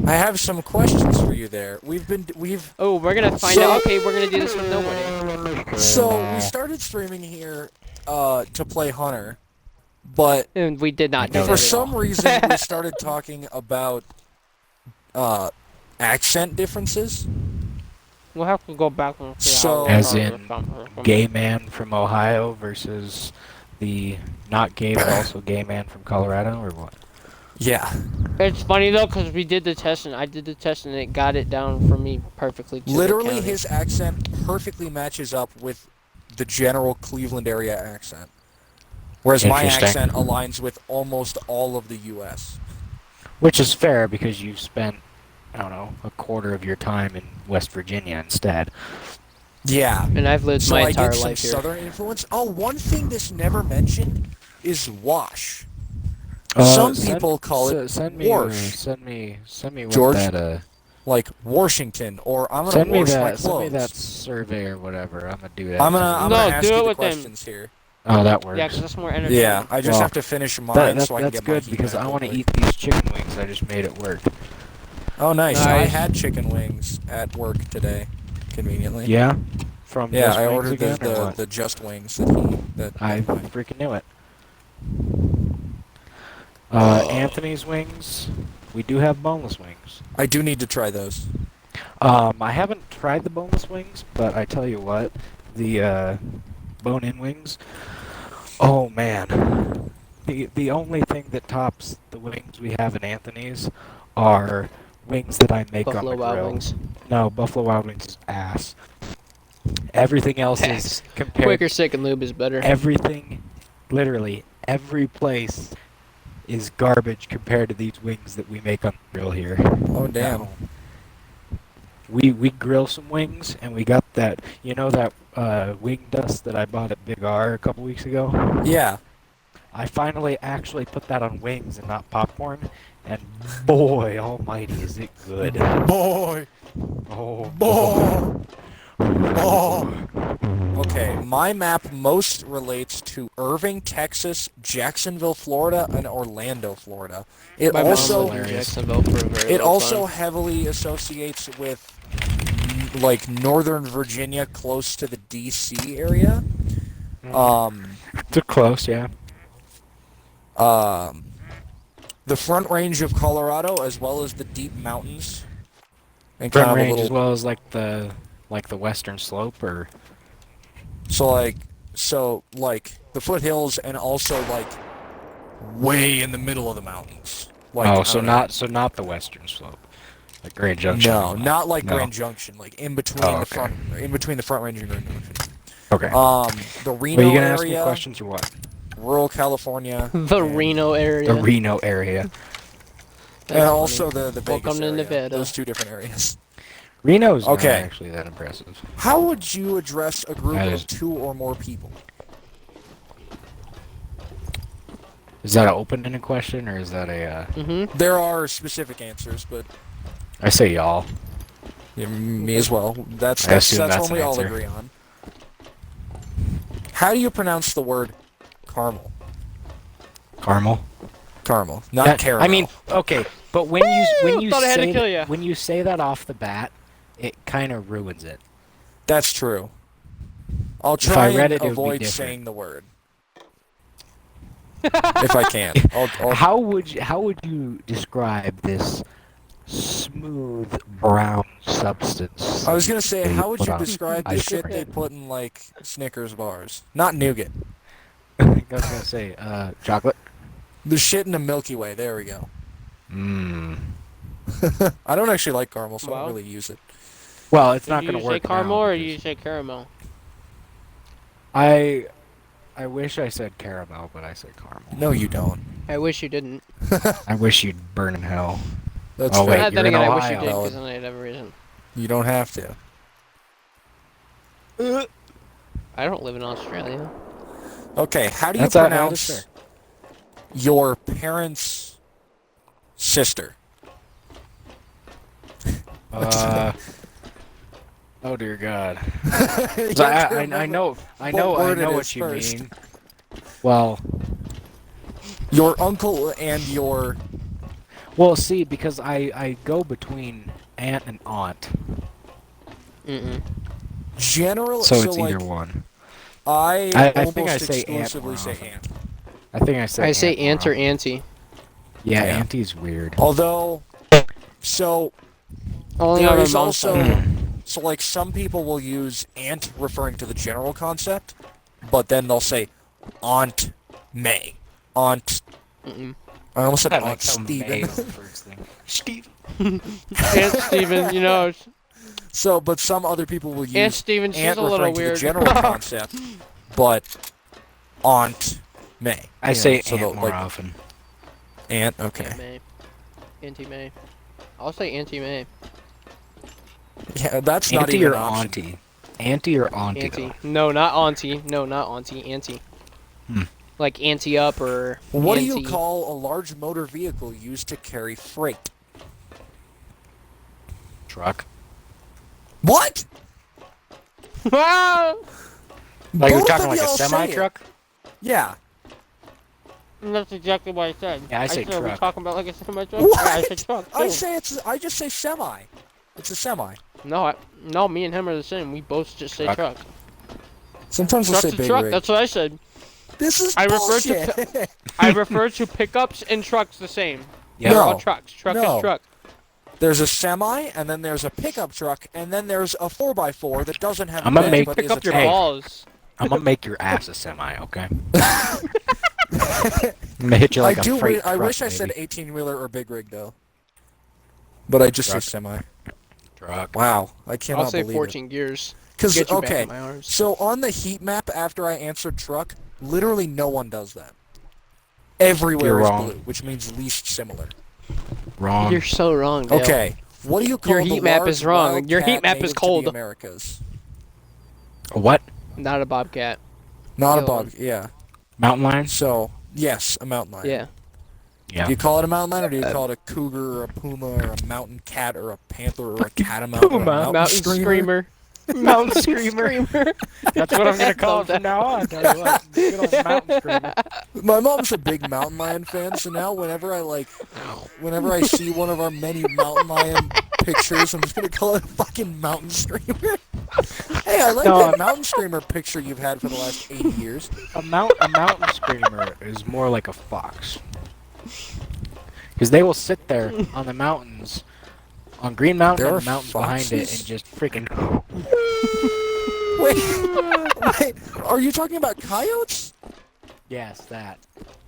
I have some questions for you there. We've Oh, we're gonna find So- out. Okay, we're gonna do this with nobody. So we started streaming here to play Hunter, but And we did not do that for at some all. reason we started talking about accent differences. We'll have to go back and see So- how As in gay man from Ohio versus the not gay but also gay man from Colorado, or what? Yeah. It's funny though, because we did the test and I did the test and it got it down for me perfectly. To Literally, the county. his accent perfectly matches up with the general Cleveland area accent. Whereas my Interesting. accent aligns with almost all of the U.S. Which is fair because you've spent, I don't know, a quarter of your time in West Virginia instead. Yeah. And I've lived So my I entire get some life here. southern influence. Oh, one thing this never mentioned is wash. Uh, Some send- people call it send me, warsh. send me what George? that like Washington, or I'm gonna send me wash my that send me clothes. that survey or whatever. I'm gonna do that. I'm gonna No, ask do you it the with them. questions here. Oh, that works. Yeah, because that's more entertaining. Yeah, I just Well, have to finish mine so I can that's get my good heat because back I real want to quick. eat these chicken wings. I just made it work. Oh, nice. I Nice. had chicken wings at work today, conveniently. Yeah, from Yeah, Just I Wings ordered again, or the what? the Just Wings that I anyway. freaking knew it. Anthony's wings. We do have boneless wings. I do need to try those. I haven't tried the boneless wings, but I tell you what, the bone-in wings. Oh man, the only thing that tops the wings we have in Anthony's are wings that I make Buffalo on the Wild grill. Wings. No, Buffalo Wild Wings is ass. Everything else Ass. is compared. Quaker Steak and Lube is better. Everything, literally every place, is garbage compared to these wings that we make on the grill here. Oh, damn. No. We grill some wings, and we got that, you know, that wing dust that I bought at Big R a couple weeks ago? Yeah. I finally actually put that on wings and not popcorn, and boy almighty is it good. Boy. Oh, Boy. Oh. Okay, my map most relates to Irving, Texas, Jacksonville, Florida, and Orlando, Florida. It My mom also lived in hilarious. Jacksonville for a very it long also time. heavily associates with like Northern Virginia, close to the DC area. Too close, yeah. The Front Range of Colorado, as well as the deep mountains, and Front kind of a range as little. well as like the western slope, or So like the foothills, and also like way in the middle of the mountains. Like, oh, I so don't know. not the western slope, like Grand Junction. No, not like No. Grand Junction. Like in between Oh, the okay. front, in between the Front Range and Grand Junction. Okay. The Were Reno you gonna ask me area, questions or what? rural California, The and, Reno area. The Reno area. That's and funny. also the Vegas Welcome to area. Nevada. Those two different areas. Reno's Okay. not actually that impressive. How would you address a group That of is- 2 or more people? Is that an open-ended question, or is that a? Mm-hmm. There are specific answers, but I say y'all. yeah, me as well. That's I that's, assume that's that's what we an all answer. agree on. How do you pronounce the word caramel? Caramel. Caramel, not That- caramel. I mean, okay, but when you Thought I had to say kill ya. when you say that off the bat, it kind of ruins it. that's true. I'll If try I read and it, it would be avoid different. saying the word if I can. I'll How would you describe this smooth brown substance? I was gonna say, they how would put you on describe the ice shit cream? they put in like Snickers bars? Not nougat. I was gonna say chocolate. The shit in the Milky Way. There we go. Mmm. I don't actually like caramel, so I Well. don't really use it. Well, it's Did not you going to say work caramel now or did you because say caramel? I wish I said caramel, but I said caramel. No, you don't. I wish you didn't. I wish you'd burn in hell. That's Oh, wait, fair. you're Then in again, I wish you Ohio. did because Valid. then I'd have a reason. You don't have to. I don't live in Australia. Okay, how do you That is pronounce fair. your parents' sister? Oh dear God. You 'Cause have to I remember know word it is what you first. mean. Well, Your uncle and your... see, because I go between aunt and aunt, General... so it's like, either one. I I almost think I say aunt exclusively more say often. aunt. I think I say I say aunt aunt more or auntie. Yeah, Yeah. auntie's weird. Although... So, Only there on my is mom's also... side. So, like, some people will use aunt referring to the general concept, but then they'll say Aunt May. Aunt... Mm-mm. I almost said I Aunt like some May Steven. was the first thing. Steve. Aunt Steven, you know, So, but some other people will use Aunt Steven, she's aunt a little referring to the weird. general concept, but Aunt May. I You know, say so aunt they'll, more like, often. Aunt, okay. Aunt May. Auntie May. I'll say Auntie May. Yeah, that's not Auntie even or an option. auntie? Auntie or auntie? Auntie. No, not auntie. No, not auntie. Auntie. Hmm. Like auntie up or What do auntie. you call a large motor vehicle used to carry freight? Truck. What? Wow! Like you're Both talking of like a y'all say semi it. truck? Yeah. That's exactly what I said. Yeah, I say said, Are we truck. talking about like a semi truck? What? Yeah, I said truck. I too. just say semi. It's a semi. No, me and him are the same. We both just say Truck. truck. Sometimes we'll Truck's say a big truck. rig. That's what I said. This is I refer to bullshit. I refer to pickups and trucks the same. Yeah. They're No. all trucks. Truck No. is truck. There's a semi, and then there's a pickup truck, and then there's a 4x4 that doesn't have I'm a gonna bed, make- but Pick is up a your truck. balls. I'm gonna make your ass a semi, okay? I'm gonna hit you like I a do. freight I truck, wish I said maybe. 18-wheeler or big rig though. But I just Truck. say semi. Truck. Wow, I cannot I'll say believe 14 gears. Because Get you back okay, in my arms. so on the heat map after I answered truck, literally no one does that. Everywhere You're is wrong. blue, which means least similar. Wrong. You're so wrong, Dale. Okay, what do you call Your the heat map large is wrong. wild Your heat cat map is native to cold. the Americas? What? Not a bobcat. Not a Yo. bug. Yeah. Mountain lions? So yes, a mountain lion. Yeah. Yeah. Do you call it a mountain lion, or do you call it a cougar, or a puma, or a mountain cat, or a panther, or a catamount, or a Puma. mountain, screamer? Mountain screamer. That's what I'm gonna call it from now on. Tell you what. Good old mountain screamer. My mom's a big mountain lion fan, so now whenever I see one of our many mountain lion pictures, I'm just gonna call it a fucking mountain screamer. Hey, I like that mountain screamer picture you've had for the last 80 years. A mountain screamer is more like a fox. Because they will sit there on the mountains, on Green Mountain There and are the mountains behind it, foxes? and just freaking. Wait, are you talking about coyotes? Yes, that.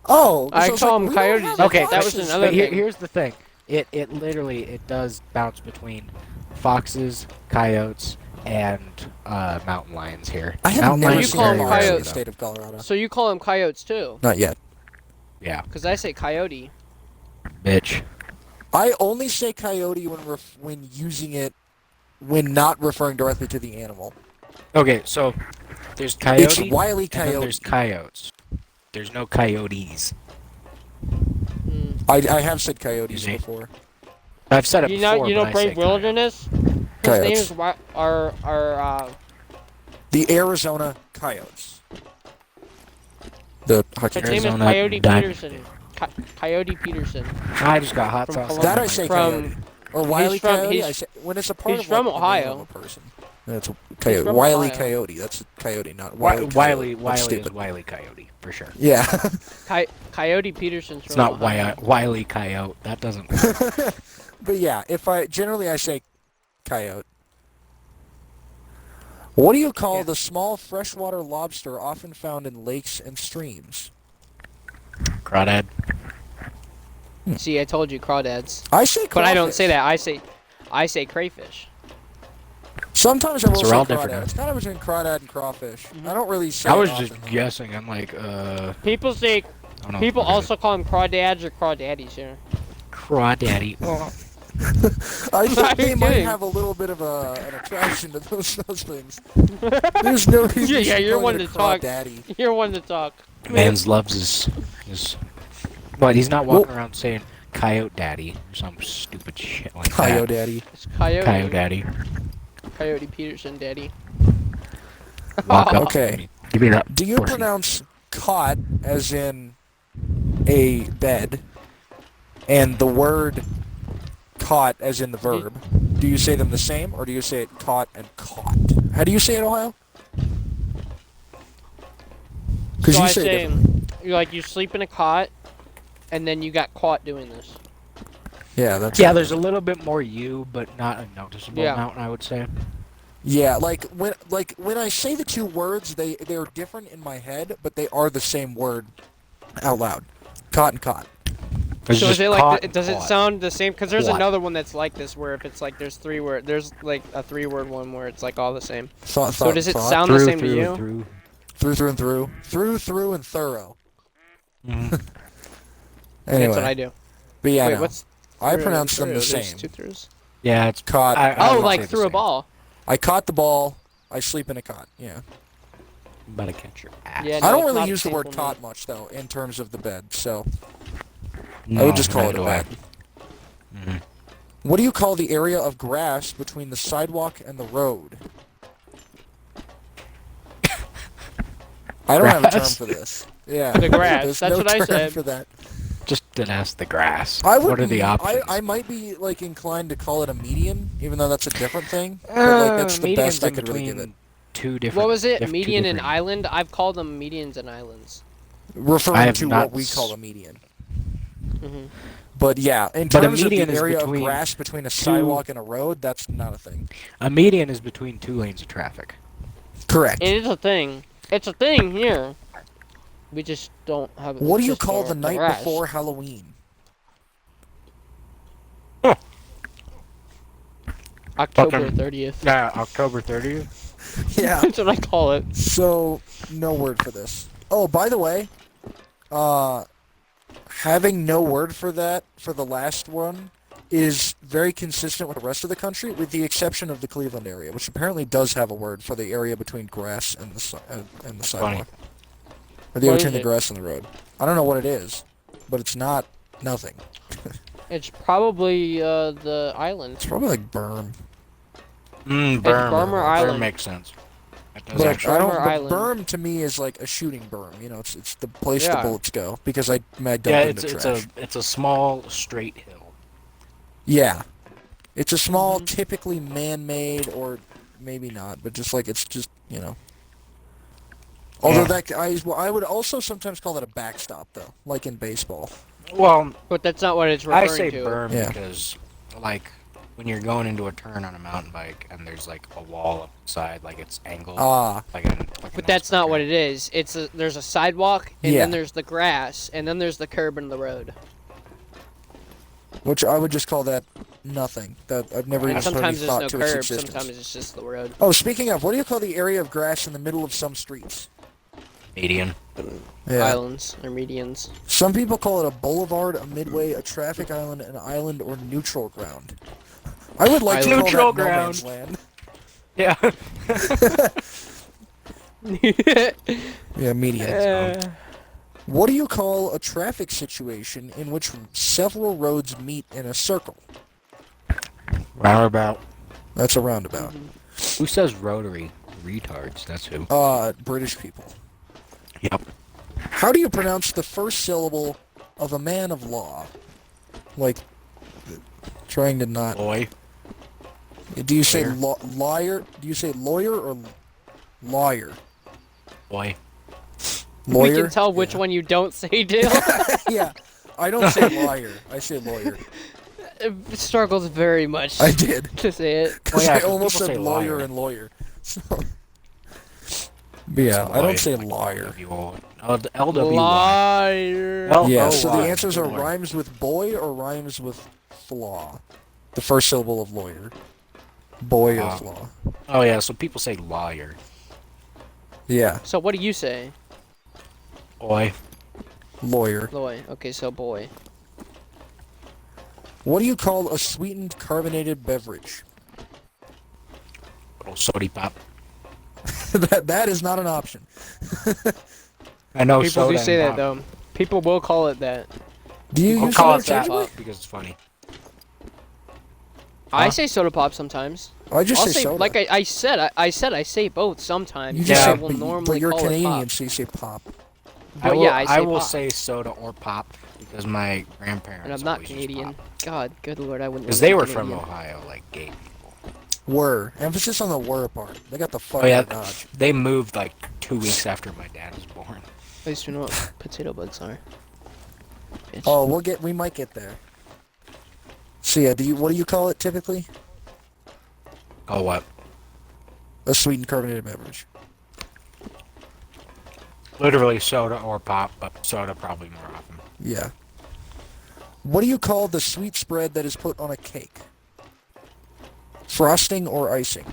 Oh, I so it's call like, them we don't coyotes. have Okay, that was foxes. another But here, thing. here's the thing. It literally does bounce between foxes, coyotes, and mountain lions here. I have Mountain never You lions seen call a them very fox in rarely, the coyotes. state of Colorado. So you call them coyotes too? Not yet. though. Yeah, Because I say coyote. bitch. I only say coyote when using it, when not referring directly to the animal. Okay, so there's coyote. It's Wile E. And then there's Coyote. coyotes. There's no coyotes. Hmm. I have said coyotes Is he? before. I've said it You before. know, but I say Brave Wilderness. His name Coyotes. is The Arizona Coyotes. The hockey his name is Arizona Coyote Diamond. Peterson. Coyote Peterson. I just got hot From sauce. Columbus. That I on say my- coyote. Or Wile E. from- Coyote. he's- I say, when it's a part he's of like, from the name Ohio. of a person. That's a coyote. from Wile E. Ohio. Coyote. That's a coyote, not Wiley, Wile E. Coyote. Wiley That's is stupid. Wiley Coyote for sure. Yeah. Coyote Peterson's It's from not Ohio. Wiley Coyote. That doesn't work. But yeah, generally I say coyote. What do you call Yeah. the small freshwater lobster often found in lakes and streams? Crawdad. See, I told you crawdads. I say crawfish. But I don't say that. I say crayfish. Sometimes I will So say we're all different crawdad. now. It's kind of between crawdad and crawfish. I don't really say I it was often, just though. guessing. I'm like, People say. I don't know. People What is also call them crawdads or crawdaddies here. it? Crawdaddy. Oh. I think Are they you might kidding? have a little bit of an attraction to those things. There's no reason Yeah, you should you're call one it a to talk. crawdaddy. You're one to talk. Man's loves his. But he's not walking around saying coyote daddy or some stupid shit like Coyote that. daddy. It's coyote. Coyote daddy. Coyote Peterson, daddy. Walk up Okay. to me. Give me that. Do you pussy. pronounce cot as in a bed, and the word caught as in the verb? Do you say them the same, or do you say it caught and caught? How do you say it, Ohio? Because So you I say it say, differently. you sleep in a cot, and then you got caught doing this. Yeah, that's Yeah, there's a little bit more you, but not a noticeable Yeah. amount, I would say. Yeah, like when I say the two words, they are different in my head, but they are the same word out loud. Caught and caught. It's So just is it like? caught and Does it caught. sound the same? Because there's What? another one that's like this, where if it's like there's like a 3-word one where it's like all the same. Thought, So does it thought. sound through, the same through, to you? Through. Through and thorough. Mhm. Anyway, That's what I do. but yeah, Wait, no. what's? I through- pronounce them the through? There's same. 2 throughs. Yeah, it's Caught. I Oh, would like say the through a same. ball. I caught the ball. I sleep in a cot. Yeah. I'm about to catch your ass. Yeah, I no, don't it's really not use the the word same for cot me. much though in terms of the bed, so I No, would just call neither it a do I. bed. Mhm. What do you call the area of grass between the sidewalk and the road? I don't have a term Grass? for this. Yeah. The grass, There's that's no what I term said. for that. Just didn't ask the grass. I would. What are the options? I might be like inclined to call it a median, even though that's a different thing. But like that's the median's best I in could really give it. between two different. What was it? two Median and different- island? I've called them medians and islands. I Referring have to not what we s- call a median. hmm But yeah, in But a terms of the median is area of between grass between a sidewalk and a road, that's not a thing. A median is between 2 lanes of traffic. Correct. It is a thing. It's a thing here. We just don't have it. What do you just call for the night grass. before Halloween? October 30th. Yeah, October 30th. Yeah. That's what I call it. So, no word for this. Oh, by the way, having no word for that for the last one is very consistent with the rest of the country, with the exception of the Cleveland area, which apparently does have a word for the area between grass and the sidewalk. Or the area What between is the it? grass and the road. I don't know what it is, but it's not nothing. It's probably the island. It's probably like berm. Berm. Berm or island? Berm makes sense. That does But actually. I don't. Berm or But island? berm to me is like a shooting berm. You know, it's the place Yeah. the bullets go because I dump Yeah, in the trash. it's a small straight hill. Yeah, it's a small, Mhm. typically man-made, or maybe not, but just like it's just Although I would also sometimes call it a backstop though, like in baseball. Well, But that's not what it's referring I say to. berm Yeah. because, like, when you're going into a turn on a mountain bike and there's like a wall up the side, like it's angled. Ah, But that's not what it is. There's a sidewalk, and Yeah. then there's the grass, and then there's the curb and the road. which I would just call that nothing. That I've never And even put any sometimes there's thought no to its curb. existence. Sometimes it's just the road. Oh, speaking of, what do you call the area of grass in the middle of some streets? median. Yeah. Islands or medians. Some people call it a boulevard, a midway, a traffic island, an island, or neutral ground. I would like to Neutral call that ground. no man's land. Yeah. Yeah, median. What do you call a traffic situation in which several roads meet in a circle? Roundabout. That's a roundabout. Who says rotary? Retards. That's who. British people. Yep. How do you pronounce the first syllable of a man of law? Like, trying to not... Boy. Do you say Lawyer. liar? Do you say lawyer or lawyer? Boy. Lawyer? We can tell which Yeah. one you don't say, Dale. Yeah. I don't say liar. I say lawyer. It struggles very much I did. to say it. Because Oh, yeah, I 'cause almost people said say lawyer liar. and lawyer. So. But yeah, I don't Loy, say like liar. LWY. Liar. Yeah, Oh, so the why? answers are Lawyer. rhymes with boy or rhymes with flaw. The first syllable of lawyer. Boy or flaw. Oh yeah, so people say liar. Yeah, So what do you say? Oi. lawyer. Loy. Okay, so boy. What do you call a sweetened carbonated beverage? Little sody pop. that is not an option. I know People soda do say and that though. People will call it that. Do you I'll use call it it that interchangeably? because it's funny. I Huh? say soda pop sometimes. I just I'll say say soda. like I said I say both sometimes. you but just I say, will but, normally but you're call Canadian, it pop. so you say pop. But yeah, I will pop. say soda or pop because my grandparents. And I'm not always used Canadian. pop. God, good lord, I wouldn't. Because wanna they be were from Canadian. Ohio, like gay people. Were. Emphasis on the were part. They got the fuck Oh yeah, out of Dodge. they moved like 2 weeks after my dad was born. At least you know what potato bugs are. Bitch. Oh, we might get there. So yeah, what do you call it typically? Oh what? A sweetened carbonated beverage. Literally soda or pop, but soda probably more often. Yeah. What do you call the sweet spread that is put on a cake? Frosting or icing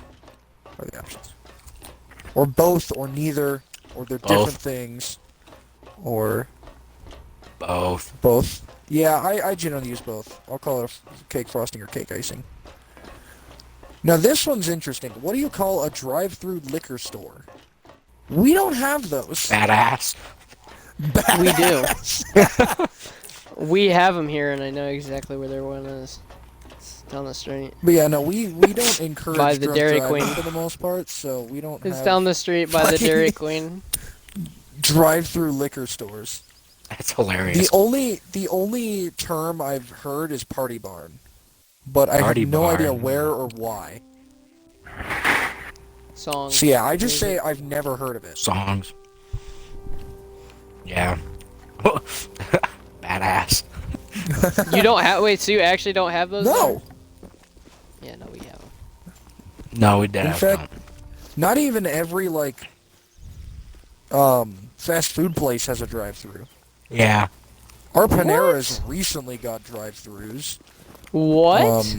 are the options. Or both, or neither, or they're different Both. things, or Both. both. Yeah, I generally use both. I'll call it a cake frosting or cake icing. Now this one's interesting. What do you call a drive-through liquor store? We don't have those. Badass. We do. We have them here, and I know exactly where their one is. It's down the street. But yeah, no, we don't encourage By the drunk Dairy driving Queen. for the most part, so we don't It's have down the street by the fucking Dairy Queen. drive-through liquor stores. That's hilarious. The only term I've heard is party barn, but I Party have no idea barn. where or why. Song. So yeah, I just Music. say I've never heard of it. Songs. Yeah. Badass. You don't have. Wait, so you actually don't have those? No, there? Yeah, no, we have them. No, we did in have fact, not even every fast food place has a drive-through. Yeah. Our Panera's recently got drive-throughs. What?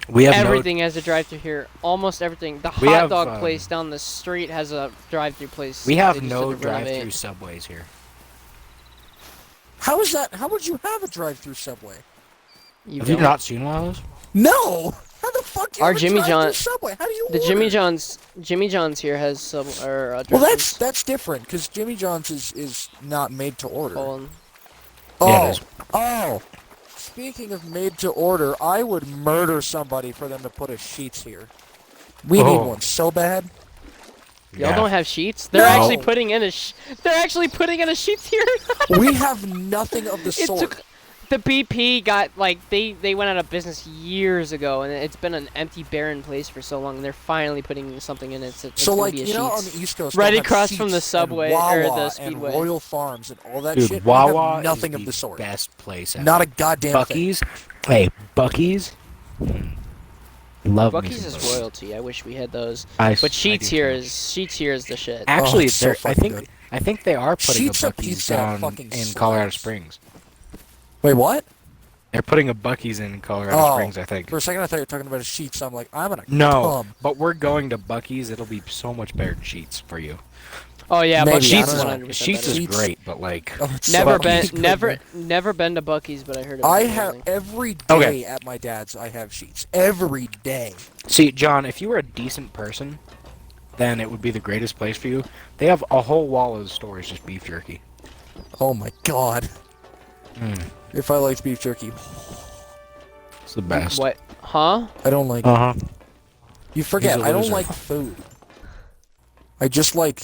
We have Everything has a drive-through here. Almost everything. The We hot have, dog place down the street has a drive-through place. We They have just no didn't renovate. drive-through subways here. How is that? How would you have a drive-through Subway? Have you don't. not seen one of those? No. How the fuck do you Our have a Jimmy drive-through John- Subway? How do you The order? Jimmy John's here has Well, drive-throughs. that's different because Jimmy John's is not made to order. Colon. Yeah, it Oh, is. Speaking of made to order, I would murder somebody for them to put a Sheets here. We need Oh. one so bad. Y'all Yeah. don't have sheets? They're No. actually putting in a they're actually putting in a sheets here. We have nothing of the It sort. took the BP got like they went out of business years ago, and it's been an empty, barren place for so long. And they're finally putting something in it. It's So gonna like be a you know on Sheetz. the East Coast, Right they'll have across from the Sheetz Subway, and or the Wawa Speedway. and Royal Farms and all that Dude, shit. Wawa we have nothing is of the sort. best place ever. Not a goddamn Bucky's. Hey, Bucky's. Love me Bucky's some is Buc-ee's. royalty. I wish we had those. I- But I Sheets do here too. is Sheets here is the shit. Actually, it's so they're- I fucking think good. I think they are putting Sheets a of Bucky's pizza down fucking in Colorado slaps. Springs. Wait, what? They're putting a Bucky's in Colorado Oh, Springs, I think. For a second, I thought you were talking about a Sheets. I'm like, I'm gonna No, come. but we're going to Bucky's. It'll be so much better than Sheets for you. Oh yeah, Maybe, Bucky's I is don't know. 100% Sheets better. is Sheets- great, but like Oh, it's Never so been, fucking never, good. never been to Bucky's, but I heard it. I was have amazing. every day Okay. at my dad's. I have Sheets every day. See, John, if you were a decent person, then it would be the greatest place for you. They have a whole wall of stores just beef jerky. Oh my god. If I liked beef jerky, It's the best. What? Huh? I don't like. Uh-huh. You forget, He's a I don't loser. like food. I just like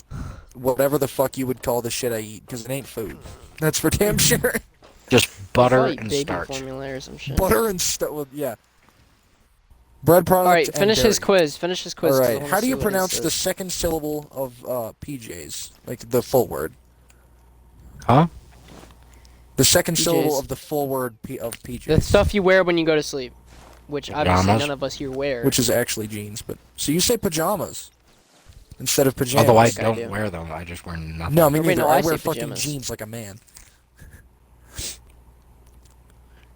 whatever the fuck you would call the shit I eat, because it ain't food. That's for damn sure. Just butter Probably and baby starch. formula or some shit. Butter and stuff. Well, yeah. Bread product. All right, and finish his dairy. quiz. Finish his quiz. All 'cause I right. wanna How do see you what it pronounce the says. second syllable of PJs? Like the full word. Huh? The second syllable PJs. of the full word of PJs. The stuff you wear when you go to sleep, which obviously Pajamas? none of us here wear. Which is actually jeans, but so you say pajamas. instead of pajamas. Although I Like I don't do. wear them, I just wear nothing. No, me Wait, neither. no, I I wear say fucking pajamas. jeans like a man.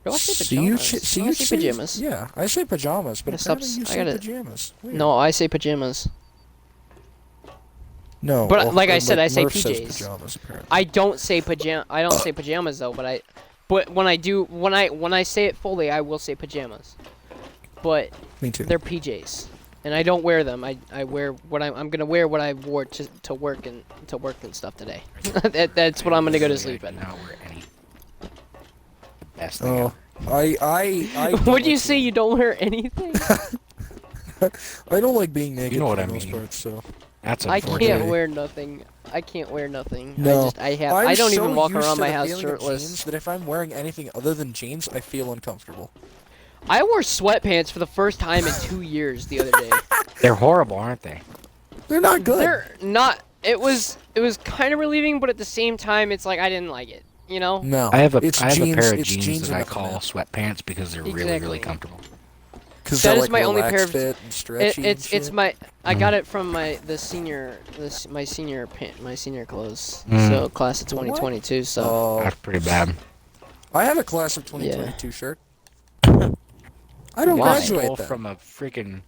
Do I say So you, pajamas? so No, you I say pajamas. Yeah, I say pajamas, but I gotta apparently you stop- I say gotta- pajamas. Weird. No, I say pajamas. No, But like I said, I say Murph says PJs. pajamas, apparently. I don't say I don't say pajamas though, but when I do, when I say it fully, I will say pajamas. But Me too. they're PJs, and I don't wear them. I wear what I'm gonna wear what I wore to work and stuff today. That's what I'm gonna go to sleep I in. do not wear any. Best thing Oh, I don't What do you like say? being- You don't wear anything? I don't like being naked. You know what for I the most mean. part, so. That's I unfortunate. can't wear nothing. I can't wear nothing. No. I don't so even walk used around to my the house feeling of shirtless. jeans that if I'm wearing anything other than jeans, I feel uncomfortable. I wore sweatpants for the first time in 2 years the other day. They're horrible, aren't they? They're not good. They're not. It was kind of relieving, but at the same time, it's like I didn't like it. You know? No. I have a it's pair of it's jeans that I and nothing call else. sweatpants because they're really, Exactly. really comfortable. Because That they're is like my only pair relaxed of- fit and stretchy. It's and shit. my. I Mm. got it from my senior clothes. Mm. So class of 2022. So Oh, That's pretty bad. I have a class of 2022 shirt. I Why? don't We graduate stole then. from a freaking.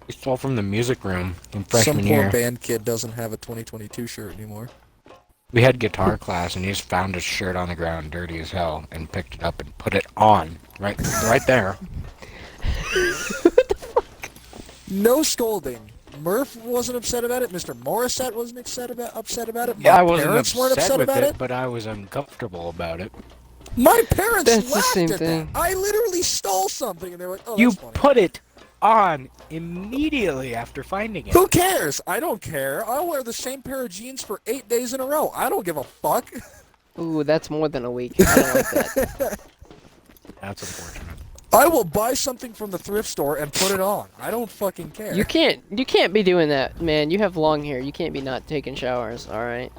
We stole from the music room in Some freshman poor year. band kid doesn't have a 2022 shirt anymore. We had guitar class, and he just found his shirt on the ground, dirty as hell, and picked it up and put it on right there. No scolding. Murph wasn't upset about it. Mr. Morissette wasn't upset about it. Yeah, My I wasn't parents weren't upset upset with about it, it. but I was uncomfortable about it. My parents That's the laughed same at thing. that. I literally stole something, and they're like, "Oh, You that's funny." put it on immediately after finding it. Who cares? I don't care. I'll wear the same pair of jeans for 8 days in a row. I don't give a fuck. ooh, that's more than a week. I don't like that. That's unfortunate. I will buy something from the thrift store and put it on. I don't fucking care. You can't be doing that, man. You have long hair. You can't be not taking showers. All right.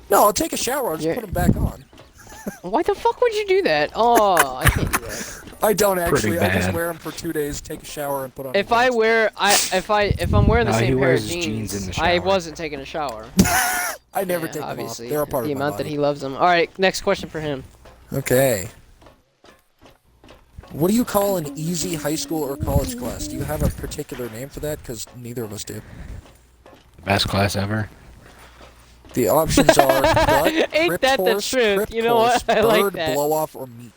No, I'll take a shower. I'll just You're- put them back on. Why the fuck would you do that? Oh, I can't do that. I don't actually. Pretty I just bad. wear them for 2 days, take a shower, and put on. If the I jeans. wear if I'm wearing the No, he same pair wears of his jeans in the I shower. wasn't taking a shower. I never Yeah, take them off. obviously. They're a part the of my amount that body. he loves them. All right, next question for him. Okay. What do you call an easy high school or college class? Do you have a particular name for that? Because neither of us do. The best class ever. The options are gut, Ain't crypt that the horse, truth? crypt You know what? horse, I like bird, that. blow off, or meat.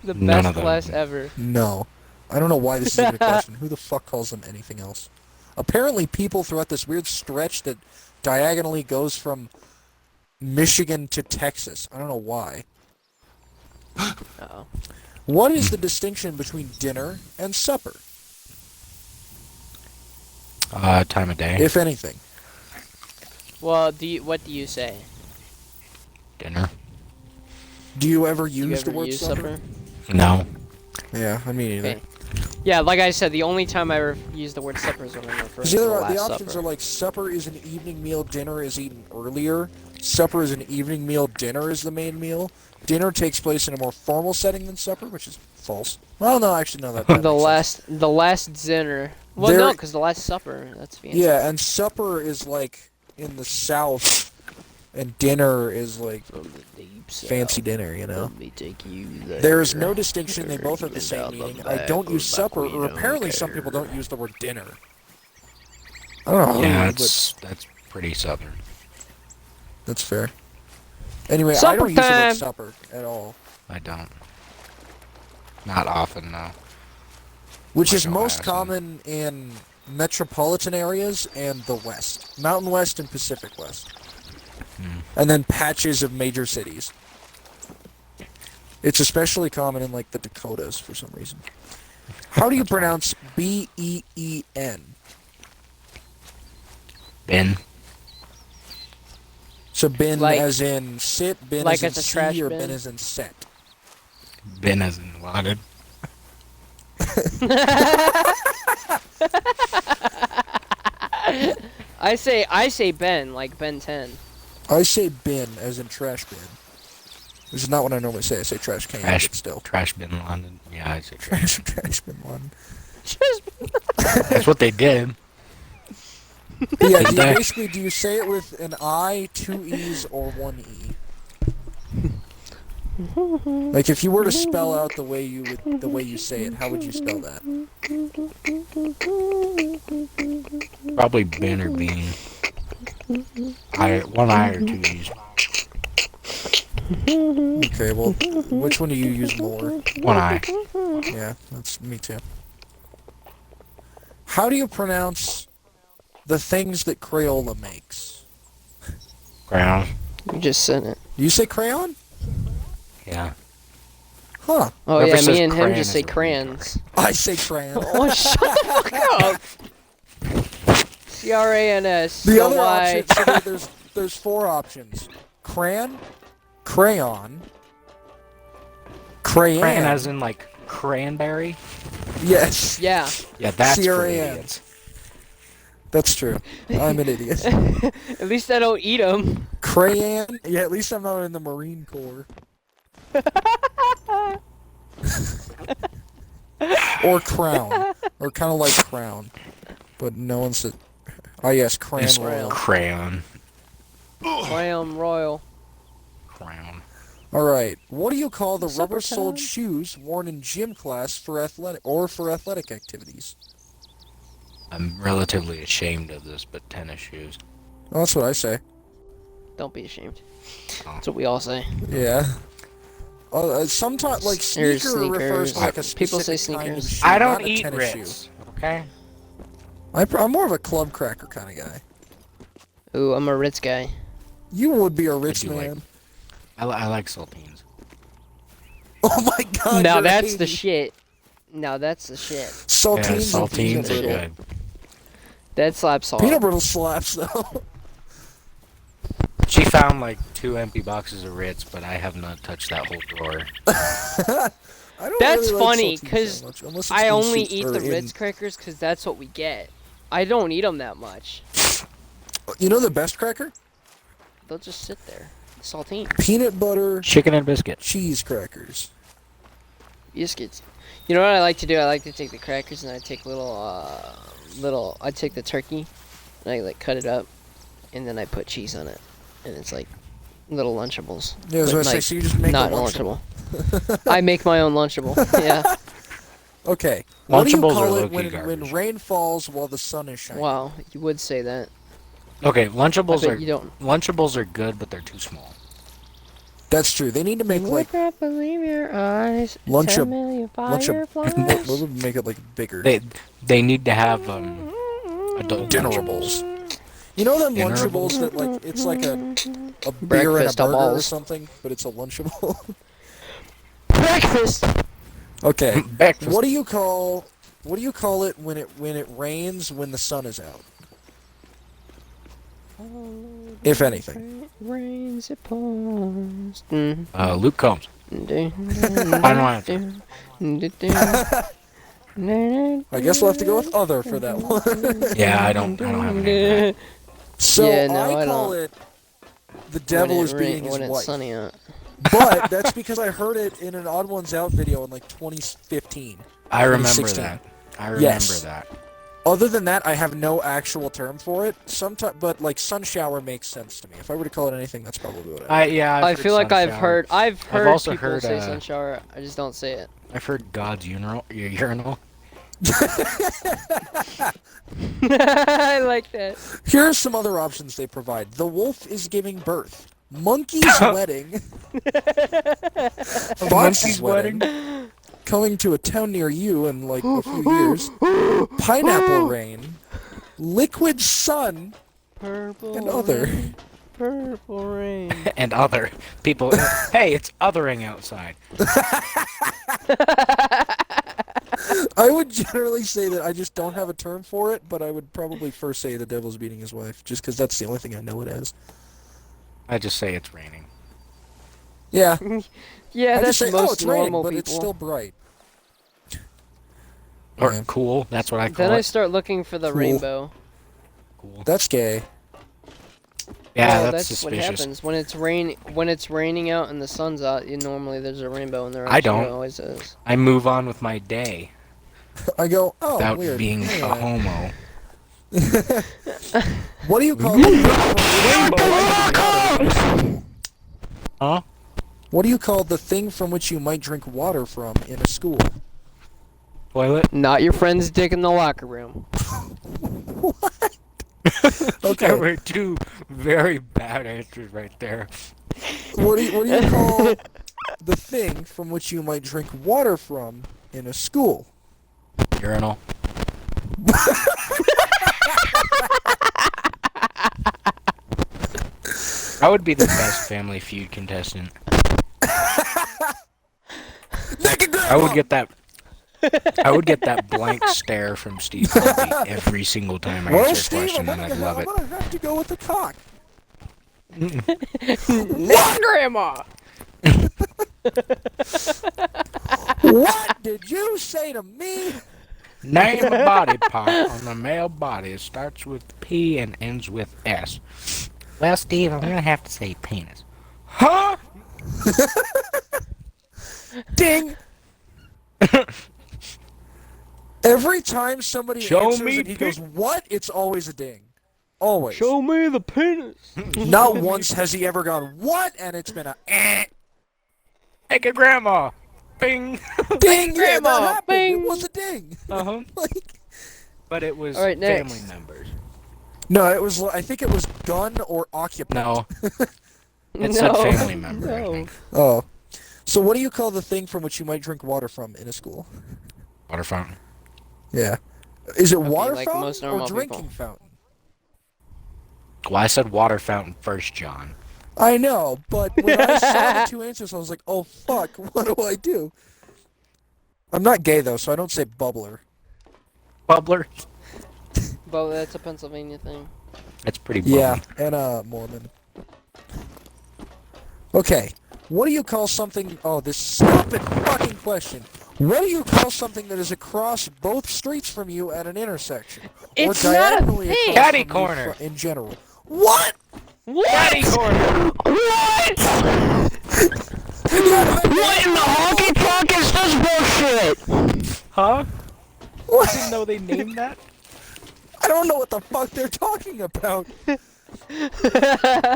The None best of them. class ever. No. I don't know why this is even a question. Who the fuck calls them anything else? Apparently people throughout this weird stretch that diagonally goes from Michigan to Texas. I don't know why. Uh-oh. What is the distinction between dinner and supper, Time of day. if anything? Well, what do you say? Dinner. Do you ever Do you use the ever word use supper? supper? No. Yeah, I mean either. Okay. Yeah, like I said, the only time I ever use the word supper is when I'm referring Because to the the last options supper. are like supper is an evening meal, dinner is eaten earlier. Supper is an evening meal, dinner is the main meal. Dinner takes place in a more formal setting than supper, which is false. Well, no, actually, no, that the makes sense. the last dinner. Well, There- no, because the last supper. That's fancy. Yeah, and supper is like in the South, and dinner is like From the deep south, fancy dinner, you know? Let me take you there. There is no distinction, they both have the Even same down the meaning. I back don't of use the supper, back, we or don't apparently some people care. don't use the word dinner. I don't know, Yeah, but that's pretty southern. that's fair. Anyway, I Supper don't use the time! word supper at all. I don't. Not often, though. Which Like is most Alaska. common in metropolitan areas and the West. Mountain West and Pacific West. Hmm. And then patches of major cities. It's especially common in like the Dakotas for some reason. How do you pronounce B-E-E-N? Ben. So bin Like- as in sit, bin like as in it's a see, trash or bin? bin as in set? Ben as in wanted. I say Ben, like Ben 10. I say bin as in trash bin. Which is not what I normally say. I say trash can, Trash. but still. Trash bin London. Yeah, I say trash. Trash bin one. That's what they did. Yeah, Is there? basically, do you say it with an I, two E's, or one E? Like, if you were to spell out the way you say it, how would you spell that? Probably Ben or Bean. One I or two E's. Okay, well, which one do you use more? One I. Yeah, that's me too. How do you pronounce the things that Crayola makes? Ground. You just said it. Do you say crayon? Yeah. Huh. Oh Whoever yeah, says me and him crayon just is say a retard. crayons. I say crayon. Oh, shut the fuck up! C-R-A-N-S. The So other why? option, so there's four options. Crayon, crayon, crayon. Crayon as in like cranberry? Yes, Yeah. Yeah, that's for CRAN. idiots. that's true. I'm an idiot. At least I don't eat them. Crayon? Yeah, at least I'm not in the Marine Corps. Or crown. Or kind of like crown. But no one said... Oh yes, crayon It's royal. crayon. Crayon Royal. Crown. Alright, what do you call the Supper rubber-soled time. shoes worn in gym class for athletic activities? I'm relatively ashamed of this, but tennis shoes. Well, that's what I say. Don't be ashamed. Oh. That's what we all say. Yeah. Sometimes, like, Or sneaker refers to, like, a People say specific kind of sneakers. shoe, I not don't a eat tennis shoe. Ritz, okay? I'm more of a club cracker kind of guy. Ooh, I'm a Ritz guy. You would be a rich do like- man. I like saltines. Oh my god, Now you're that's the 80. shit. Now that's the shit. Saltines, Yeah, and saltines peanut are brittle. good. That slaps hard. Peanut brittle slaps though. She found like 2 empty boxes of Ritz, but I have not touched that whole drawer. I don't That's really like funny, saltines that 'cause much, unless it's I in only soup eat or the in- Ritz crackers because that's what we get. I don't eat them that much. You know the best cracker? They'll just sit there. Saltine. Peanut butter Chicken and biscuit. cheese crackers. Biscuits. You know what I like to do? I like to take the crackers and I take I take the turkey and I like cut it up and then I put cheese on it. And it's like little Lunchables. Yeah, I was But, gonna say, like, so you just make not a a Lunchable. Lunchable. I make my own Lunchable. Yeah. Okay. What do you Lunchables call are it low-key when garbage. rain falls while the sun is shining? Wow. You would say that. Okay, I Lunchables bet are you don't. Lunchables are good, but they're too small. That's true. They need to make like not believe your eyes. Lunchab- 10 million fireflies. what would make it like bigger? They need to have adult Dinnerables. You know them Dinnerables? Lunchables that like it's like a beer and a Breakfast of burger or balls. something, but it's a Lunchable. Breakfast. Okay. Breakfast. What do you call it when it rains when the sun is out? If anything. Rains, it pours. Luke Combs. Final answer. I guess we'll have to go with other for that one. Yeah, I don't have any of that. So Yeah, no, I I call don't. it the devil is beating his when it's wife. sunny out. But that's because I heard it in an Odd Ones Out video in like 2015. I remember 2016. that. I remember Yes. that. Other than that, I have no actual term for it. But like sun shower makes sense to me. If I were to call it anything, that's probably what I would. I've I heard feel like sun I've shower. heard also people heard, say sun shower. I just don't say it. I've heard God's urinal. I like that. Here are some other options they provide. The wolf is giving birth. Monkey's wedding. Fox's wedding. Coming to a town near you in like a few years. Pineapple rain. Liquid sun. Purple And other. rain, purple rain. And other people. Hey, it's othering outside. I would generally say that I just don't have a term for it, but I would probably first say the devil's beating his wife, just because that's the only thing I know it as. I just say it's raining. Yeah. Yeah, I that's just say, most oh, it's raining, normal but people. it's still bright. Or Yeah. cool. That's what I call Then I it. start looking for the Cool. rainbow. Cool. That's gay. Yeah, Well, that's what suspicious. happens when it's raining out and the sun's out. Normally there's a rainbow, and there I actually don't. always is. I move on with my day I go, oh, without weird. being Yeah. a homo. What do you call the Huh? What do you call the thing from which you might drink water from in a school? Toilet? Not your friend's dick in the locker room. What? Okay. There were two very bad answers right there. What do you call the thing from which you might drink water from in a school? Urinal. I would be the best Family Feud contestant. I would get that. I would get that blank stare from Steve Harvey every single time I Well, answer a Steve, question, and I'd love I'm it. gonna have to go with the cock. What, Grandma? What did you say to me? Name a body part on the male body. It starts with P and ends with S. Well, Steve, I'm gonna have to say penis. Huh? Ding! Every time somebody Show answers me and he pic- goes, "What?" It's always a ding. Always. Show me the penis. Not once has he ever gone, "What?" and it's been a Take a grandma. Bing. ding. Yeah, Grandma, that happened. bing. It was a ding. Uh-huh. Like, But it was All right, next. family members. no, it was. I think it was gun or occupant. No. It said No. family member, I No. think. Oh. So what do you call the thing from which you might drink water from in a school? Water fountain. Yeah. Is it Okay, water like fountain most or normal drinking people. fountain? Well, I said water fountain first, John. I know, but when I saw the two answers, I was like, "Oh fuck, what do I do?" I'm not gay though, so I don't say bubbler. Bubbler. But that's a Pennsylvania thing. That's pretty bubbly. Yeah, and Mormon. Okay, what do you call something? Oh, this stupid fucking question. What do you call something that is across both streets from you at an intersection? It's or not a diagonally thing. across Catty from you corner. In general. What? What? Catty corner. What? What in the honky tonk is this bullshit? Huh? What? Didn't know they named that? I don't know what the fuck they're talking about.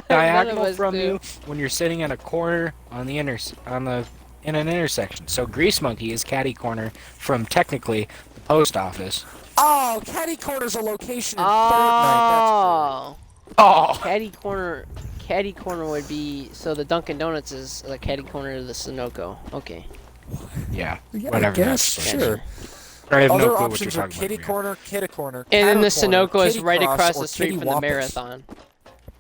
Diagonal from you when you're sitting in a corner on the in an intersection. So Grease Monkey is catty corner from technically the post office. Oh, Catty Corner's a location in Third Night. Oh. Oh. Caddy corner would be, so the Dunkin' Donuts is the caddy corner of the Sunoco. Okay. Yeah. That's yeah, Whatever. I guess, that's sure. I have Other no clue what you're options are talking kitty about. corner, kitty corner, And then the counter corner, Sunoco is kitty right cross, across or the street kitty from the wampus. Marathon.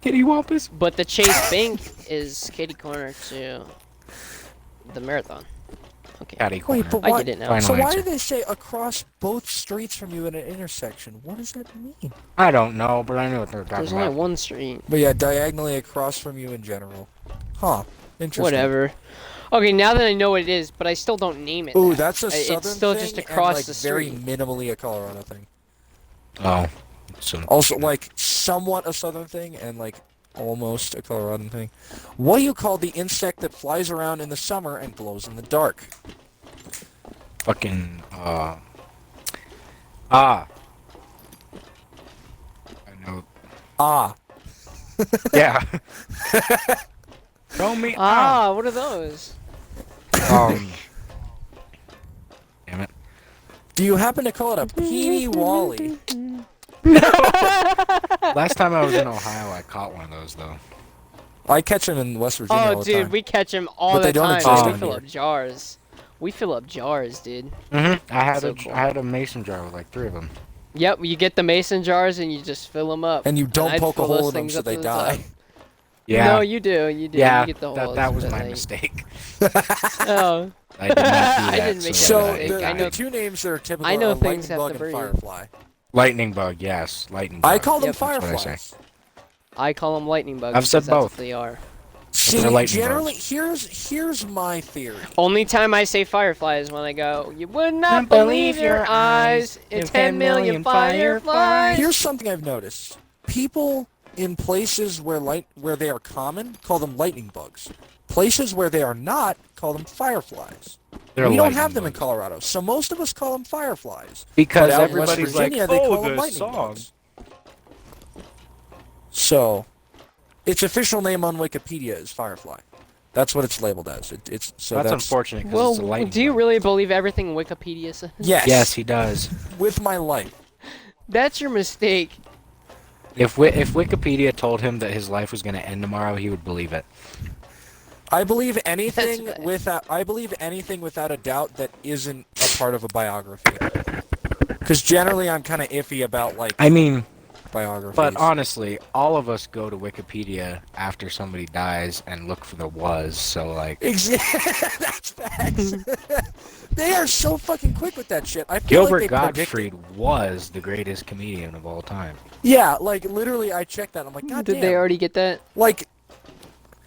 Kitty Wampus? But the Chase Bank is caddy corner to the Marathon. Okay. Catty corner. Wait, but I why? get it now. Final So why answer. do they say across both streets from you at an intersection? What does that mean? I don't know, but I know what they're talking There's about. only one street. But yeah, diagonally across from you in general. Huh. Interesting. Whatever. Okay, now that I know what it is, but I still don't name it. Ooh, that. that's a southern It's still thing just and, across like, the very street. minimally a Colorado thing. Oh. So Also, like, somewhat a southern thing and, like, almost a Colorado thing. What do you call the insect that flies around in the summer and glows in the dark? fucking I know. Ah. Yeah. Show me. Ah, what are those? Um. Damn it. Do you happen to call it a Peony Wally? Last time I was in Ohio, I caught one of those though. I catch them in West Virginia all Oh, the dude, time. we catch them all But the they don't time. exist We down fill here. up jars. We fill up jars, dude. I had So cool. I had a mason jar with like 3 of them. Yep, you get the mason jars and you just fill them up. And you don't I'd poke a fill those hole in them things so up they to the top. die. Yeah. No, you do. You do. Yeah. You get the holes, that was but my I- mistake. Oh. I did not do that. I didn't make that So mistake. the, I the know- two names that are typical I know are things lightning have bug to and breathe. firefly. Lightning bug, yes, lightning bug. I call them Yep. That's what I fireflies. I call them lightning bugs. I've said because that's both. what they are. See, They're lightning generally, here's my theory. Only time I say firefly is when I go, you would not believe your eyes in 10 million fireflies. Here's something I've noticed. People in places where they are common call them lightning bugs. Places where they are not call them fireflies. They're We don't lightning have them in bugs. Colorado, so most of us call them fireflies. Because But out in West everybody's like, Virginia, they oh, call them the lightning song. bugs. So, its official name on Wikipedia is Firefly. That's what it's labeled as. It's so That's unfortunate because Well, it's a lightning do you bug. really believe everything Wikipedia says? Yes. Yes, he does. With my life. That's your mistake. If Wikipedia told him that his life was going to end tomorrow, he would believe it. I believe anything bad. without a doubt that isn't a part of a biography. Because generally I'm kind of iffy about like I mean, biographies. but honestly, all of us go to Wikipedia after somebody dies and look for the was. So like, That's facts. They are so fucking quick with that shit. I feel Gilbert like they Gottfried predicted. was the greatest comedian of all time. Yeah, like literally, I checked that. I'm like, God Did damn. they already get that? Like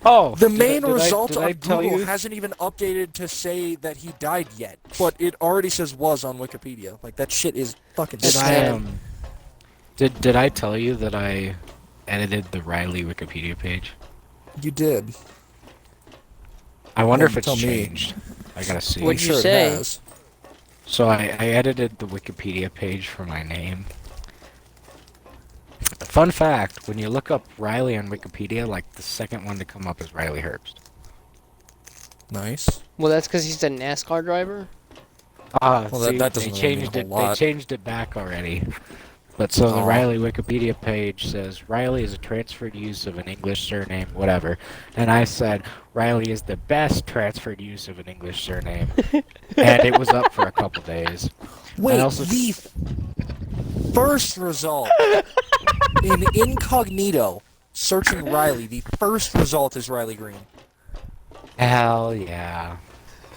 Oh, the main result did I on tell Google you? hasn't even updated to say that he died yet, but it already says was on Wikipedia. Like that shit is fucking Did sad. did I tell you that I edited the Riley Wikipedia page? You did. I wonder Well, if it's tell me. changed. I gotta see. What'd I'm you sure say? It has. So I edited the Wikipedia page for my name. Fun fact, when you look up Riley on Wikipedia, like the second one to come up is Riley Herbst. Nice. Well, that's because he's a NASCAR driver. Ah, Well, see, that doesn't they really mean a changed whole it. lot. They changed it back already. But so the Aw. Riley Wikipedia page says Riley is a transferred use of an English surname, whatever. And I said Riley is the best transferred use of an English surname, and it was up for a couple days. Wait, also- the first result in incognito searching Riley, the first result is Riley Green. Hell yeah.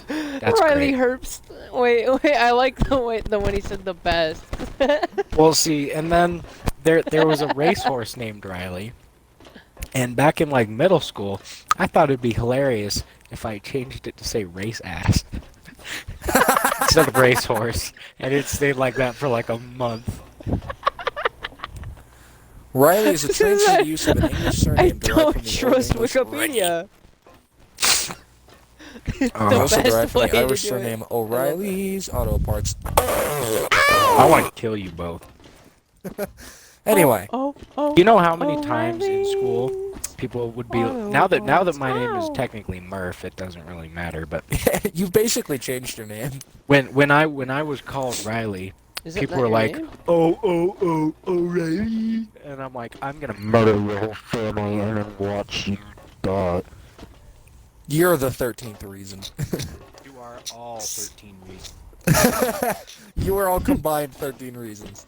That's Riley great. Herbst. Wait, I like the one he said the best. Well, see, and then there was a racehorse named Riley, and back in like middle school, I thought it'd be hilarious if I changed it to say race ass instead of racehorse, and it stayed like that for like a month. Riley is a transferred use of an English surname I derived don't from the trust Old English Wikipedia. The also best derived from way the to Irish do it. surname O'Reilly's Auto Parts. I want to kill you both. Anyway, Oh, You know how many times in school people would be now that my name is technically Murph, it doesn't really matter. But you basically changed your name. when I was called Riley, is it people not were your like, name? oh, Riley, and I'm like, I'm gonna murder your whole family and then watch you die. You're the 13th reason. You are all 13 reasons. You were all combined 13 reasons.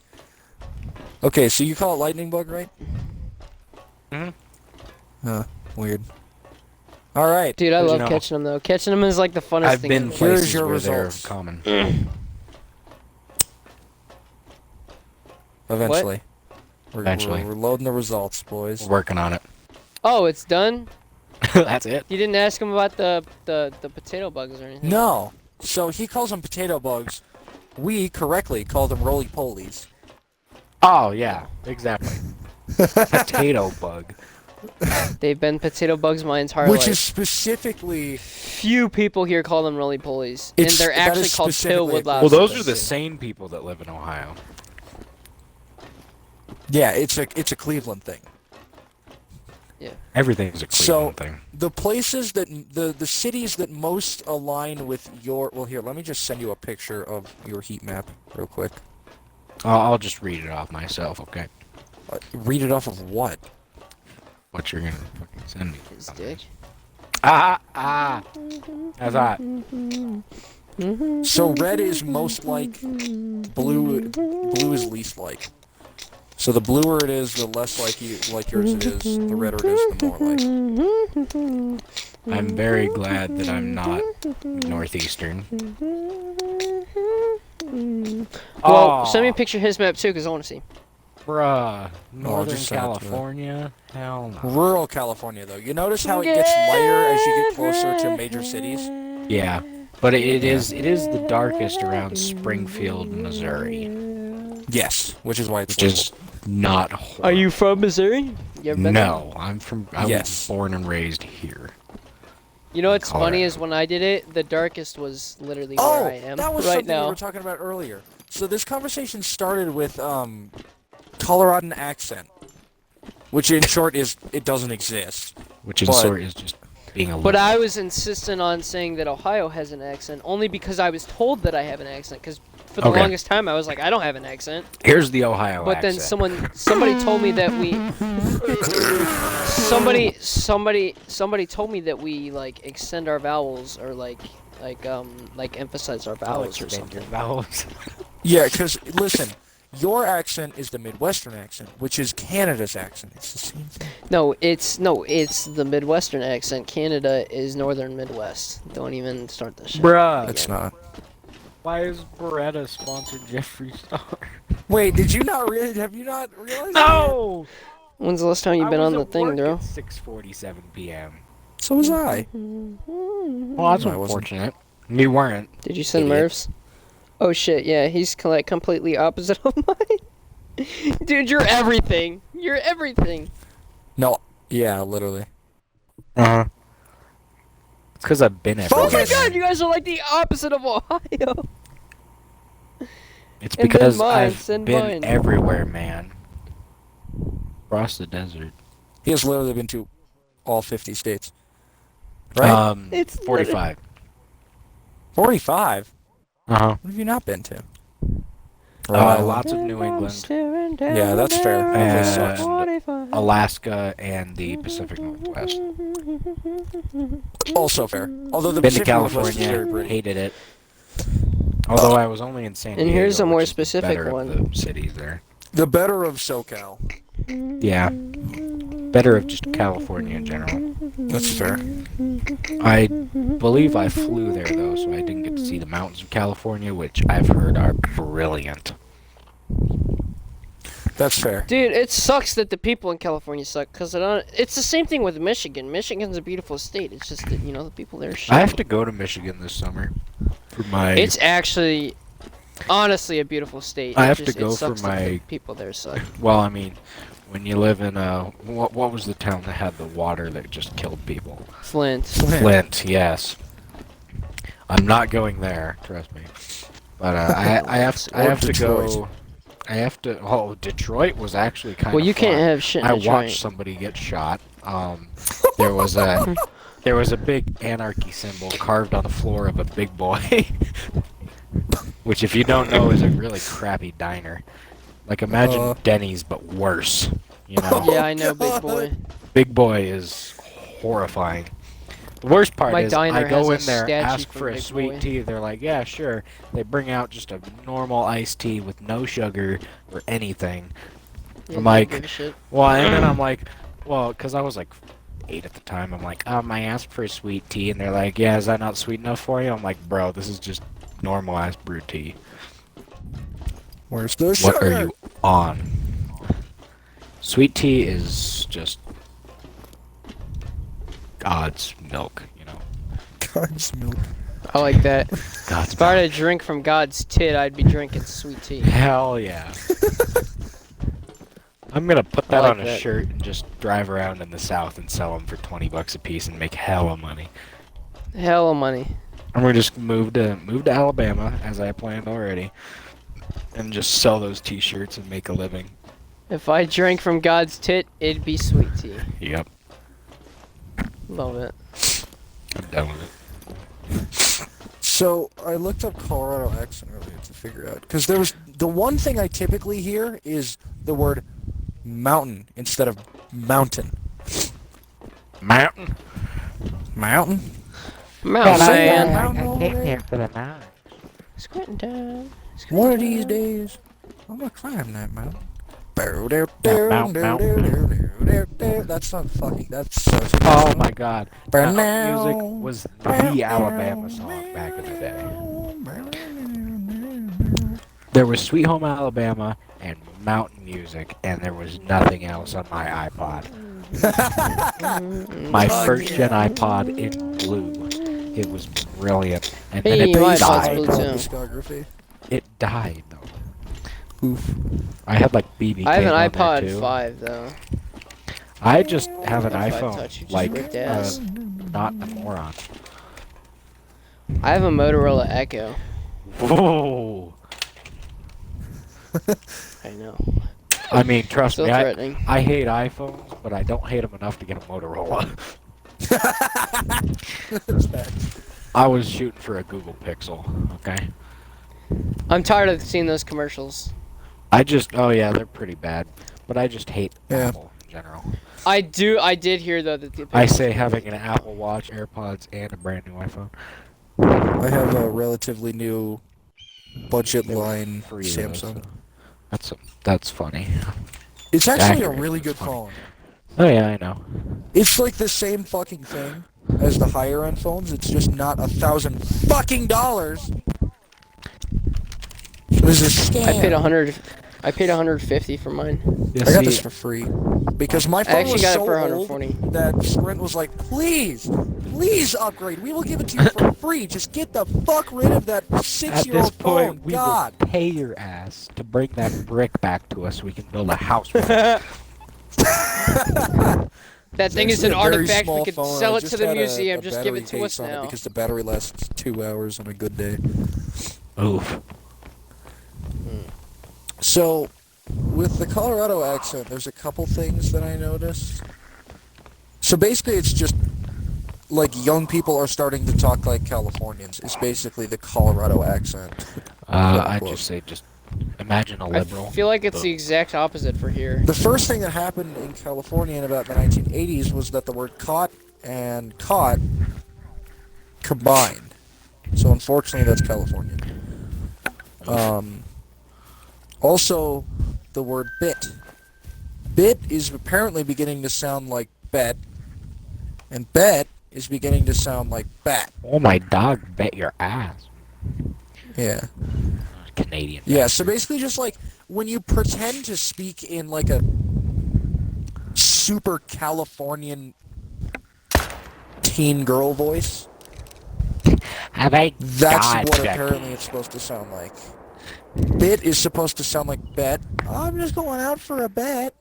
Okay, so you call it lightning bug, right? Mhm. Huh, weird. Alright, Dude, I Because, love you know, catching them though. Catching them is like the funnest I've thing. been in the world. Here's places your where they're results. common. eventually. Eventually. We're loading the results, boys. Working on it. Oh, it's done. That's it. You didn't ask him about the potato bugs or anything. No. So he calls them potato bugs. We correctly call them roly-polies. Oh yeah, exactly. Potato bug. They've been potato bugs my entire Which life. is specifically... Few people here call them roly polies, and It's- they're that actually is called specifically pill a woodlouse. Well, those That's are the it. same people that live in Ohio. Yeah, it's a Cleveland thing. Everything's a So- Cleveland thing. The places that... The cities that most align with your... Well, here, let me just send you a picture of your heat map real quick. I'll just read it off myself, okay? Read it off of what? What you're gonna fucking send me? His dick. How's that? So red is most like, blue is least like. So the bluer it is, the less like yours it is. The redder it is, the more like. I'm very glad that I'm not northeastern. Well, send me a picture of his map too, because I want to see. Bruh, Northern just send it to me. California? Hell no. Rural California though. You notice how it gets lighter as you get closer to major cities? Yeah, but it is the darkest around Springfield, Missouri, Yes, which is why it's which is not. Horrible. Are you from Missouri? You ever been there? No, I was Yes. born and raised here. You know what's funny Colorado. is when I did it, the darkest was literally where I am that was right something we now. were talking about earlier. So this conversation started with Coloradan accent. which in short is it doesn't exist. Which in But- sort is just being a But liberal. I was insistent on saying that Ohio has an accent only because I was told that I have an accent. Because for the Okay. longest time I was like, I don't have an accent. Here's the Ohio But then accent. somebody told me that we somebody told me that we like extend our vowels or like emphasize our vowels or Extend your something. vowels. Yeah, because listen, your accent is the Midwestern accent, which is Canada's accent. It's the same thing. No, it's the Midwestern accent. Canada is Northern Midwest. Don't even start this shit. Bruh. It's not. Why is Beretta sponsored Jeffree Star? Wait, did you not have you not realized? No! When's the last time you've been on the thing, bro? 6:47 p.m. That? So was I. Well, that's No, I wasn't. unfortunate. You weren't. Did you send Idiot. Mervs? Oh shit, yeah, he's like completely opposite of mine. Dude, you're everything. You're everything. No. Yeah, literally. Uh-huh. It's because I've been everywhere. Oh my Focus. god, you guys are like the opposite of Ohio. It's And then because mine, I've send been mine. everywhere, man. Across the desert. He has literally been to all 50 states. Right? It's 45. 45? Uh-huh. What have you not been to? Rhode Island. Lots of New England, Yeah, that's fair. That place sucks. Alaska, and the Pacific Northwest. Also fair. Although the Been to Pacific Northwest is very California, pretty. hated it. Although I was only in San Diego. And here's a more which is the specific better of one. the cities there. The better of SoCal. Yeah. Better of just California in general. That's fair. I believe I flew there though, so I didn't get to see the mountains of California, which I've heard are brilliant. That's fair. Dude, it sucks that the people in California suck, because it's the same thing with Michigan. Michigan's a beautiful state. It's just that, the people there are shit. I have to go to Michigan this summer for my. It's actually, honestly, a beautiful state. I It have to just- it go for sucks that the my- people there suck. Well, I mean, when you live in what was the town that had the water that just killed people? Flint. Flint, yes. I'm not going there, trust me. But I have to Detroit. go. I have to. Oh, Detroit was actually kind of. Well, you can't have shit in I Detroit. watched somebody get shot. There was a big anarchy symbol carved on the floor of a Big Boy, which, if you don't know, is a really crappy diner. Like, imagine Denny's but worse. You know, Yeah, I know, big boy. Big Boy is horrifying. The worst part My is I diner go has in a there, statue ask for for a Big sweet Boy. tea. They're like, yeah, sure. They bring out just a normal iced tea with no sugar or anything. Yeah, I'm they like, don't give a shit. well, and then I'm like, well, because I was like 8 at the time. I'm like, I asked for a sweet tea, and they're like, yeah, is that not sweet enough for you? I'm like, bro, this is just normal ass brewed tea. Where's the What sugar? are you on? Sweet tea is just God's milk, you know. God's milk. I like that. God's If I were milk. to drink from God's tit, I'd be drinking sweet tea. Hell yeah. I'm gonna put that like on a that. shirt and just drive around in the South and sell them for $20 a piece and make hella money. Hella money. I'm gonna just move to Alabama as I planned already, and just sell those T-shirts and make a living. If I drank from God's tit, it'd be sweet tea. Yep, Love it. I'm done with it. So I looked up Colorado accent earlier to figure out because there was the one thing I typically hear is the word mountain instead of mountain. Mountain. Mountain. Mountain Say man. mountain over there. for the mountain. Squinting time. One of these days, I'm gonna climb that mountain. That's not fucking. That's such a. Oh my God. Now. Mountain music was the Alabama song back in the day. There was Sweet Home Alabama and mountain music, and there was nothing else on my iPod. My first gen iPod in blue. It was brilliant. And then Hey, it my iPod's died. blue too. Discography. It died though. Oof. I had like BB. I have King an on there, iPod too. 5 though. I just have an iPod iPhone, Touch, you just like ripped ass. not a moron. I have a Motorola Echo. Whoa! I know. I mean, trust Still me, threatening. I hate iPhones, but I don't hate them enough to get a Motorola. That's facts. I was shooting for a Google Pixel, okay? I'm tired of seeing those commercials. Oh yeah, they're pretty bad, but I just hate Yeah. Apple in general. I did hear though that the I Pixel's say pretty having good. an Apple Watch, AirPods, and a brand new iPhone. I have a relatively new budget They were line free though, Samsung. so that's funny. It's actually a Accurate, really it's good funny. phone. Oh yeah, I know. It's like the same fucking thing as the higher end phones. It's just not $1,000 fucking dollars. This is a I paid scam. 100. I paid 150 for mine. Yeah, I got this see, for free because my I phone actually was got so it for old 140. that Sprint was like, please upgrade. We will give it to you for free. Just get the fuck rid of that at this 6-year-old phone. point, we God. will pay your ass to bring that brick back to us so we can build a house with it. That thing is Actually an a very artifact. We small could phone. sell I it to the had museum. a Just give battery it to case us on it now. because the battery lasts 2 hours on a good day. Oof. So, with the Colorado accent, there's a couple things that I noticed. So basically, it's just like young people are starting to talk like Californians. It's basically the Colorado accent. I'd quote. just say, imagine a I liberal. feel like it's the exact opposite for here. The first thing that happened in California in about the 1980s was that the word caught and caught combined. So unfortunately, that's California. Also, the word bit. Bit is apparently beginning to sound like bet, and bet is beginning to sound like bat. Oh, my dog bet your ass. Yeah. Canadian. Yeah, so basically just like when you pretend to speak in like a super Californian teen girl voice, Have I that's got what Jackie? apparently it's supposed to sound like. Bit is supposed to sound like bet. I'm just going out for a bet.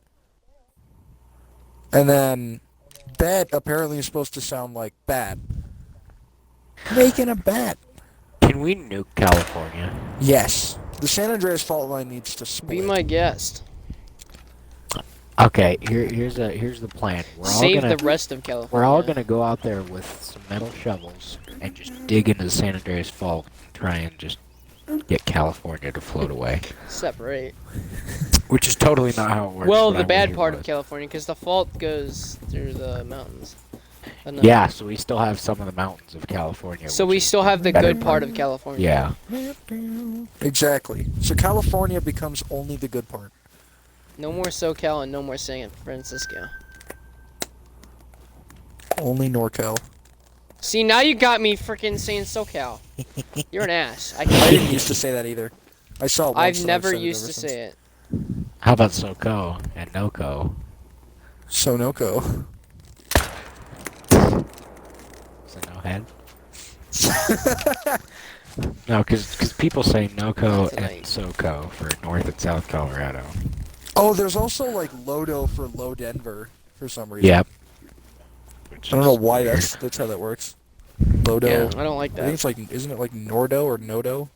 And then bet apparently is supposed to sound like bat. Making a bet. Can we nuke California? Yes. The San Andreas fault line needs to split. Be my guest. Okay, here's the plan. Save the rest of California. We're all gonna go out there with some metal shovels and just dig into the San Andreas Fault and try and just get California to float away. separate. Which is totally not how it works. Well, but the I'm bad here part for of it. California, because the fault goes through the mountains. But no. Yeah, so we still have some of the mountains of California. So which we is still have the better good part of California. Yeah. Exactly. So California becomes only the good part. No more SoCal and no more San Francisco. Only NorCal. See, now you got me freaking saying SoCal. You're an ass. I I hate didn't you. used to say that either. I saw it once. I've and never said it used ever to since. say it. How about SoCo and NoCo? Sonoco. Is it no head? No, because people say NoCo and Tonight. SoCo for North and South Colorado. Oh, there's also like Lodo for Low Denver for some reason. Yep. I don't know why that's how that works. Lodo. Yeah, I don't like I think that. it's like, isn't it like Nordo or Nodo?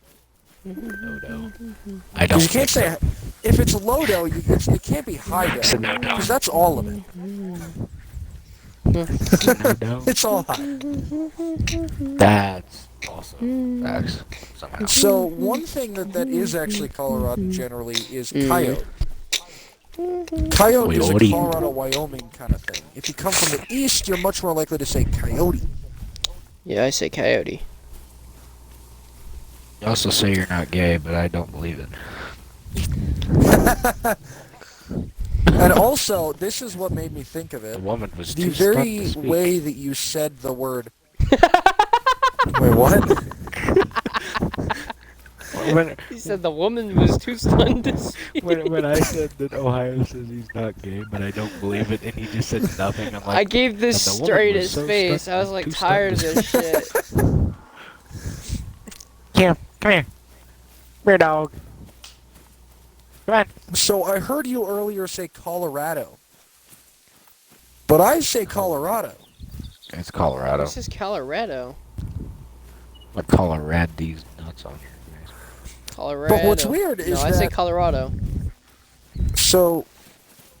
Nodo. I don't Because you can't think say, if it's Lodo, it can't be Hido. Because that's all of it. so. Nodo. It's all high. That's awesome. Facts. Somehow. So one thing that is actually Colorado generally is coyote. Coyote is a Coyote. Colorado, Wyoming kind of thing. If you come from the east, you're much more likely to say coyote. Yeah, I say coyote. You also say you're not gay, but I don't believe it. And also, this is what made me think of The it. woman was The too stunned very to speak. way that you said the word. Wait, what? When, He said the woman was too stunned to speak. when I said that Ohio says he's not gay, but I don't believe it, and he just said nothing, I'm like, I gave this and the woman straight was his so face. stunned- I was like too tired of stunned this shit. Come here. Bear dog. Come on. So I heard you earlier say Colorado. But I say Colorado. It's Colorado. This is Colorado. What Colorado these nuts on here? Colorado. But what's weird is no, I say that- Colorado. So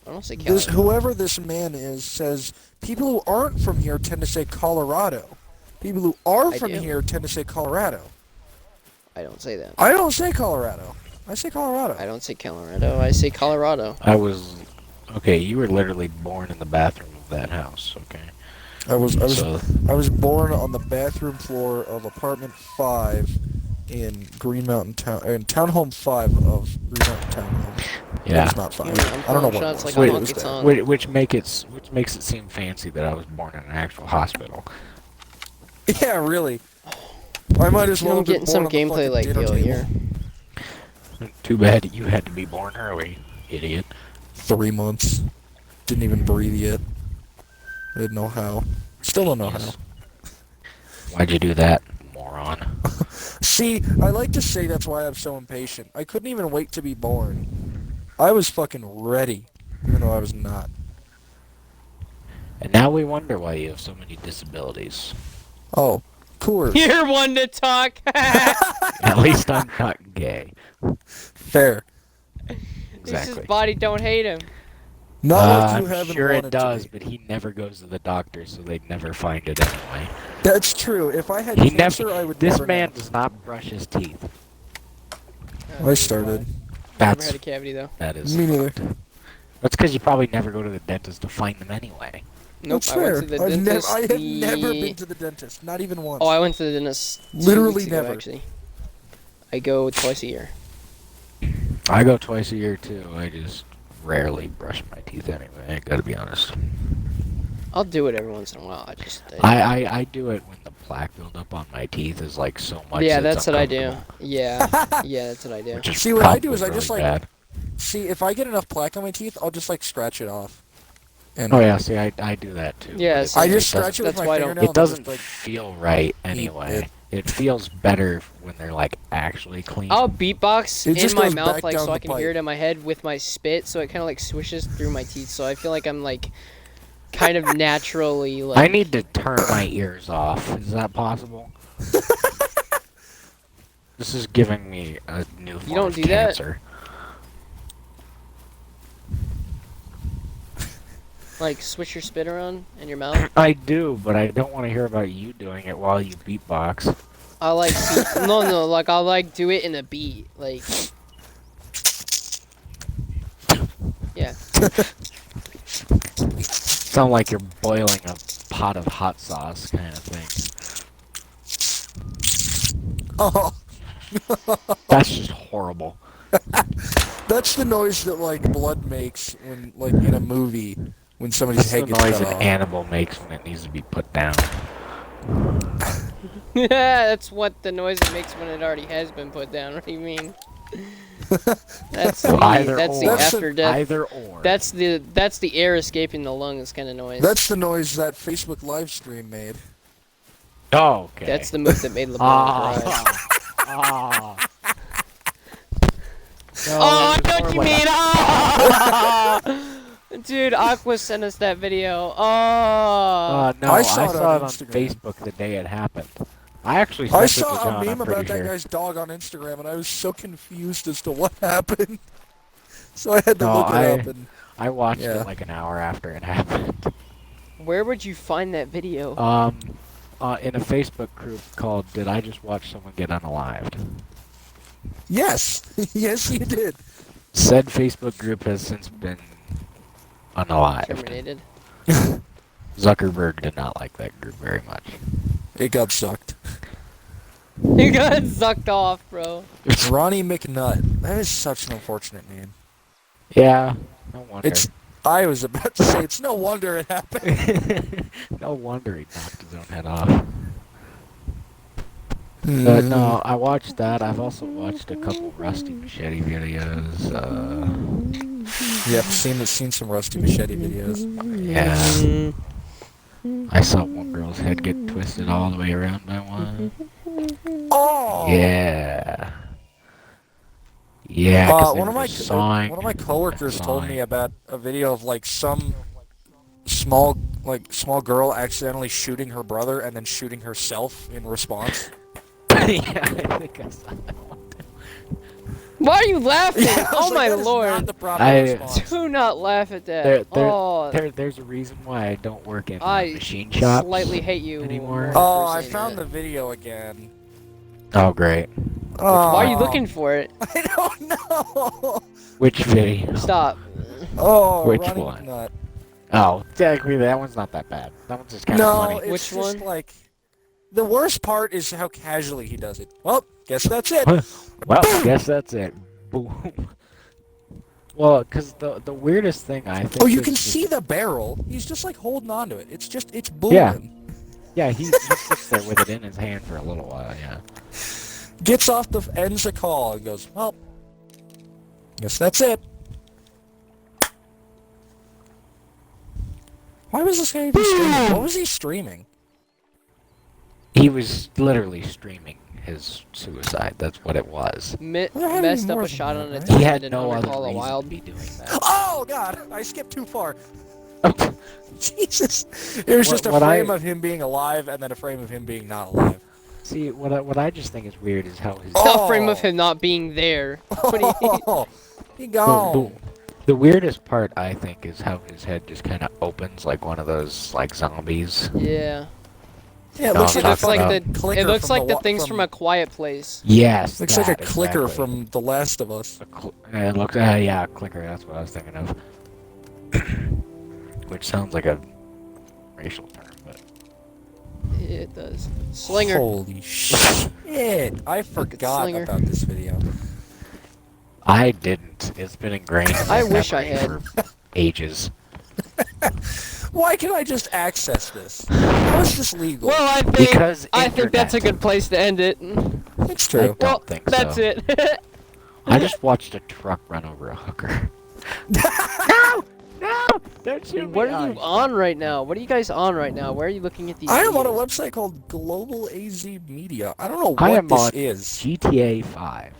I don't say this Colorado. whoever this man is says people who aren't from here tend to say Colorado. People who are I from do. here tend to say Colorado. I don't say that. I don't say Colorado. I say Colorado. I don't say Colorado. I say Colorado. I was... Okay, you were literally born in the bathroom of that house, okay? I So, was born on the bathroom floor of apartment 5 in Green Mountain Town, in Townhome 5 of Green Mountain Townhome. yeah. It's not 5. I'm I don't know calling what shots it like was. a It was honky there. tonk. Which makes it seem fancy that I was born in an actual hospital. Yeah, really. I might as You well know, have been getting born some on the gameplay fucking like dinner you table. here. Too bad you had to be born early, idiot. 3 months. Didn't even breathe yet. I didn't know how. Still don't know Yes. Why'd you do that, moron? how. See, I like to say that's why I'm so impatient. I couldn't even wait to be born. I was fucking ready, even though I was not. And now we wonder why you have so many disabilities. Oh, Coors. You're one to talk. At least I'm not gay. Fair. It's his Exactly. body don't hate him. Not like you I'm haven't sure wanted it does, to be. but he never goes to the doctor, so they'd never find it anyway. That's true. If I had He cancer, never. I would This never man know. does not brush his teeth. I started. Never That's had a cavity though. that is. Me neither. fucked. That's because you probably never go to the dentist to find them anyway. Nope. That's I fair. went to the I dentist. have never been to the dentist. Not even once. Oh, I went to the dentist. 2 Literally weeks ago, never. Actually, I go twice a year. I go twice a year too. I just rarely brush my teeth anyway. I gotta be honest. I'll do it every once in a while. I do it when the plaque buildup on my teeth is like so much. Yeah, that that's it's what I do. uncomfortable, Yeah, that's what I do. Which is See, what I do is I probably just, really like- bad. See, if I get enough plaque on my teeth, I'll just like scratch it off. And Oh yeah, see, I do that too. Yeah, but it- same. I it just doesn't- scratch it with That's my why I don't- fingernail. It and I'll doesn't just, like, feel right eat anyway. It feels better when they're like actually clean. I'll beatbox It just in my goes mouth back like down so I the can hear pipe. it in my head with my spit, so it kind of like swishes through my teeth. So I feel like I'm like kind of naturally like. I need to turn my ears off. Is that possible? This is giving me a new form don't of do that? cancer. Like switch your spit around in your mouth. I do, but I don't want to hear about you doing it while you beatbox. I like no, like I'll like do it in a beat, like. Yeah. Sound like you're boiling a pot of hot sauce kind of thing. Oh, That's just horrible. that's the noise that like blood makes when, like, in a movie when somebody's That's the head gets noise cut an off. animal makes when it needs to be put down. That's what the noise it makes when it already has been put down. What do you mean? That's the Either that's the or. That's after death. Either or. That's the air escaping the lungs kind of noise. That's the noise that Facebook live stream made. Oh, okay. That's the move that made LeBron cry. Ah. No, Oh, I it was know more what you like mean. Oh! Dude, Aqua sent us that video. Oh. no, I saw it on on Instagram. Facebook the day it happened. I actually I sent it to saw John, a I'm meme pretty about that sure. guy's dog on Instagram, and I was so confused as to what happened. So I had to No, look it up. And I watched Yeah. it like an hour after it happened. Where would you find that video? In a Facebook group called "Did I Just Watch Someone Get Unalived?" yes, yes, you did. Said Facebook group has since been unalived. Terminated. Zuckerberg did not like that group very much. It got sucked. You got sucked off, bro. Ronnie McNutt. That is such an unfortunate name. Yeah, no wonder. It's. I was about to say it's no wonder it happened. No wonder he knocked his own head off. But no, I watched that. I've also watched a couple Rusty Machete videos. Yep, seen some Rusty Machete videos. Yeah. I saw one girl's head get twisted all the way around by one. Oh. Yeah. Yeah, 'cause they one of were my just sawing one of my and coworkers told me sawing. about a video of like some small girl accidentally shooting her brother and then shooting herself in response. Yeah, I think I saw that one. Why are you laughing? I was Oh like, my that is lord. not the proper I- response. Do not laugh at that. There's a reason why I don't work in I machine shops slightly hate you anymore. Oh, for I saying found that. the video again. Oh, great. Oh. Why are you looking for it? I don't know. Which video? Stop. Oh, Which running one? nut. Oh, technically that one's not that bad. That one's just kind of No, funny. it's Which just one? like the worst part is how casually he does it. Well, guess that's it. Well, I guess that's it. Boom. Well, because the weirdest thing I think. Oh, you is can just- see the barrel. He's just like holding on to it. It's Yeah. booming. Yeah, he sits there with it in his hand for a little while. Yeah. Gets off the ends a call and goes, well, guess that's it. Why was this guy even streaming? What was he streaming? He was literally streaming his suicide. That's what it was. There had to be Messed up more a than shot that, on its right? He head had and no other Call the reason Wild. to be doing that. Oh God, I skipped too far. Jesus. It was just a What frame I- of him being alive and then a frame of him being not alive. See, what I just think is weird is how his Oh. A frame of him not being there. What do you- Oh, he gone. the weirdest part I think is how his head just kind of opens like one of those like zombies. Yeah. Yeah, it No, looks It like looks a like fucking the clicker it looks from like the wa- things from A Quiet Place. Yes. Looks like a that, clicker exactly. from The Last of Us. It looks yeah, a clicker. That's what I was thinking of. Which sounds like a racial term, but Yeah, it does. Slinger. Holy shit! I forgot Slinger. about this video. I didn't. It's been ingrained in I my wish I memory had. for ages. Why can I just access this? How is this legal? Well, Because I think that's a internet. good place to end it. It's true. Don't Well, think that's so. it. I just watched a truck run over a hooker. No! No! Don't shoot me! What are you on right now? What are you guys on right now? Where are you looking at these? I am on a videos? website called Global AZ Media. I don't know I what am this on is. GTA 5.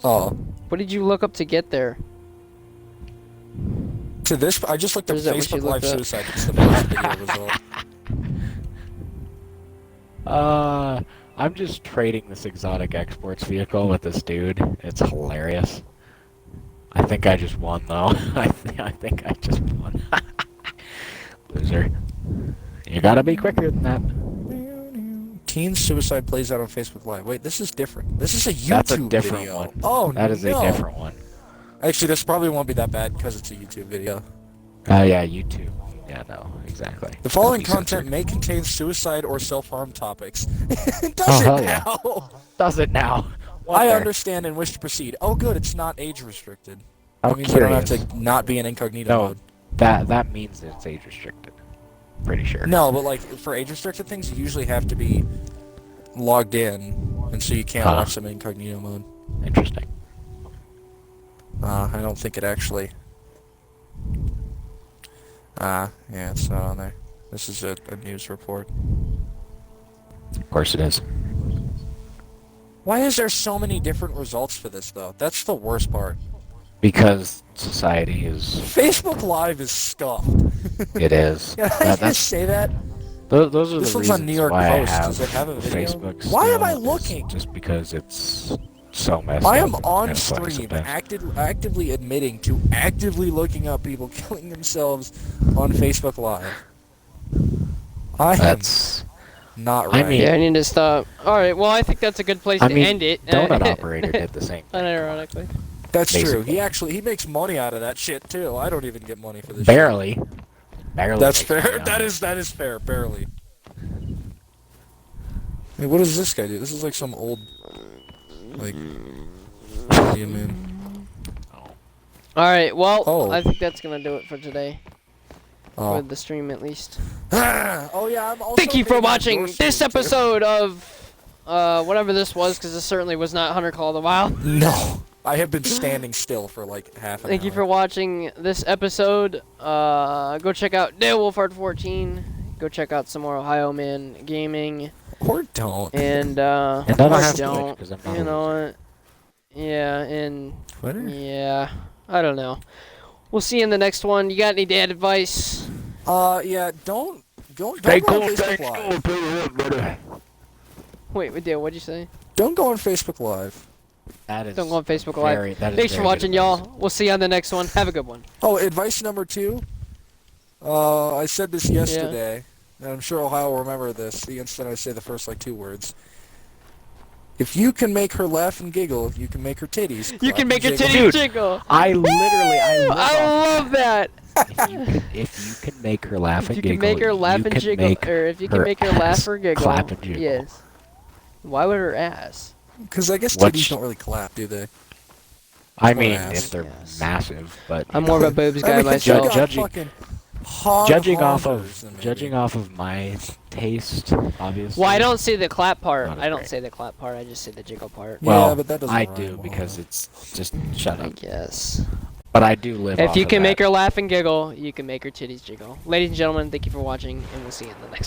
Oh, What did you look up to get there? to this? I just looked up Is that what you Facebook Live looked up? suicide. It's the first video result. I'm just trading this exotic exports vehicle with this dude. It's hilarious. I think I just won though. I think I just won. Loser. You gotta be quicker than that. Teen suicide plays out on Facebook Live. Wait, this is different. This is a YouTube That's a different video. one. Oh, That is no. a different one. Actually, this probably won't be that bad because it's a YouTube video. Yeah, YouTube. Yeah, no, exactly. The following That'll be content censored. may contain suicide or self-harm topics. It Oh, does hell it yeah. now. Does it now? What I the- understand and wish to proceed. Oh, good. It's not age restricted. I'm That means I don't have curious. to not be in incognito No, mode. that means that it's age restricted. Pretty sure. No, but like for age restricted things, you usually have to be logged in, and so you can't Huh. watch them in incognito mode. Interesting. I don't think it actually. Yeah, it's not on there. This is a news report. Of course it is. Why is there so many different results for this though? That's the worst part. Because society is. Facebook Live is scuffed. It is. Can I That's just say that? those are This the one's reasons on New York why Post. I have Does it have a video? Facebook. Why am still, I is looking? Just because it's so messed I up am and on kinda funny stream, sometimes. actively admitting to actively looking up people killing themselves on Facebook Live. I am That's. not I right. mean- Yeah, I need to stop. All right. Well, I think that's a good place I to mean, end it. Donut Operator did the same thing. Unironically. That's true. basically. He makes money out of that shit too. I don't even get money for this. shit. Barely. Barely. That's makes money fair. on That it. is fair. Barely. I mean, what does this guy do? This is like some old, like, alien man. All right. Well, Oh. I think that's gonna do it for today. Oh. For the stream, at least. Oh yeah. I'm also Thank you for getting watching endorsed this here, too. episode of whatever this was, because this certainly was not Hunter Call of the Wild. No, I have been standing still for like half an hour. Thank you for watching this episode. Go check out Dale Wolfhard 14. Go check out some more Ohio Man Gaming. Or don't. And And I don't or have Twitch don't. 'cause I'm not You a know loser. what? Yeah, and Twitter? yeah, I don't know. We'll see you in the next one. You got any dad advice? Yeah. Don't go on Facebook Live. Wait, Dale, what'd you say? Don't go on Facebook Live. That is Don't go on Facebook Live. that is Thanks for very good watching, advice. y'all. We'll see you on the next one. Have a good one. Oh, advice number 2. I said this yesterday, and I'm sure Ohio will remember this the instant I say the first, 2 words. If you can make her laugh and giggle, you can make her titties You clap can make your and jiggle. titties Dude, jiggle. I live I love that. if you can make her laugh If and you giggle, can make her laugh you and can jiggle, make or if you can her make her laugh ass or giggle, clap and jiggle. yes. Why would her ass? Because I guess What titties sh- don't really clap, do they? I Or mean, ass. if they're Yes. massive, but I'm you more know, of a boobs I guy mean, you myself. got Judging- fucking hard judging off honders, then maybe. judging off of my taste, obviously. Well, I don't say the clap part. Not as I don't great. say the clap part. I just say the jiggle part. Yeah, Well, but that doesn't I rhyme do well. because it's just shut I up. guess. But I do live. If off you of can make that. her laugh and giggle, you can make her titties jiggle. Ladies and gentlemen, thank you for watching, and we'll see you in the next